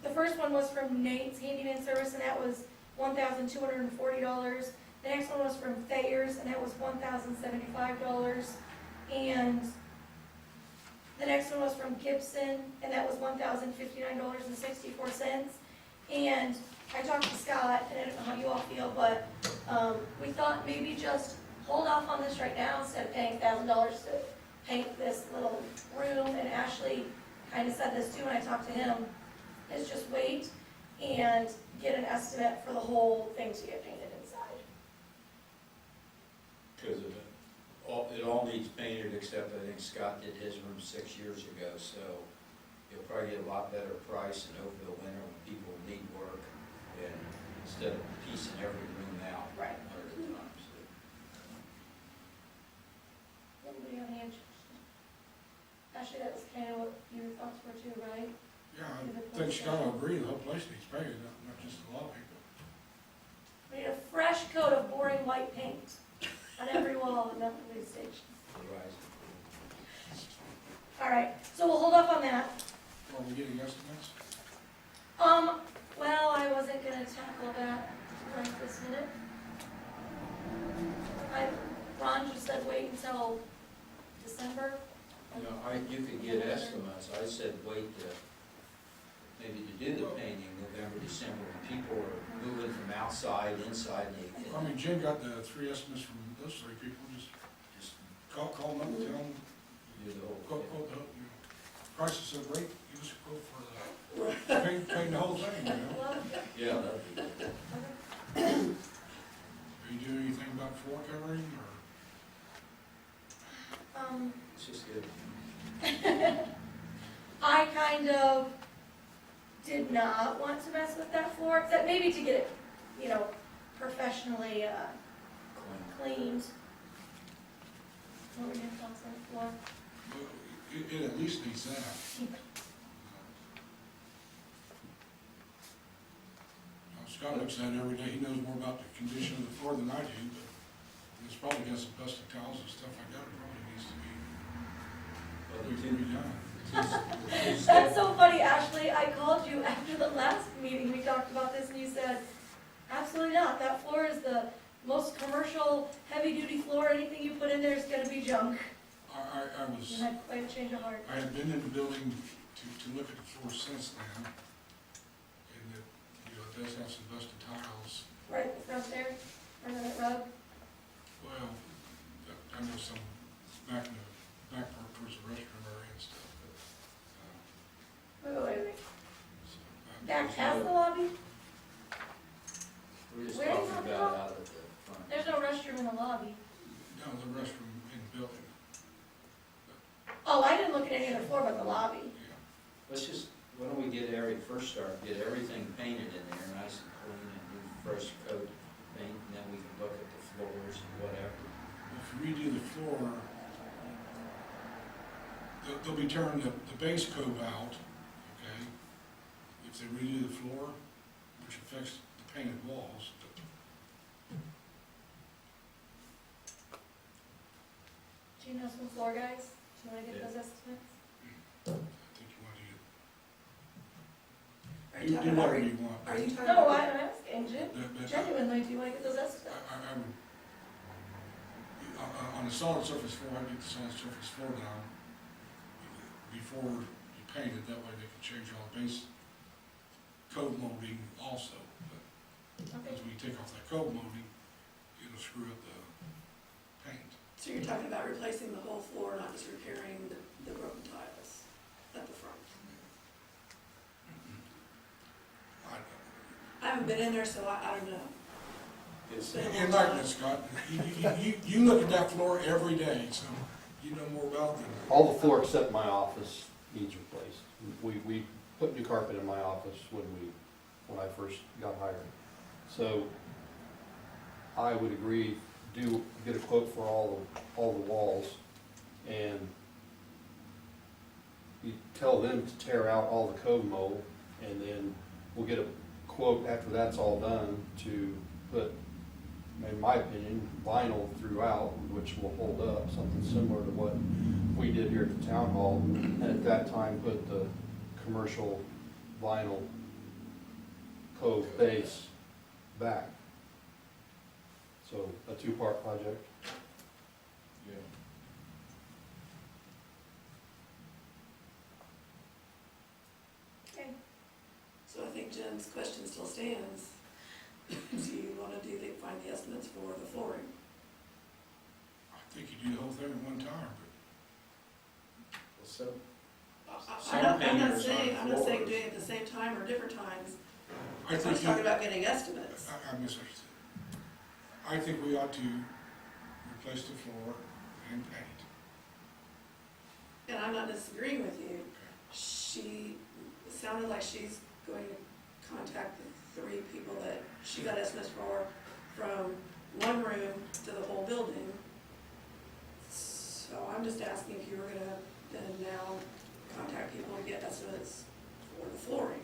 the first one was from Nate's Handyman Service, and that was $1,240. The next one was from Thayer's, and that was $1,075. And the next one was from Gibson, and that was $1,059.64. And I talked to Scott, and I don't know how you all feel, but we thought maybe just hold off on this right now instead of paying $1,000 to paint this little room. And Ashley kind of said this too when I talked to him, is just wait and get an estimate for the whole thing to get painted inside. Because it all needs painted, except I think Scott did his room 6 years ago, so you'll probably get a lot better price and over the winter when people need work, and instead of piecing every room out Right. at a time, so. Anybody have any interest? Actually, that was kind of what your thoughts were too, right? Yeah, I think Scott will agree, the whole place needs painted, not just the lobby, We need a fresh coat of boring white paint on every wall in that police station. Otherwise, All right, so we'll hold off on that. but are we getting estimates? Well, I wasn't gonna tackle that right this minute. Ron just said wait until December. you know, you could get estimates, I said wait to, maybe to do the painting November, December, when people are moving from outside, inside, and they I mean, Jim got the 3 estimates from those 3 people, just just call them up and tell them, do the whole quote, thing. price is so great, give us a quote for the, paint the whole thing, you know? Well, Yeah, that'd be good. Are you doing anything about floor covering, or? It's just good. I kind of did not want to mess with that floor, except maybe to get it, professionally Clean. cleaned. What were your thoughts on the floor? Well, it at least needs that. Scott looks at it every day, he knows more about the condition of the floor than I do, but it's probably got some plastic tiles and stuff like that, it probably needs to Well, be redone. That's so funny, Ashley. I called you after the last meeting, we talked about this, and you said, absolutely not. That floor is the most commercial, heavy-duty floor. Anything you put in there is gonna be junk. I You was, had quite a change of heart. I had been in the building to look at the floor since then, and it does have some busted tiles. Right in the front there, under that rug. Well, I know some back in the back part towards the restroom area and stuff, but, Wait. so, Back past the lobby? We're just Where are you talking talking about about? out of the front. There's no restroom in the lobby. no, the restroom in the building, Oh, I didn't look at any other floor but the lobby. yeah. Let's just, why don't we get first start, get everything painted in there, nice and clean, and do fresh coat paint, and then we can look at the floors and whatever. If you redo the floor, they'll be tearing the base coat out, okay? If they redo the floor, which affects the painted walls, Do you know some floor guys? Do you wanna get Yeah. those estimates? I think you want Are to you do talking about, whatever you want. are you talking No, about? I'm asking, But genuinely, do you wanna get those estimates? I would, on a solid surface floor, I'd get the solid surface floor down before you paint it, that way they can change all the base coat molding also. But Okay. as we take off that coat molding, it'll screw up the paint. So you're talking about replacing the whole floor, not just repairing the broken tiles at the front? I haven't been in there, so I don't know. It's, Enlighten us, Scott. You look at that floor every day, so you know more about it than. All the floor except my office needs replaced. We put new carpet in my office when I first got hired. So I would agree, get a quote for all the walls, and you tell them to tear out all the code mold, and then we'll get a quote after that's all done to put, in my opinion, vinyl throughout, which will hold up, something similar to what we did here at the town hall. And at that time, put the commercial vinyl cove base back. So a 2-part project. yeah. Okay. So I think Jen's question still stands. Do you wanna find the estimates for the flooring? I think you do the whole thing at one time, Well, so, I'm not painters saying, on I'm not saying floors. doing it at the same time or different times. but I I'm think just talking about getting estimates. I misunderstood. I think we ought to replace the floor and paint. And I'm not disagreeing with you. She, it sounded like she's going to contact the 3 people that she got estimates for, from one room to the whole building. So I'm just asking if you were gonna then now contact people and get estimates for the flooring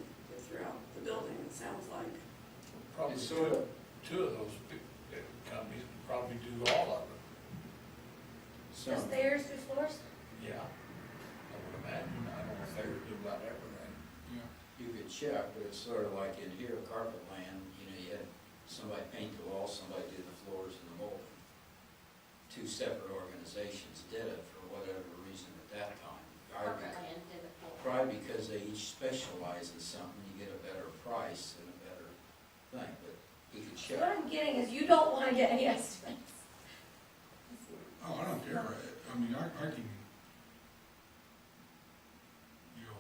throughout the building, it sounds like. Probably So- two of those companies could probably do all of it. So, Does theirs do floors? Yeah, I would imagine. I don't know if they would do about everything. Yeah. you could check, but it's sort of like in here, carpet land, you had somebody paint the walls, somebody did the floors and the molding. 2 separate organizations did it for whatever reason at that time. Corporate land did it for. Probably because they each specialize in something, you get a better price and a better thing, but you could What check. I'm getting is you don't wanna get any estimates. Oh, I don't care. I mean, I can, you know,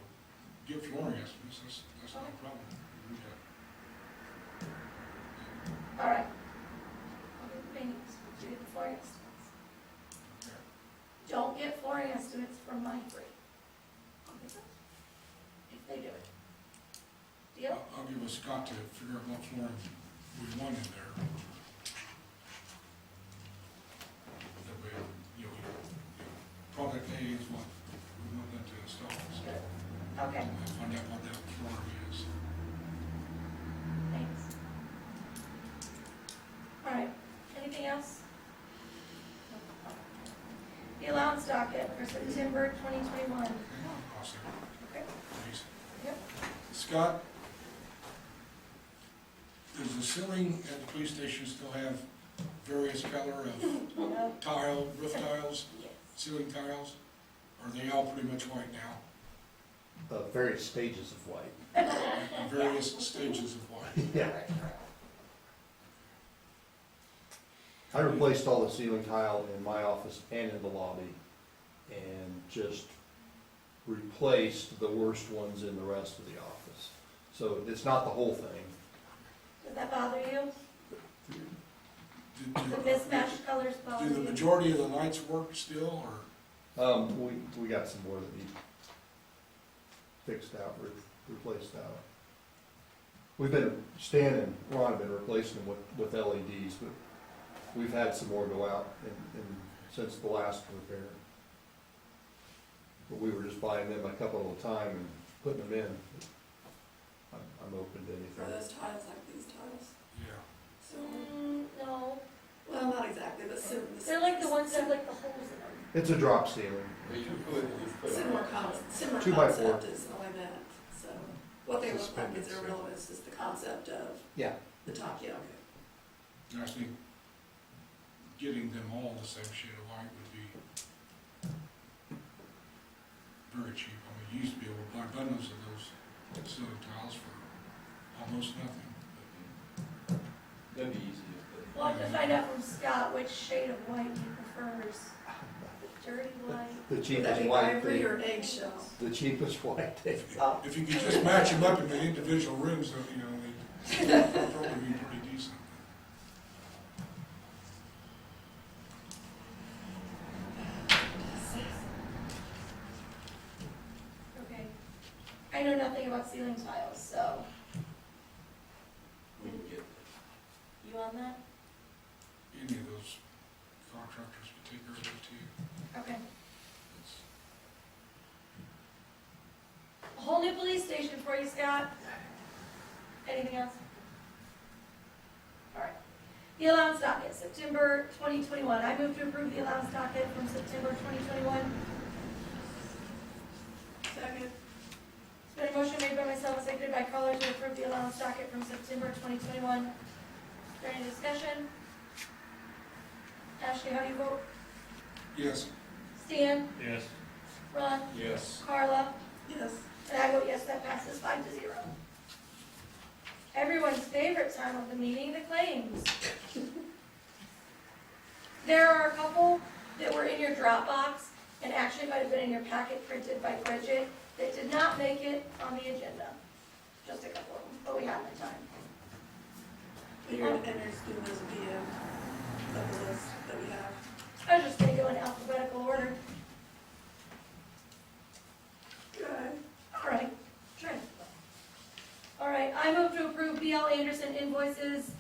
get flooring estimates, that's no problem. We got- All right. I'll get the paintings, you get the flooring estimates. okay. Don't get flooring estimates from my 3. I'll get those, if they do it. Deal? I'll give a Scott to figure out what flooring we want in there. That way, you know, product A is what we want them to install, so Good. Okay, we'll find out what that flooring is. thanks. All right, anything else? The allowance docket for September 2021. Hang on, I'll say, Okay. please. Yep. Scott, does the ceiling at the police station still have various color of No. tile, roof tiles, Yes. ceiling tiles? Are they all pretty much white now? Various stages of white. Various stages of white? Yeah. I replaced all the ceiling tile in my office and in the lobby, and just replaced the worst ones in the rest of the office. So it's not the whole thing. Does that bother you? Do- The do- mismatched colors bother Do the you? majority of the lights work still, or? We got some more that need fixed out, replaced out. We've been, Stan and Ron have been replacing them with LEDs, but we've had some more go out since the last repair. But we were just buying them a couple at a time and putting them in. I'm open to Are anything. those tiles like these tiles? Yeah. So, No, well, not exactly, but they're like the ones that have like the holes in them. It's a drop ceiling. similar concept 2 by 4. is all I meant, so. What they look like is irrelevant, it's just the concept of Yeah. the top, yeah, okay. And I think getting them all the same shade of white would be very cheap. I mean, you used to be able to buy bundles of those ceiling tiles for almost nothing. That'd be easy. We'll have to find out from Scott which shade of white he prefers. The dirty white. The Would that cheapest be white, ivory or eggshell? the cheapest white. Oh, If you could just match them up in the individual rooms, then, you know, they'd probably be pretty decent. okay. I know nothing about ceiling tiles, so We can get, you on that? Any of those contractors would take care of it too. Okay. It's- A whole new police station for you, Scott. Anything else? All right. The allowance docket, September 2021. I move to approve the allowance docket from September 2021. Second, It's been a motion made by myself and seconded by Carla to approve the allowance docket from September 2021. Is there any discussion? Ashley, how do you vote? Yes, Stan? Yes. Ron? yes. Carla? yes. And I vote yes, that passes 5-0. Everyone's favorite time of the meeting, the claims. There are a couple that were in your Dropbox and actually might have been in your packet printed by Bridget that did not make it on the agenda. Just a couple of them, but we have the time. And you're just doing those via the list that we have. I was just gonna go in alphabetical order. Good. All right, sure. All right, I move to approve BL Anderson invoices.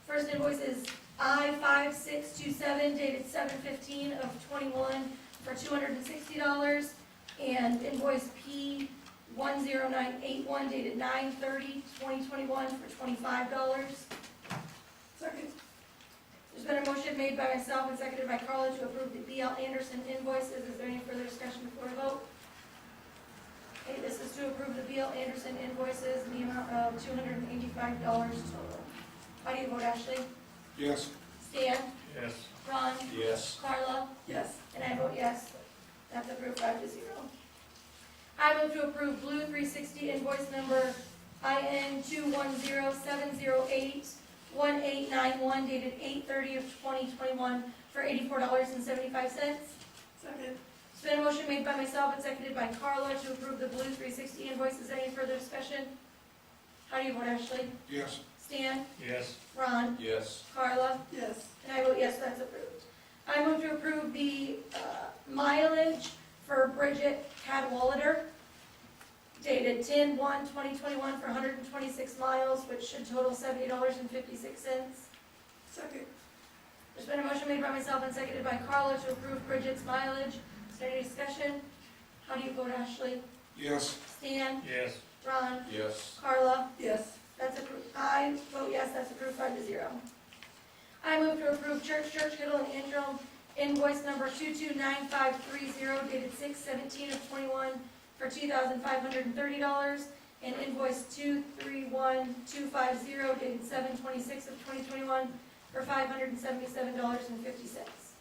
First invoice is I-5627 dated 7/15/21 for $260. And invoice P-10981 dated 9/30/2021 for $25. Second. There's been a motion made by myself and seconded by Carla to approve the BL Anderson invoices. Is there any further discussion before we vote? Okay, this is to approve the BL Anderson invoices in the amount of $285 total. How do you vote, Ashley? Yes. Stan? Yes. Ron? Yes. Carla? Yes. And I vote yes. That's approved 5-0. I move to approve Blue 360 invoice number IN 210708189 dated 8/30/2021 for $84.75. Second. It's been a motion made by myself and seconded by Carla to approve the Blue 360 invoices. Any further discussion? How do you vote, Ashley? Yes. Stan? Yes. Ron? Yes. Carla? Yes. And I vote yes, that's approved. I move to approve the mileage for Bridget Cadwalader, dated 10/1/2021 for 126 miles, which should total $70.56. Second. There's been a motion made by myself and seconded by Carla to approve Bridget's mileage. Is there any discussion? How do you vote, Ashley? Yes. Stan? Yes. Ron? Yes. Carla? Yes. That's approved. I vote yes, that's approved 5-0. I move to approve Church, Kittle, and Antrim invoice number 229530 dated 6/17/21 for $2,530, and invoice 231250 dated 7/26/2021 for $577.50.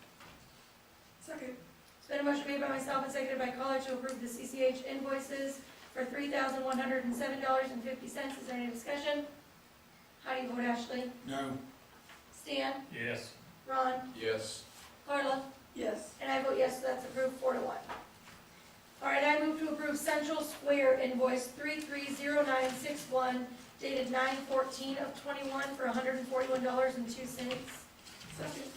Second. It's been a motion made by myself and seconded by Carla to approve the CCH invoices for $3,107.50. Is there any discussion? How do you vote, Ashley? No. Stan? Yes. Ron? Yes. Carla? Yes. And I vote yes, so that's approved 4-1. All right, I move to approve Central Square invoice 330961 dated 9/14/21 for $141.02. Second.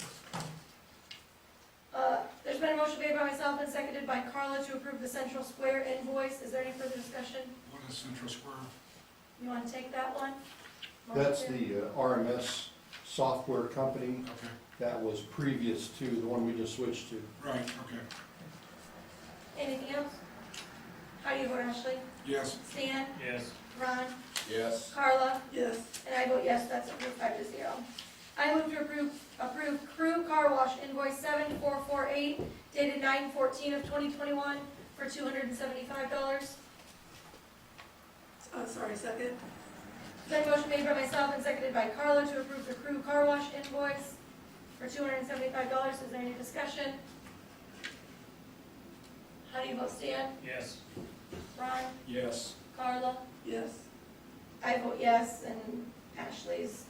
There's been a motion made by myself and seconded by Carla to approve the Central Square invoice. Is there any further discussion? What is Central Square? You want to take that one? That's the RMS software company Okay. that was previous to the one we just switched to. Right, okay. Anything else? How do you vote, Ashley? Yes. Stan? Yes. Ron? Yes. Carla? Yes. And I vote yes, that's approved 5-0. I move to approve Crew Car Wash invoice 7448 dated 9/14/2021 for $275. Sorry, second. Then motion made by myself and seconded by Carla to approve the Crew Car Wash invoice for $275. Is there any discussion? How do you vote, Stan? Yes. Ron? Yes. Carla? Yes. I vote yes, and Ashley's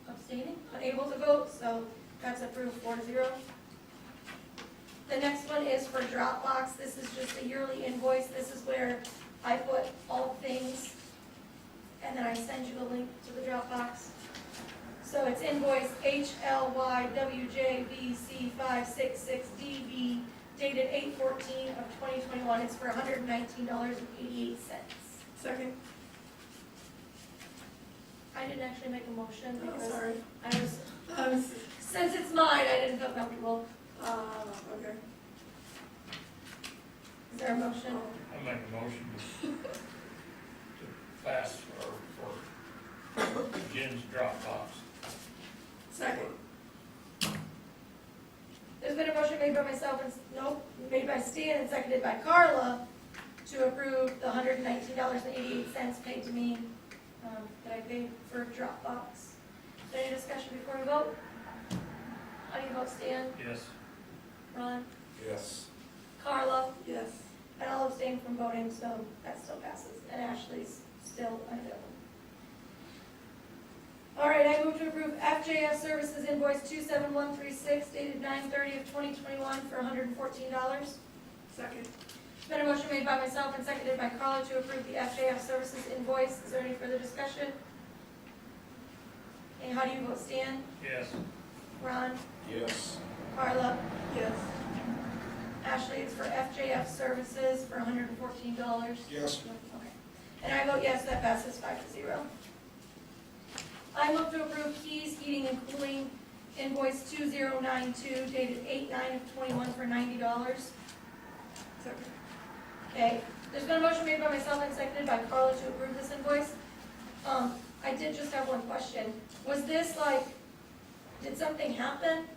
abstaining, unable to vote, so that's approved 4-0. The next one is for Dropbox. This is just a yearly invoice. This is where I put all things, and then I send you the link to the Dropbox. So it's invoice HLYWJBC566DB dated 8/14/2021. It's for $119.88. Second. I didn't actually make a motion Oh, because sorry. I was, since it's mine, I didn't feel comfortable. Okay. Is there a motion? I make a motion to pass for Jen's Dropbox. Second. There's been a motion made by myself and, made by Stan and seconded by Carla to approve the $119.88 paid to me, that I paid for Dropbox. Is there any discussion before we vote? How do you vote, Stan? Yes. Ron? Yes. Carla? Yes. And I'll abstain from voting, so that still passes. And Ashley's still unavailable. All right, I move to approve FJF Services invoice 27136 dated 9/30/2021 for $114. Second. There's been a motion made by myself and seconded by Carla to approve the FJF Services invoice. Is there any further discussion? And how do you vote, Stan? Yes. Ron? Yes. Carla, Yes. Ashley, it's for FJF services for $114. Yes. Okay. And I vote yes, that passes 5-0. I move to approve Keys Heating and Cooling invoice 2092 dated 8/9/21 for $90. Second. Okay, there's been a motion made by myself and seconded by Carla to approve this invoice. I did just have one question. Was this like, did something happen?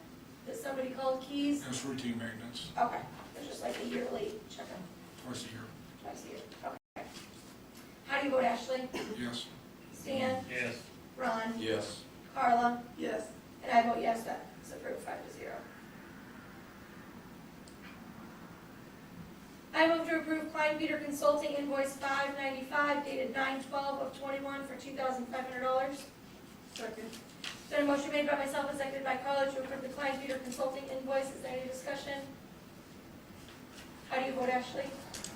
Did somebody call Keys? That's routine maintenance, Okay, it's just like a yearly checkup, twice a year. twice a year. Okay. How do you vote, Ashley? Yes. Stan? Yes. Ron? Yes. Carla? Yes. And I vote yes, that's approved 5-0. I move to approve Klein Peter Consulting invoice 595 dated 9/12/21 for $2,500. Second. Then a motion made by myself and seconded by Carla to approve the Klein Peter Consulting invoice. Is there any discussion? How do you vote, Ashley?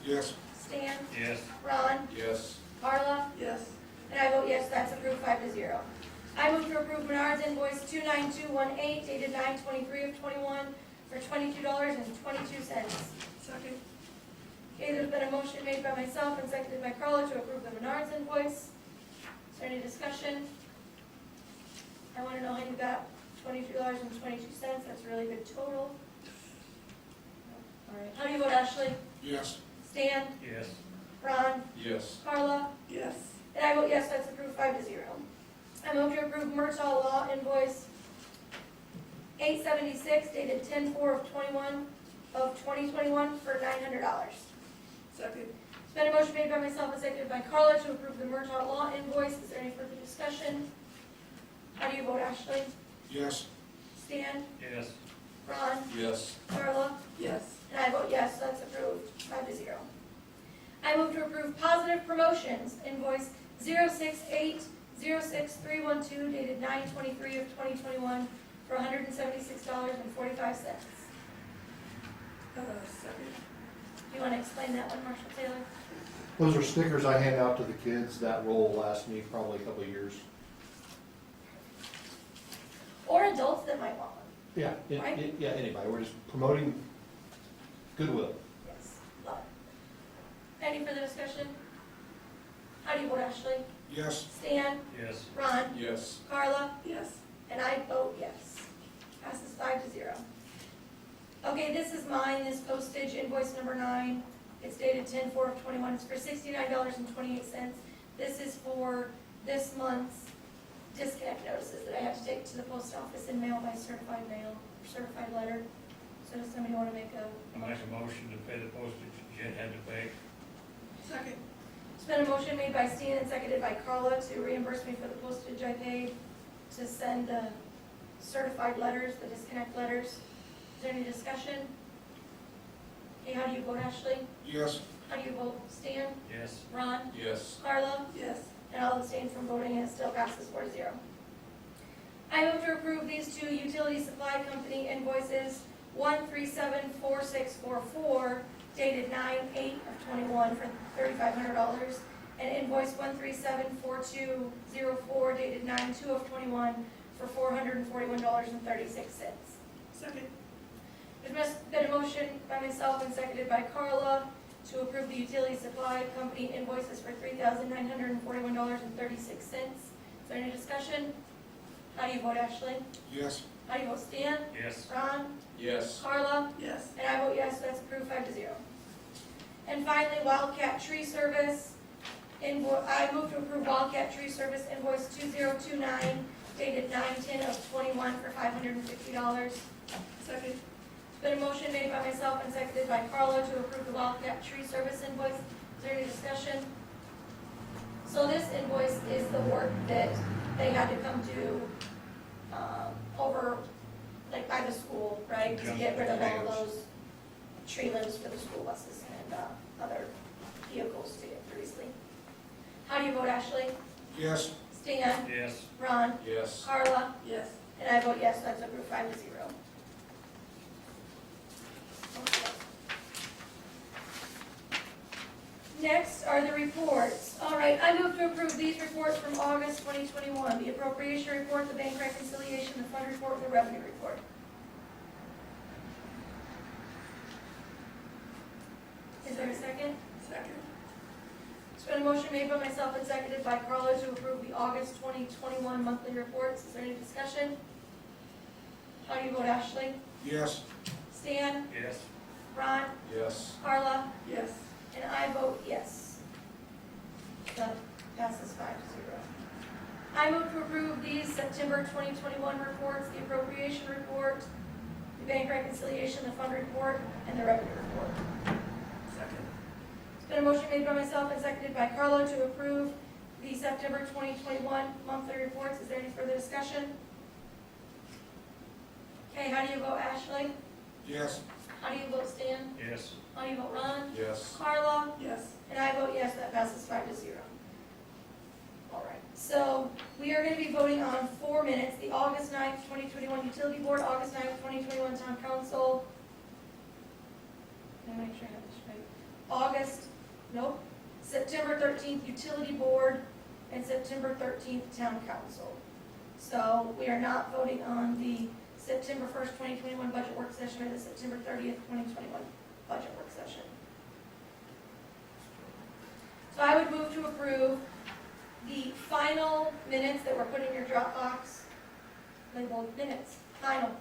Yes. Stan? Yes. Ron? Yes. Carla? Yes. And I vote yes, that's approved 5-0. I move to approve Menard's invoice 29218 dated 9/23/21 for $22.22. Second. Okay, there's been a motion made by myself and seconded by Carla to approve the Menard's invoice. Is there any discussion? I want to know how you got $22.22. That's a really good total. All right. How do you vote, Ashley? Yes. Stan? Yes. Ron? Yes. Carla? Yes. And I vote yes, that's approved 5-0. I move to approve Murtaugh Law invoice 876 dated 10/4/2021 for $900. Second. It's been a motion made by myself and seconded by Carla to approve the Murtaugh Law invoice. Is there any further discussion? How do you vote, Ashley? Yes. Stan? Yes. Ron? Yes. Carla? Yes. And I vote yes, that's approved 5-0. I move to approve Positive Promotions invoice 06806312 dated 9/23/2021 for $176.45. Second. Do you want to explain that one, Marshall Taylor? Those are stickers I hand out to the kids. That roll will last me probably a couple of years. Or adults that might want one. Yeah, Right. yeah, anybody. We're just promoting goodwill. Yes, love it. Any further discussion? How do you vote, Ashley? Yes. Stan? Yes. Ron? Yes. Carla? Yes. And I vote yes. Passes 5-0. Okay, this is mine, this postage invoice number 9. It's dated 10/4/21. It's for $69.28. This is for this month's disconnect notices that I have to take to the post office and mail by certified mail, or certified letter. So does somebody want to make a I make a motion to pay the postage Jen had to pay. Second. It's been a motion made by Stan and seconded by Carla to reimburse me for the postage I paid to send the certified letters, the disconnect letters. Is there any discussion? Okay, how do you vote, Ashley? Yes. How do you vote, Stan? Yes. Ron? Yes. Carla? Yes. And I'll abstain from voting, and it still passes 4-0. I move to approve these two utility supply company invoices, 1374644, dated 9/8/21 for $3,500, and invoice 1374204, dated 9/2/21 for $441.36. Second. There's been a motion by myself and seconded by Carla to approve the utility supply company invoices for $3,941.36. Is there any discussion? How do you vote, Ashley? Yes. How do you vote, Stan? Yes. Ron? Yes. Carla? Yes. And I vote yes, that's approved 5-0. And finally, Wildcat Tree Service, I move to approve Wildcat Tree Service invoice 2029 dated 9/10/21 for $550. Second. It's been a motion made by myself and seconded by Carla to approve the Wildcat Tree Service invoice. Is there any discussion? So this invoice is the work that they had to come do over, like by the school, right? To get rid of all those tree limbs for the school buses and other vehicles to get through easily. How do you vote, Ashley? Yes. Stan? Yes. Ron? Yes. Carla? Yes. And I vote yes, that's approved 5-0. Okay. Next are the reports. All right, I move to approve these reports from August 2021. The appropriation report, the bank reconciliation, the fund report, and the revenue report. there a second? Second. It's been a motion made by myself and seconded by Carla to approve the August 2021 monthly reports. Is there any discussion? How do you vote, Ashley? Yes. Stan? Yes. Ron? Yes. Carla? Yes. And I vote yes. That passes 5-0. I move to approve these September 2021 reports, the appropriation report, the bank reconciliation, the fund report, and the revenue report. Second. It's been a motion made by myself and seconded by Carlo to approve the September 2021 monthly reports. Is there any further discussion? Okay, how do you vote, Ashley? Yes. How do you vote, Stan? Yes. How do you vote, Ron? Yes. Carla? Yes. And I vote yes, that passes 5-0. All right, so we are going to be voting on 4 minutes, the August 9th, 2021 Utility Board, August 9th, 2021 Town Council. Let me make sure I have this right. September 13th Utility Board, and September 13th Town Council. So we are not voting on the September 1st, 2021 budget work session or the September 30th, 2021 budget work session. So I would move to approve the final minutes that were put in your Dropbox, labeled minutes, final.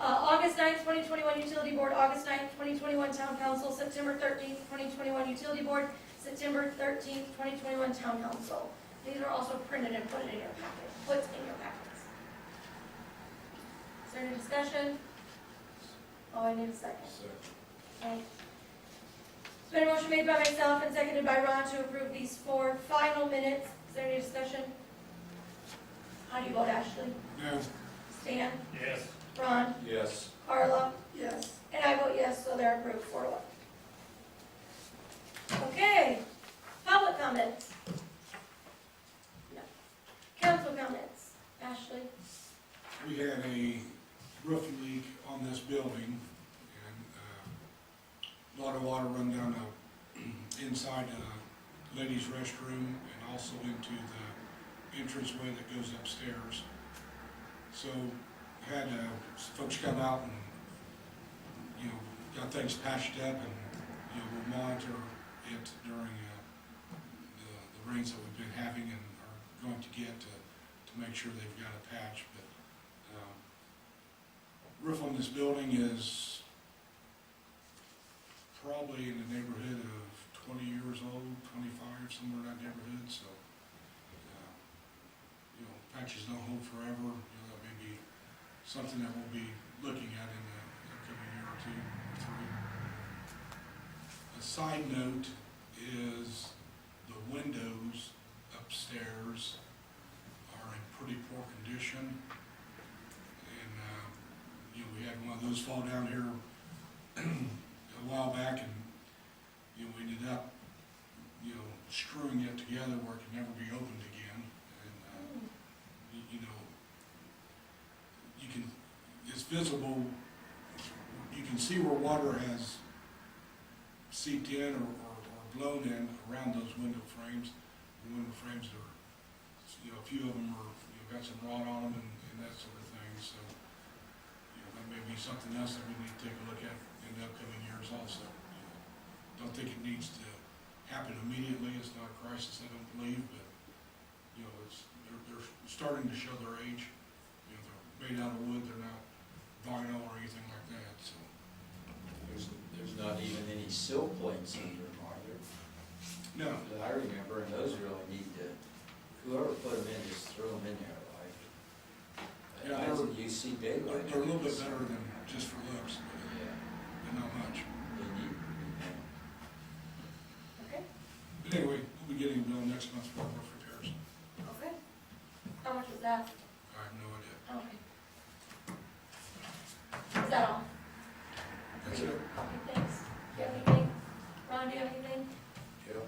August 9th, 2021 Utility Board, August 9th, 2021 Town Council, September 13th, 2021 Utility Board, September 13th, 2021 Town Council. These are also printed and put in your packets. Is there any discussion? Oh, I need a second. Okay. It's been a motion made by myself and seconded by Ron to approve these 4 final minutes. Is there any discussion? How do you vote, Ashley? No. Stan? Yes. Ron? Yes. Carla? Yes. And I vote yes, so they're approved 4-1. Okay, public comments. No. Council comments. Ashley? We had a roof leak on this building, and a lot of water run down the inside the ladies' restroom and also into the entranceway that goes upstairs. So had folks come out and, got things patched up, and, we'll monitor it during the rains that we've been having and are going to get to make sure they've got a patch. But roof on this building is probably in the neighborhood of 20 years old, 25, somewhere in that neighborhood, so, patches don't hold forever. That may be something that we'll be looking at in the upcoming year or 2 or 3. A side note is the windows upstairs are in pretty poor condition. And, we had one of those fall down here a while back, and, we ended up, screwing it together where it could never be opened again. And, it's visible, you can see where water has seeped in or blown in around those window frames. The window frames are, a few of them are, got some rot on them and that sort of thing, so, that may be something else that we need to take a look at in the upcoming years also. Don't think it needs to happen immediately, it's not a crisis, I don't believe, but, they're starting to show their age. They're made out of wood, they're not vinyl or anything like that, so. There's not even any sill plates under them, are there? No, That I remember, and those really need to, whoever put them in, just throw them in there, like. Yeah, As you see daylight. they're a little bit better than just for looks, Yeah, but not much. they need to be done. Okay. But anyway, we'll be getting a bill next month for roof repairs. Okay. How much was that? I have no idea. Okay. Is that all? That's it. Okay, thanks. Do you have anything? Ron, do you have anything? Yep.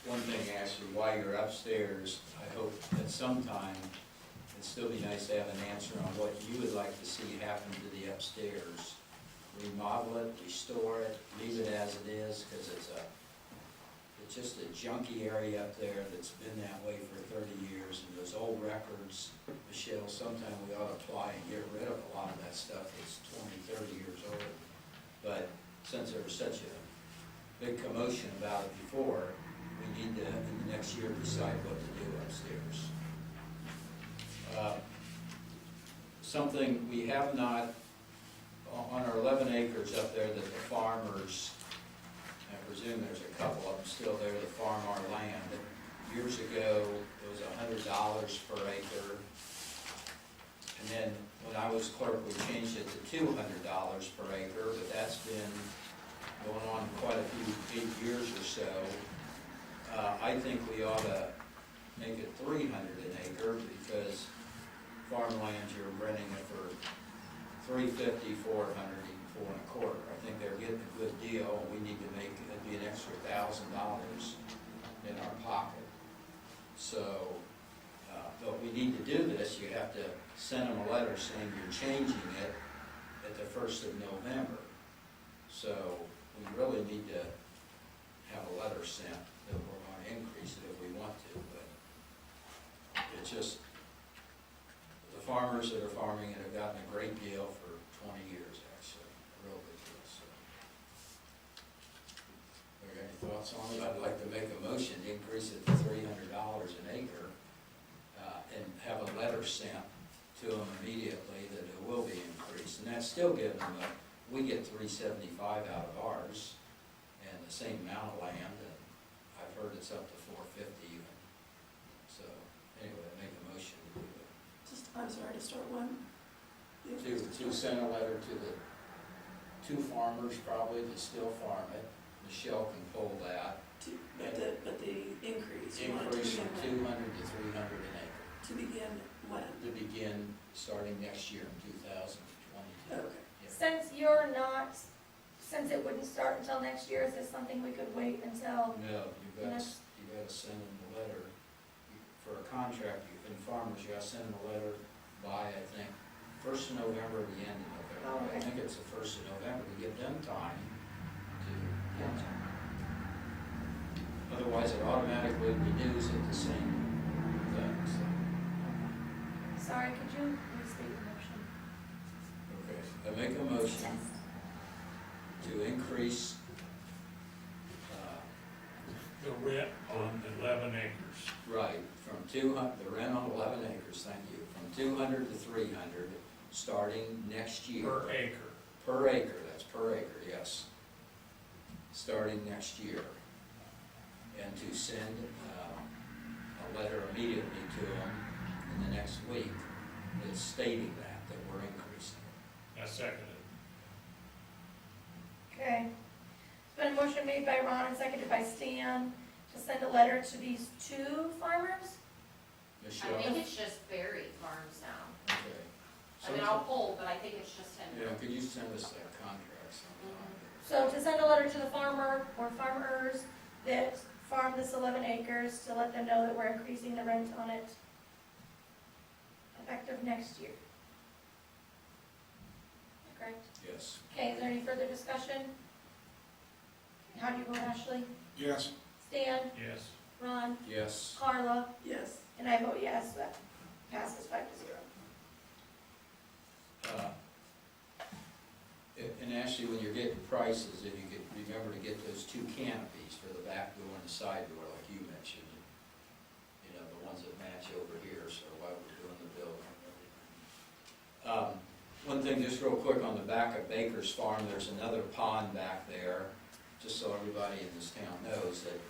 One thing, Ashley, while you're upstairs, I hope that sometime, it'd still be nice to have an answer on what you would like to see happen to the upstairs. Remodel it, restore it, leave it as it is, because it's it's just a junky area up there that's been that way for 30 years, and those old records, Michelle, sometime we ought to apply and get rid of a lot of that stuff that's 20, 30 years old. But since there was such a big commotion about it before, we need to, in the next year, decide what to do upstairs. Something we have not, on our 11 acres up there that the farmers, I presume there's a couple of them still there that farm our land. Years ago, it was $100 per acre. And then when I was clerk, we changed it to $200 per acre, but that's been going on quite a few, 8 years or so. I think we ought to make it $300 an acre, because farmland, you're renting it for $350, $400, even $4.25. I think they're getting a good deal, and we need to make it be an extra $1,000 in our pocket. So, but we need to do this. You have to send them a letter saying you're changing it at the 1st of November. So we really need to have a letter sent that we're going to increase it if we want to, but it's just, the farmers that are farming it have gotten a great deal for 20 years, actually, a real good deal, so. Are there any thoughts on it? I'd like to make a motion to increase it to $300 an acre, and have a letter sent to them immediately that it will be increased, and that's still giving them we get $375 out of ours, and the same amount of land, and I've heard it's up to $450 even. So, anyway, I make a motion to do it. I'm sorry, to start one? To send a letter to the 2 farmers probably that still farm it. Michelle can pull that. But the increase. you want it to Increase from begin 200 to 300 an acre. To begin when? To begin starting next year in 2022. Okay. Yeah. Since it wouldn't start until next year, is this something we could wait until? No, you gotta send them a letter. For a contract, in farmers, you gotta send them a letter by, I think, 1st of November or the end of November. Oh, okay. I think it's the 1st of November to give them time to get it. Otherwise, it automatically renews at the same thing, so. Sorry, could you restate your motion? Okay, I make a motion to increase, The rent on 11 acres. right, from 200, the rent on 11 acres, thank you, from 200 to 300, starting next year. Per acre. Per acre, that's per acre, yes. Starting next year. And to send a letter immediately to them in the next week that's stating that we're increasing it. I second it. Okay. It's been a motion made by Ron and seconded by Stan to send a letter to these 2 farmers. Michelle? I think it's just Berry Farms now. Okay. I mean, I'll hold, but I think it's just him. Yeah, could you send us that contract sometime? So to send a letter to the farmer or farmers that farm this 11 acres to let them know that we're increasing the rent on it effective next year. Correct? Yes. Okay, is there any further discussion? How do you vote, Ashley? Yes, Stan? Yes. Ron? Yes. Carla? Yes. And I vote yes, that passes 5-0. And Ashley, when you're getting prices, if you could remember to get those 2 canopies for the back door and the side door, like you mentioned. You know, the ones that match over here, so while we're doing the building and everything. One thing, just real quick, on the back of Baker's Farm, there's another pond back there, just so everybody in this town knows that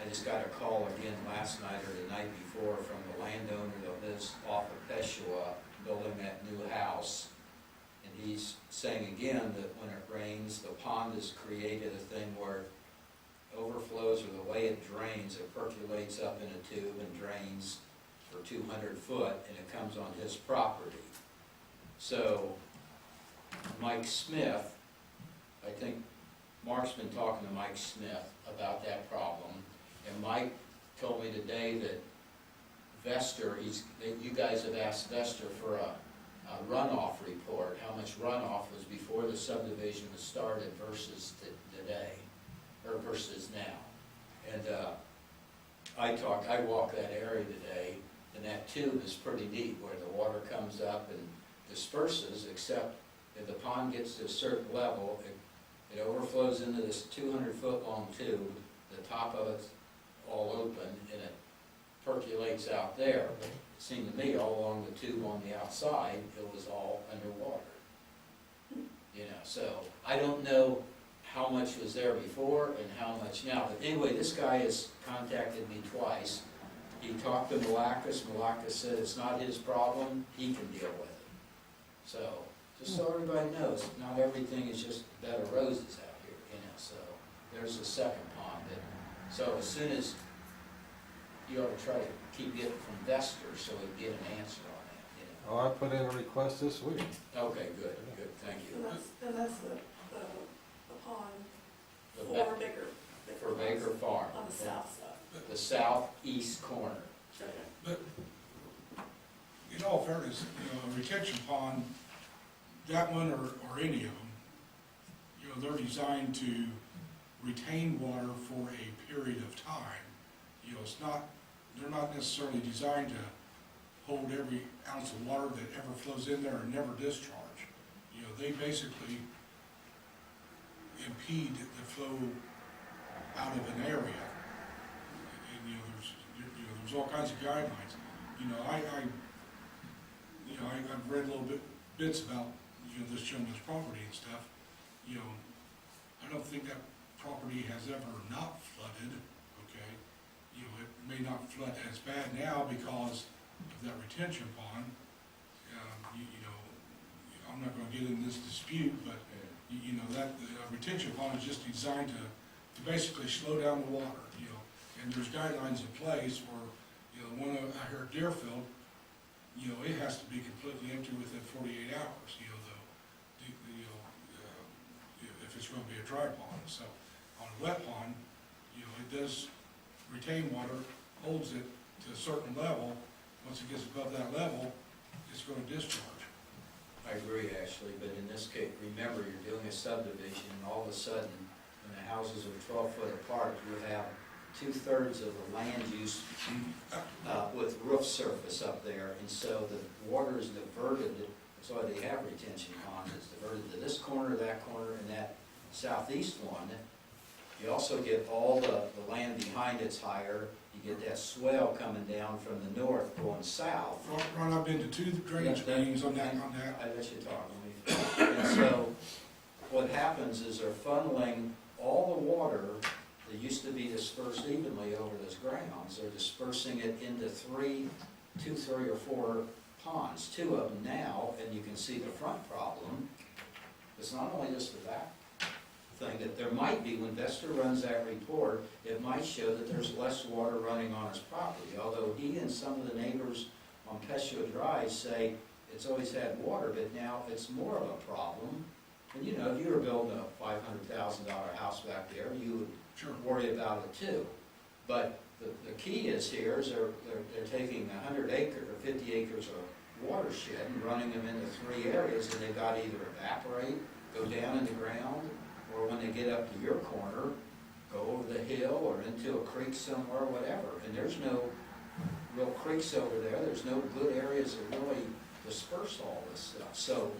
I just got a call again last night or the night before from the landowner that lives off of Peshua, building that new house. And he's saying again that when it rains, the pond has created a thing where it overflows, or the way it drains, it percolates up in a tube and drains for 200 foot, and it comes on his property. So Mike Smith, I think Mark's been talking to Mike Smith about that problem, and Mike told me today that Vester, that you guys have asked Vester for a runoff report, how much runoff was before the subdivision was started versus today, or versus now. And I walked that area today, and that tube is pretty deep where the water comes up and disperses, except if the pond gets to a certain level, it overflows into this 200-foot long tube, the top of it's all open, and it percolates out there. It seemed to me all along the tube on the outside, it was all underwater. You know, so I don't know how much was there before and how much now. But anyway, this guy has contacted me twice. He talked to Malacus. Malacus said it's not his problem, he can deal with it. So, just so everybody knows, not everything is just a bed of roses out here, you know, so there's a second pond that, so as soon as, you ought to try to keep getting from Vester so we get an answer on that, you know. Oh, I put in a request this week. Okay, good, thank And you. that's the pond The for ba- Baker. For Baker Farm. On the south side. The southeast corner. Okay. But in all fairness, you know, a retention pond, that one or any of them, you know, they're designed to retain water for a period of time. You know, they're not necessarily designed to hold every ounce of water that ever flows in there and never discharge. You know, they basically impede the flow out of an area. And, you know, there's all kinds of guidelines. You know, I've read a little bits about, you know, this gentleman's property and stuff. You know, I don't think that property has ever not flooded, okay? You know, it may not flood as bad now because of that retention pond. You know, I'm not gonna get into this dispute, but, you know, that retention pond is just designed to basically slow down the water, you know. And there's guidelines in place where, you know, the one out here at Deerfield, you know, it has to be completely empty within 48 hours, you know, if it's gonna be a dry pond. So on a wet pond, you know, it does retain water, holds it to a certain level. Once it gets above that level, it's gonna discharge. I agree, actually, but in this case, remember, you're doing a subdivision, and all of a sudden, when the houses are 12 foot apart, you have 2/3 of the land use with roof surface up there, and so the water is diverted. That's why they have retention ponds. It's diverted to this corner, that corner, and that southeast one. You also get all the land behind it's higher. You get that swell coming down from the north going south. Ron, I've been to 2 drainage meetings on that. I let you talk, let me finish. And so, what happens is they're funneling all the water that used to be dispersed evenly over those grounds, they're dispersing it into 3 or 4 ponds, 2 of them now, and you can see the front problem. It's not only just the back thing, that there might be, when Vester runs that report, it might show that there's less water running on his property, although he and some of the neighbors on Pescio Drive say it's always had water, but now it's more of a problem. And you know, if you were building a $500,000 house back there, you would worry about it too. But the key is here is they're taking 100 acres or 50 acres of watershed and running them into 3 areas, and they've got to either evaporate, go down in the ground, or when they get up to your corner, go over the hill or into a creek somewhere, whatever. And there's no real creeks over there. There's no good areas that really disperse all this stuff. So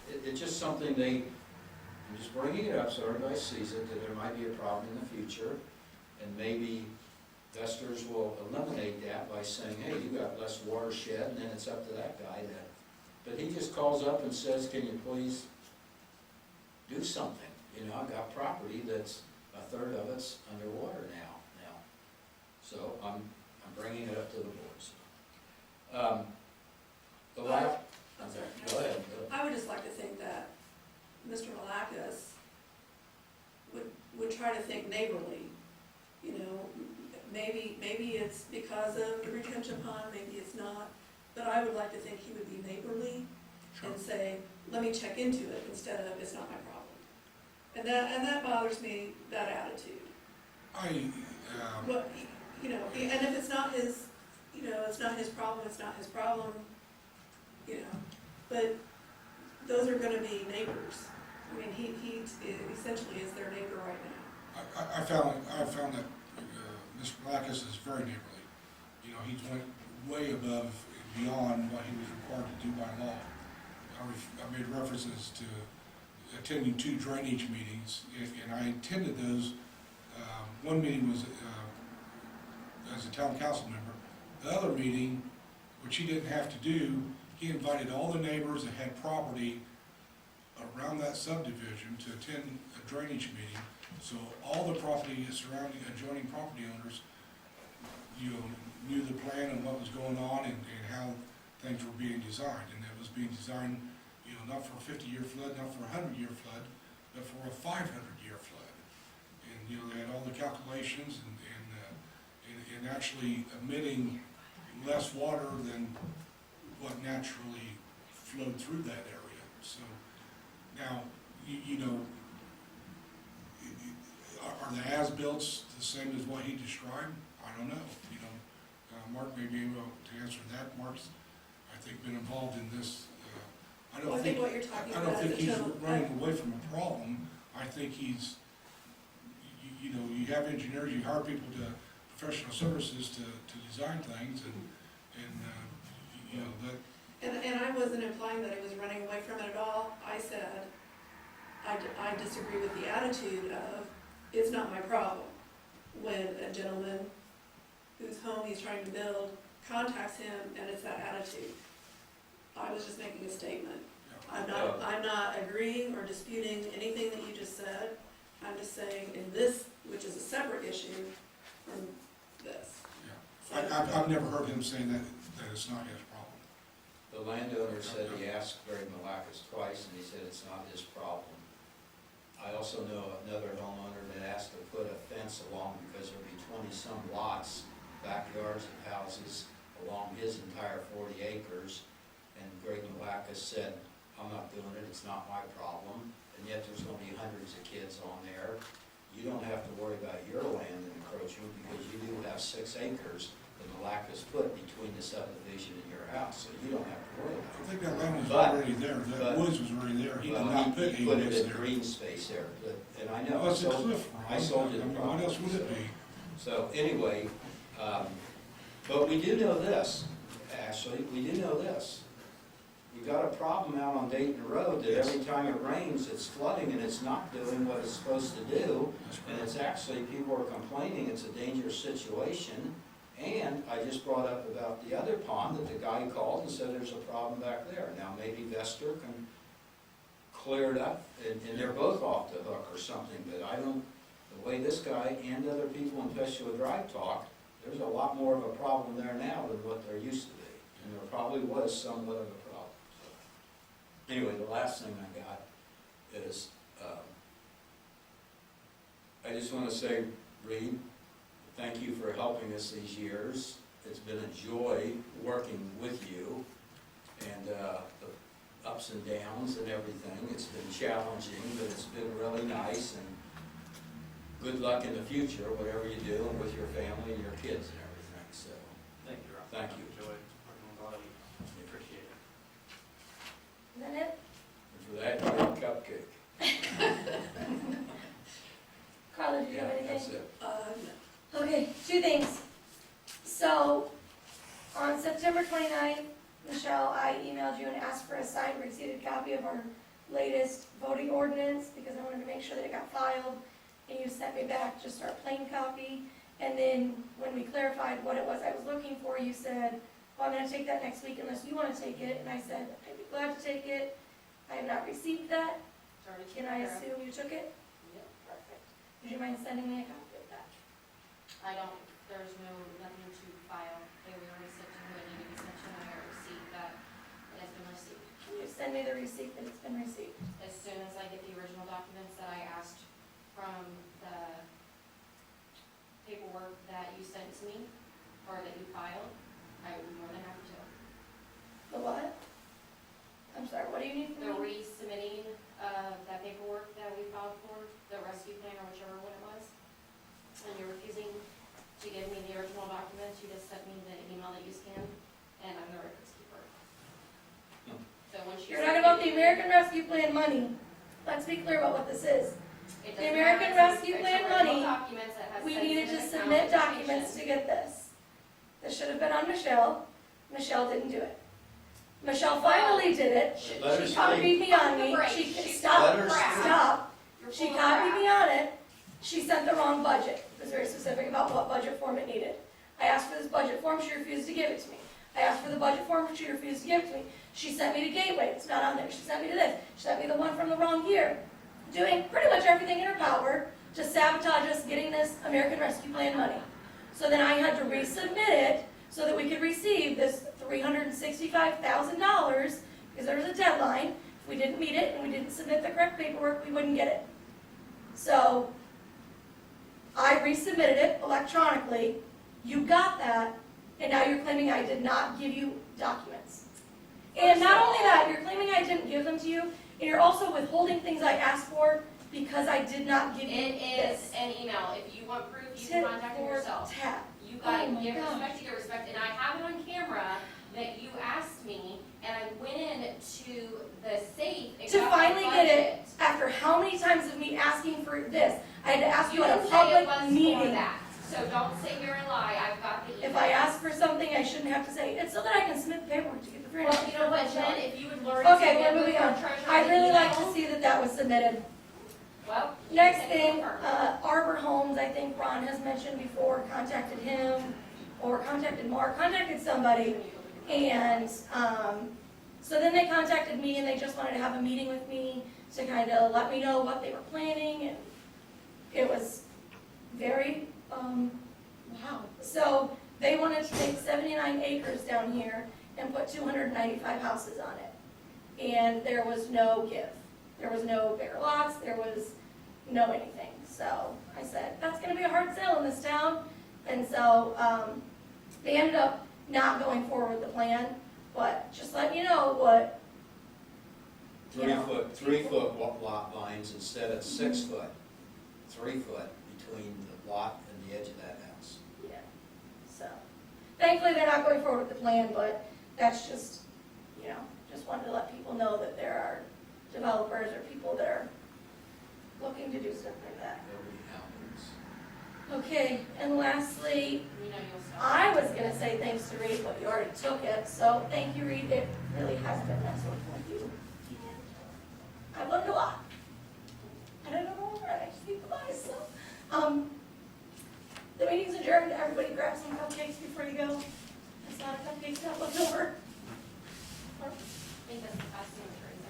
it's just something I'm just bringing it up so everybody sees it, that there might be a problem in the future. And maybe investors will eliminate that by saying, hey, you got less watershed, and then it's up to that guy that. But he just calls up and says, can you please do something? You know, I've got property that's 1/3 of it's underwater now. So I'm bringing it up to the boards. The last, I'm sorry. go ahead. I would just like to think that Mr. Malacus would try to think neighborly. You know, maybe it's because of the retention pond, maybe it's not, but I would like to think he would be neighborly and say, let me check into it instead of, it's not my problem. And that bothers me, that attitude. But, you know, and if it's not his, you know, it's not his problem, it's not his problem, you know, but those are gonna be neighbors. I mean, he essentially is their neighbor right now. I found that Mr. Blackus is very neighborly. You know, he's went way above and beyond what he was required to do by law. I made references to attending 2 drainage meetings, and I attended those. One meeting was as a town council member. The other meeting, which he didn't have to do, he invited all the neighbors that had property around that subdivision to attend a drainage meeting. So all the property surrounding, adjoining property owners, you know, knew the plan and what was going on and how things were being designed. And it was being designed, you know, not for a 50-year flood, not for a 100-year flood, but for a 500-year flood. And, you know, they had all the calculations and actually emitting less water than what naturally flowed through that area. So now, you know, are the as-bills the same as what he described? I don't know. You know, Mark may be able to answer that. Mark's, I think, been involved in this. I Well, I think what you're talking I about don't is think the he's total. running away from a problem. I think he's, you know, you have engineers, you hire people to professional services to design things, and you know that. And I wasn't implying that I was running away from it at all. I said, I disagree with the attitude of, it's not my problem. When a gentleman whose home he's trying to build contacts him and it's that attitude. I was just making a statement. I'm not agreeing or disputing anything that you just said. I'm just saying in this, which is a separate issue from this. Yeah. I've never heard him say that it's not his problem. The landowner said he asked Greg Malacus twice, and he said it's not his problem. I also know another homeowner that asked to put a fence along because there'll be 20-some lots, backyards of houses along his entire 40 acres. And Greg Malacus said, I'm not doing it, it's not my problem. And yet there's going to be hundreds of kids on there. You don't have to worry about your land encroachment because you do have 6 acres that Malacus put between the subdivision and your house, so you don't have to worry about it. I think that land was But- already there, that woods was already there. He did Well, not put he any put it woods in there. green space there, and I know. Well, it's a I sold- cliff, I sold you the I mean, what property. else would it be? So anyway, but we do know this, Ashley, we do know this. We've got a problem out on Dayton Road that every time it rains, it's flooding and it's not doing what it's supposed to do. That's And correct. it's actually, people are complaining, it's a dangerous situation. And I just brought up about the other pond that the guy called and said there's a problem back there. Now maybe Vester can clear it up and they're both off the hook or something, but I don't, the way this guy and other people in Peshua Drive talk, there's a lot more of a problem there now than what there used to be. And there probably was somewhat of a problem. So, anyway, the last thing I got is, I just want to say, Reed, thank you for helping us these years. It's been a joy working with you, and the ups and downs and everything. It's been challenging, but it's been really nice, and good luck in the future, whatever you do, and with your family and your kids and everything, so. Thank you, Rob. Thank you. Enjoyed working with all of you. Appreciate it. Is that it? And for that, you get a cupcake. Carla, do you have Yeah, anything? that's it. No. Okay, 2 things. So, on September 29th, Michelle, I emailed you and asked for a signed receipted copy of our latest voting ordinance because I wanted to make sure that it got filed. And you sent me back just our plain copy. And then when we clarified what it was I was looking for, you said, well, I'm gonna take that next week unless you wanna take it. And I said, I'd be glad to take it. I have not received that. It's already Can taken I care of. assume you took it? Yep. Perfect. Would you mind sending me a copy of that? I don't, there's nothing to file. They were already sent to who it needed to be sent to, and I got a receipt that it has been received. Can you send me the receipt that it's been received? As soon as I get the original documents that I asked from the paperwork that you sent to me, or that you filed, I would be more than happy to. The what? I'm sorry, what do you need The from me? resubmitting of that paperwork that we filed for, the rescue plan or whichever one it was, and you're refusing to give me the original documents, you just sent me the email that you scanned, and I'm the records keeper. So once you. You're talking about the American Rescue Plan money. Let's be clear about what this is. It The doesn't American matter. Rescue It's Plan original money, documents that has we said needed to account submit documents to information. get this. This should have been on Michelle. Michelle didn't do it. Michelle finally did it. Let her She speak. copied me on me. Break. She, She's stop, Let her stop. You're She full of copied crap. me on it. She sent the wrong budget. It was very specific about what budget form it needed. I asked for this budget form, she refused to give it to me. I asked for the budget form, she refused to give it to me. She sent me to Gateway, it's not on there. She sent me to this. She sent me the one from the wrong year. Doing pretty much everything in her power to sabotage us getting this American Rescue Plan money. So then I had to resubmit it so that we could receive this $365,000 because there was a deadline. If we didn't meet it and we didn't submit the correct paperwork, we wouldn't get it. So I resubmitted it electronically. You got that, and now you're claiming I did not give you documents. And not only that, you're claiming I didn't give them to you, and you're also withholding things I asked for because I did not give you It this. is an email. If you want proof, you can Tit contact for yourself. tat. You gotta Oh my give gosh. respect to get respect, and I have it on camera that you asked me, and I went into the safe and To got my finally get it, budget. after how many times of me asking for this, I had to ask you You at a didn't say it public was for meeting. that, so don't sit here and lie. I've got the email. If I ask for something, I shouldn't have to say, it's so that I can submit the paperwork to get the free. Well, you know what, Jen, if you would learn to Okay, get we're with moving your on. treasurer I'd really like to email, see that that was submitted. well, you Next can thing, confirm. Arbor Homes, I think Ron has mentioned before, contacted him, or contacted Mark, contacted somebody, and, so then they contacted me, and they just wanted to have a meeting with me to kind of let me know what they were planning, and it was very, wow. So, they wanted to take 79 acres down here and put 295 houses on it, and there was no give. There was no bigger lots, there was no anything. So I said, that's gonna be a hard sell in this town. And so, they ended up not going forward with the plan, but just let you know what, you know, Three foot lot lines instead of 6 foot, 3 foot between the lot and the edge of that house. yeah. So thankfully, they're not going forward with the plan, but that's just, you know, just wanted to let people know that there are developers or people that are looking to do stuff like that. Nobody happens. Okay, and lastly, You know you'll stop. I was gonna say thanks to Reed, but you already took it, so thank you, Reed. It really has been nice working with you. I've learned a lot. And I don't know where I just need the advice, so. The meeting's adjourned. Everybody grab some cupcakes before you go. It's not a cupcake, not left over.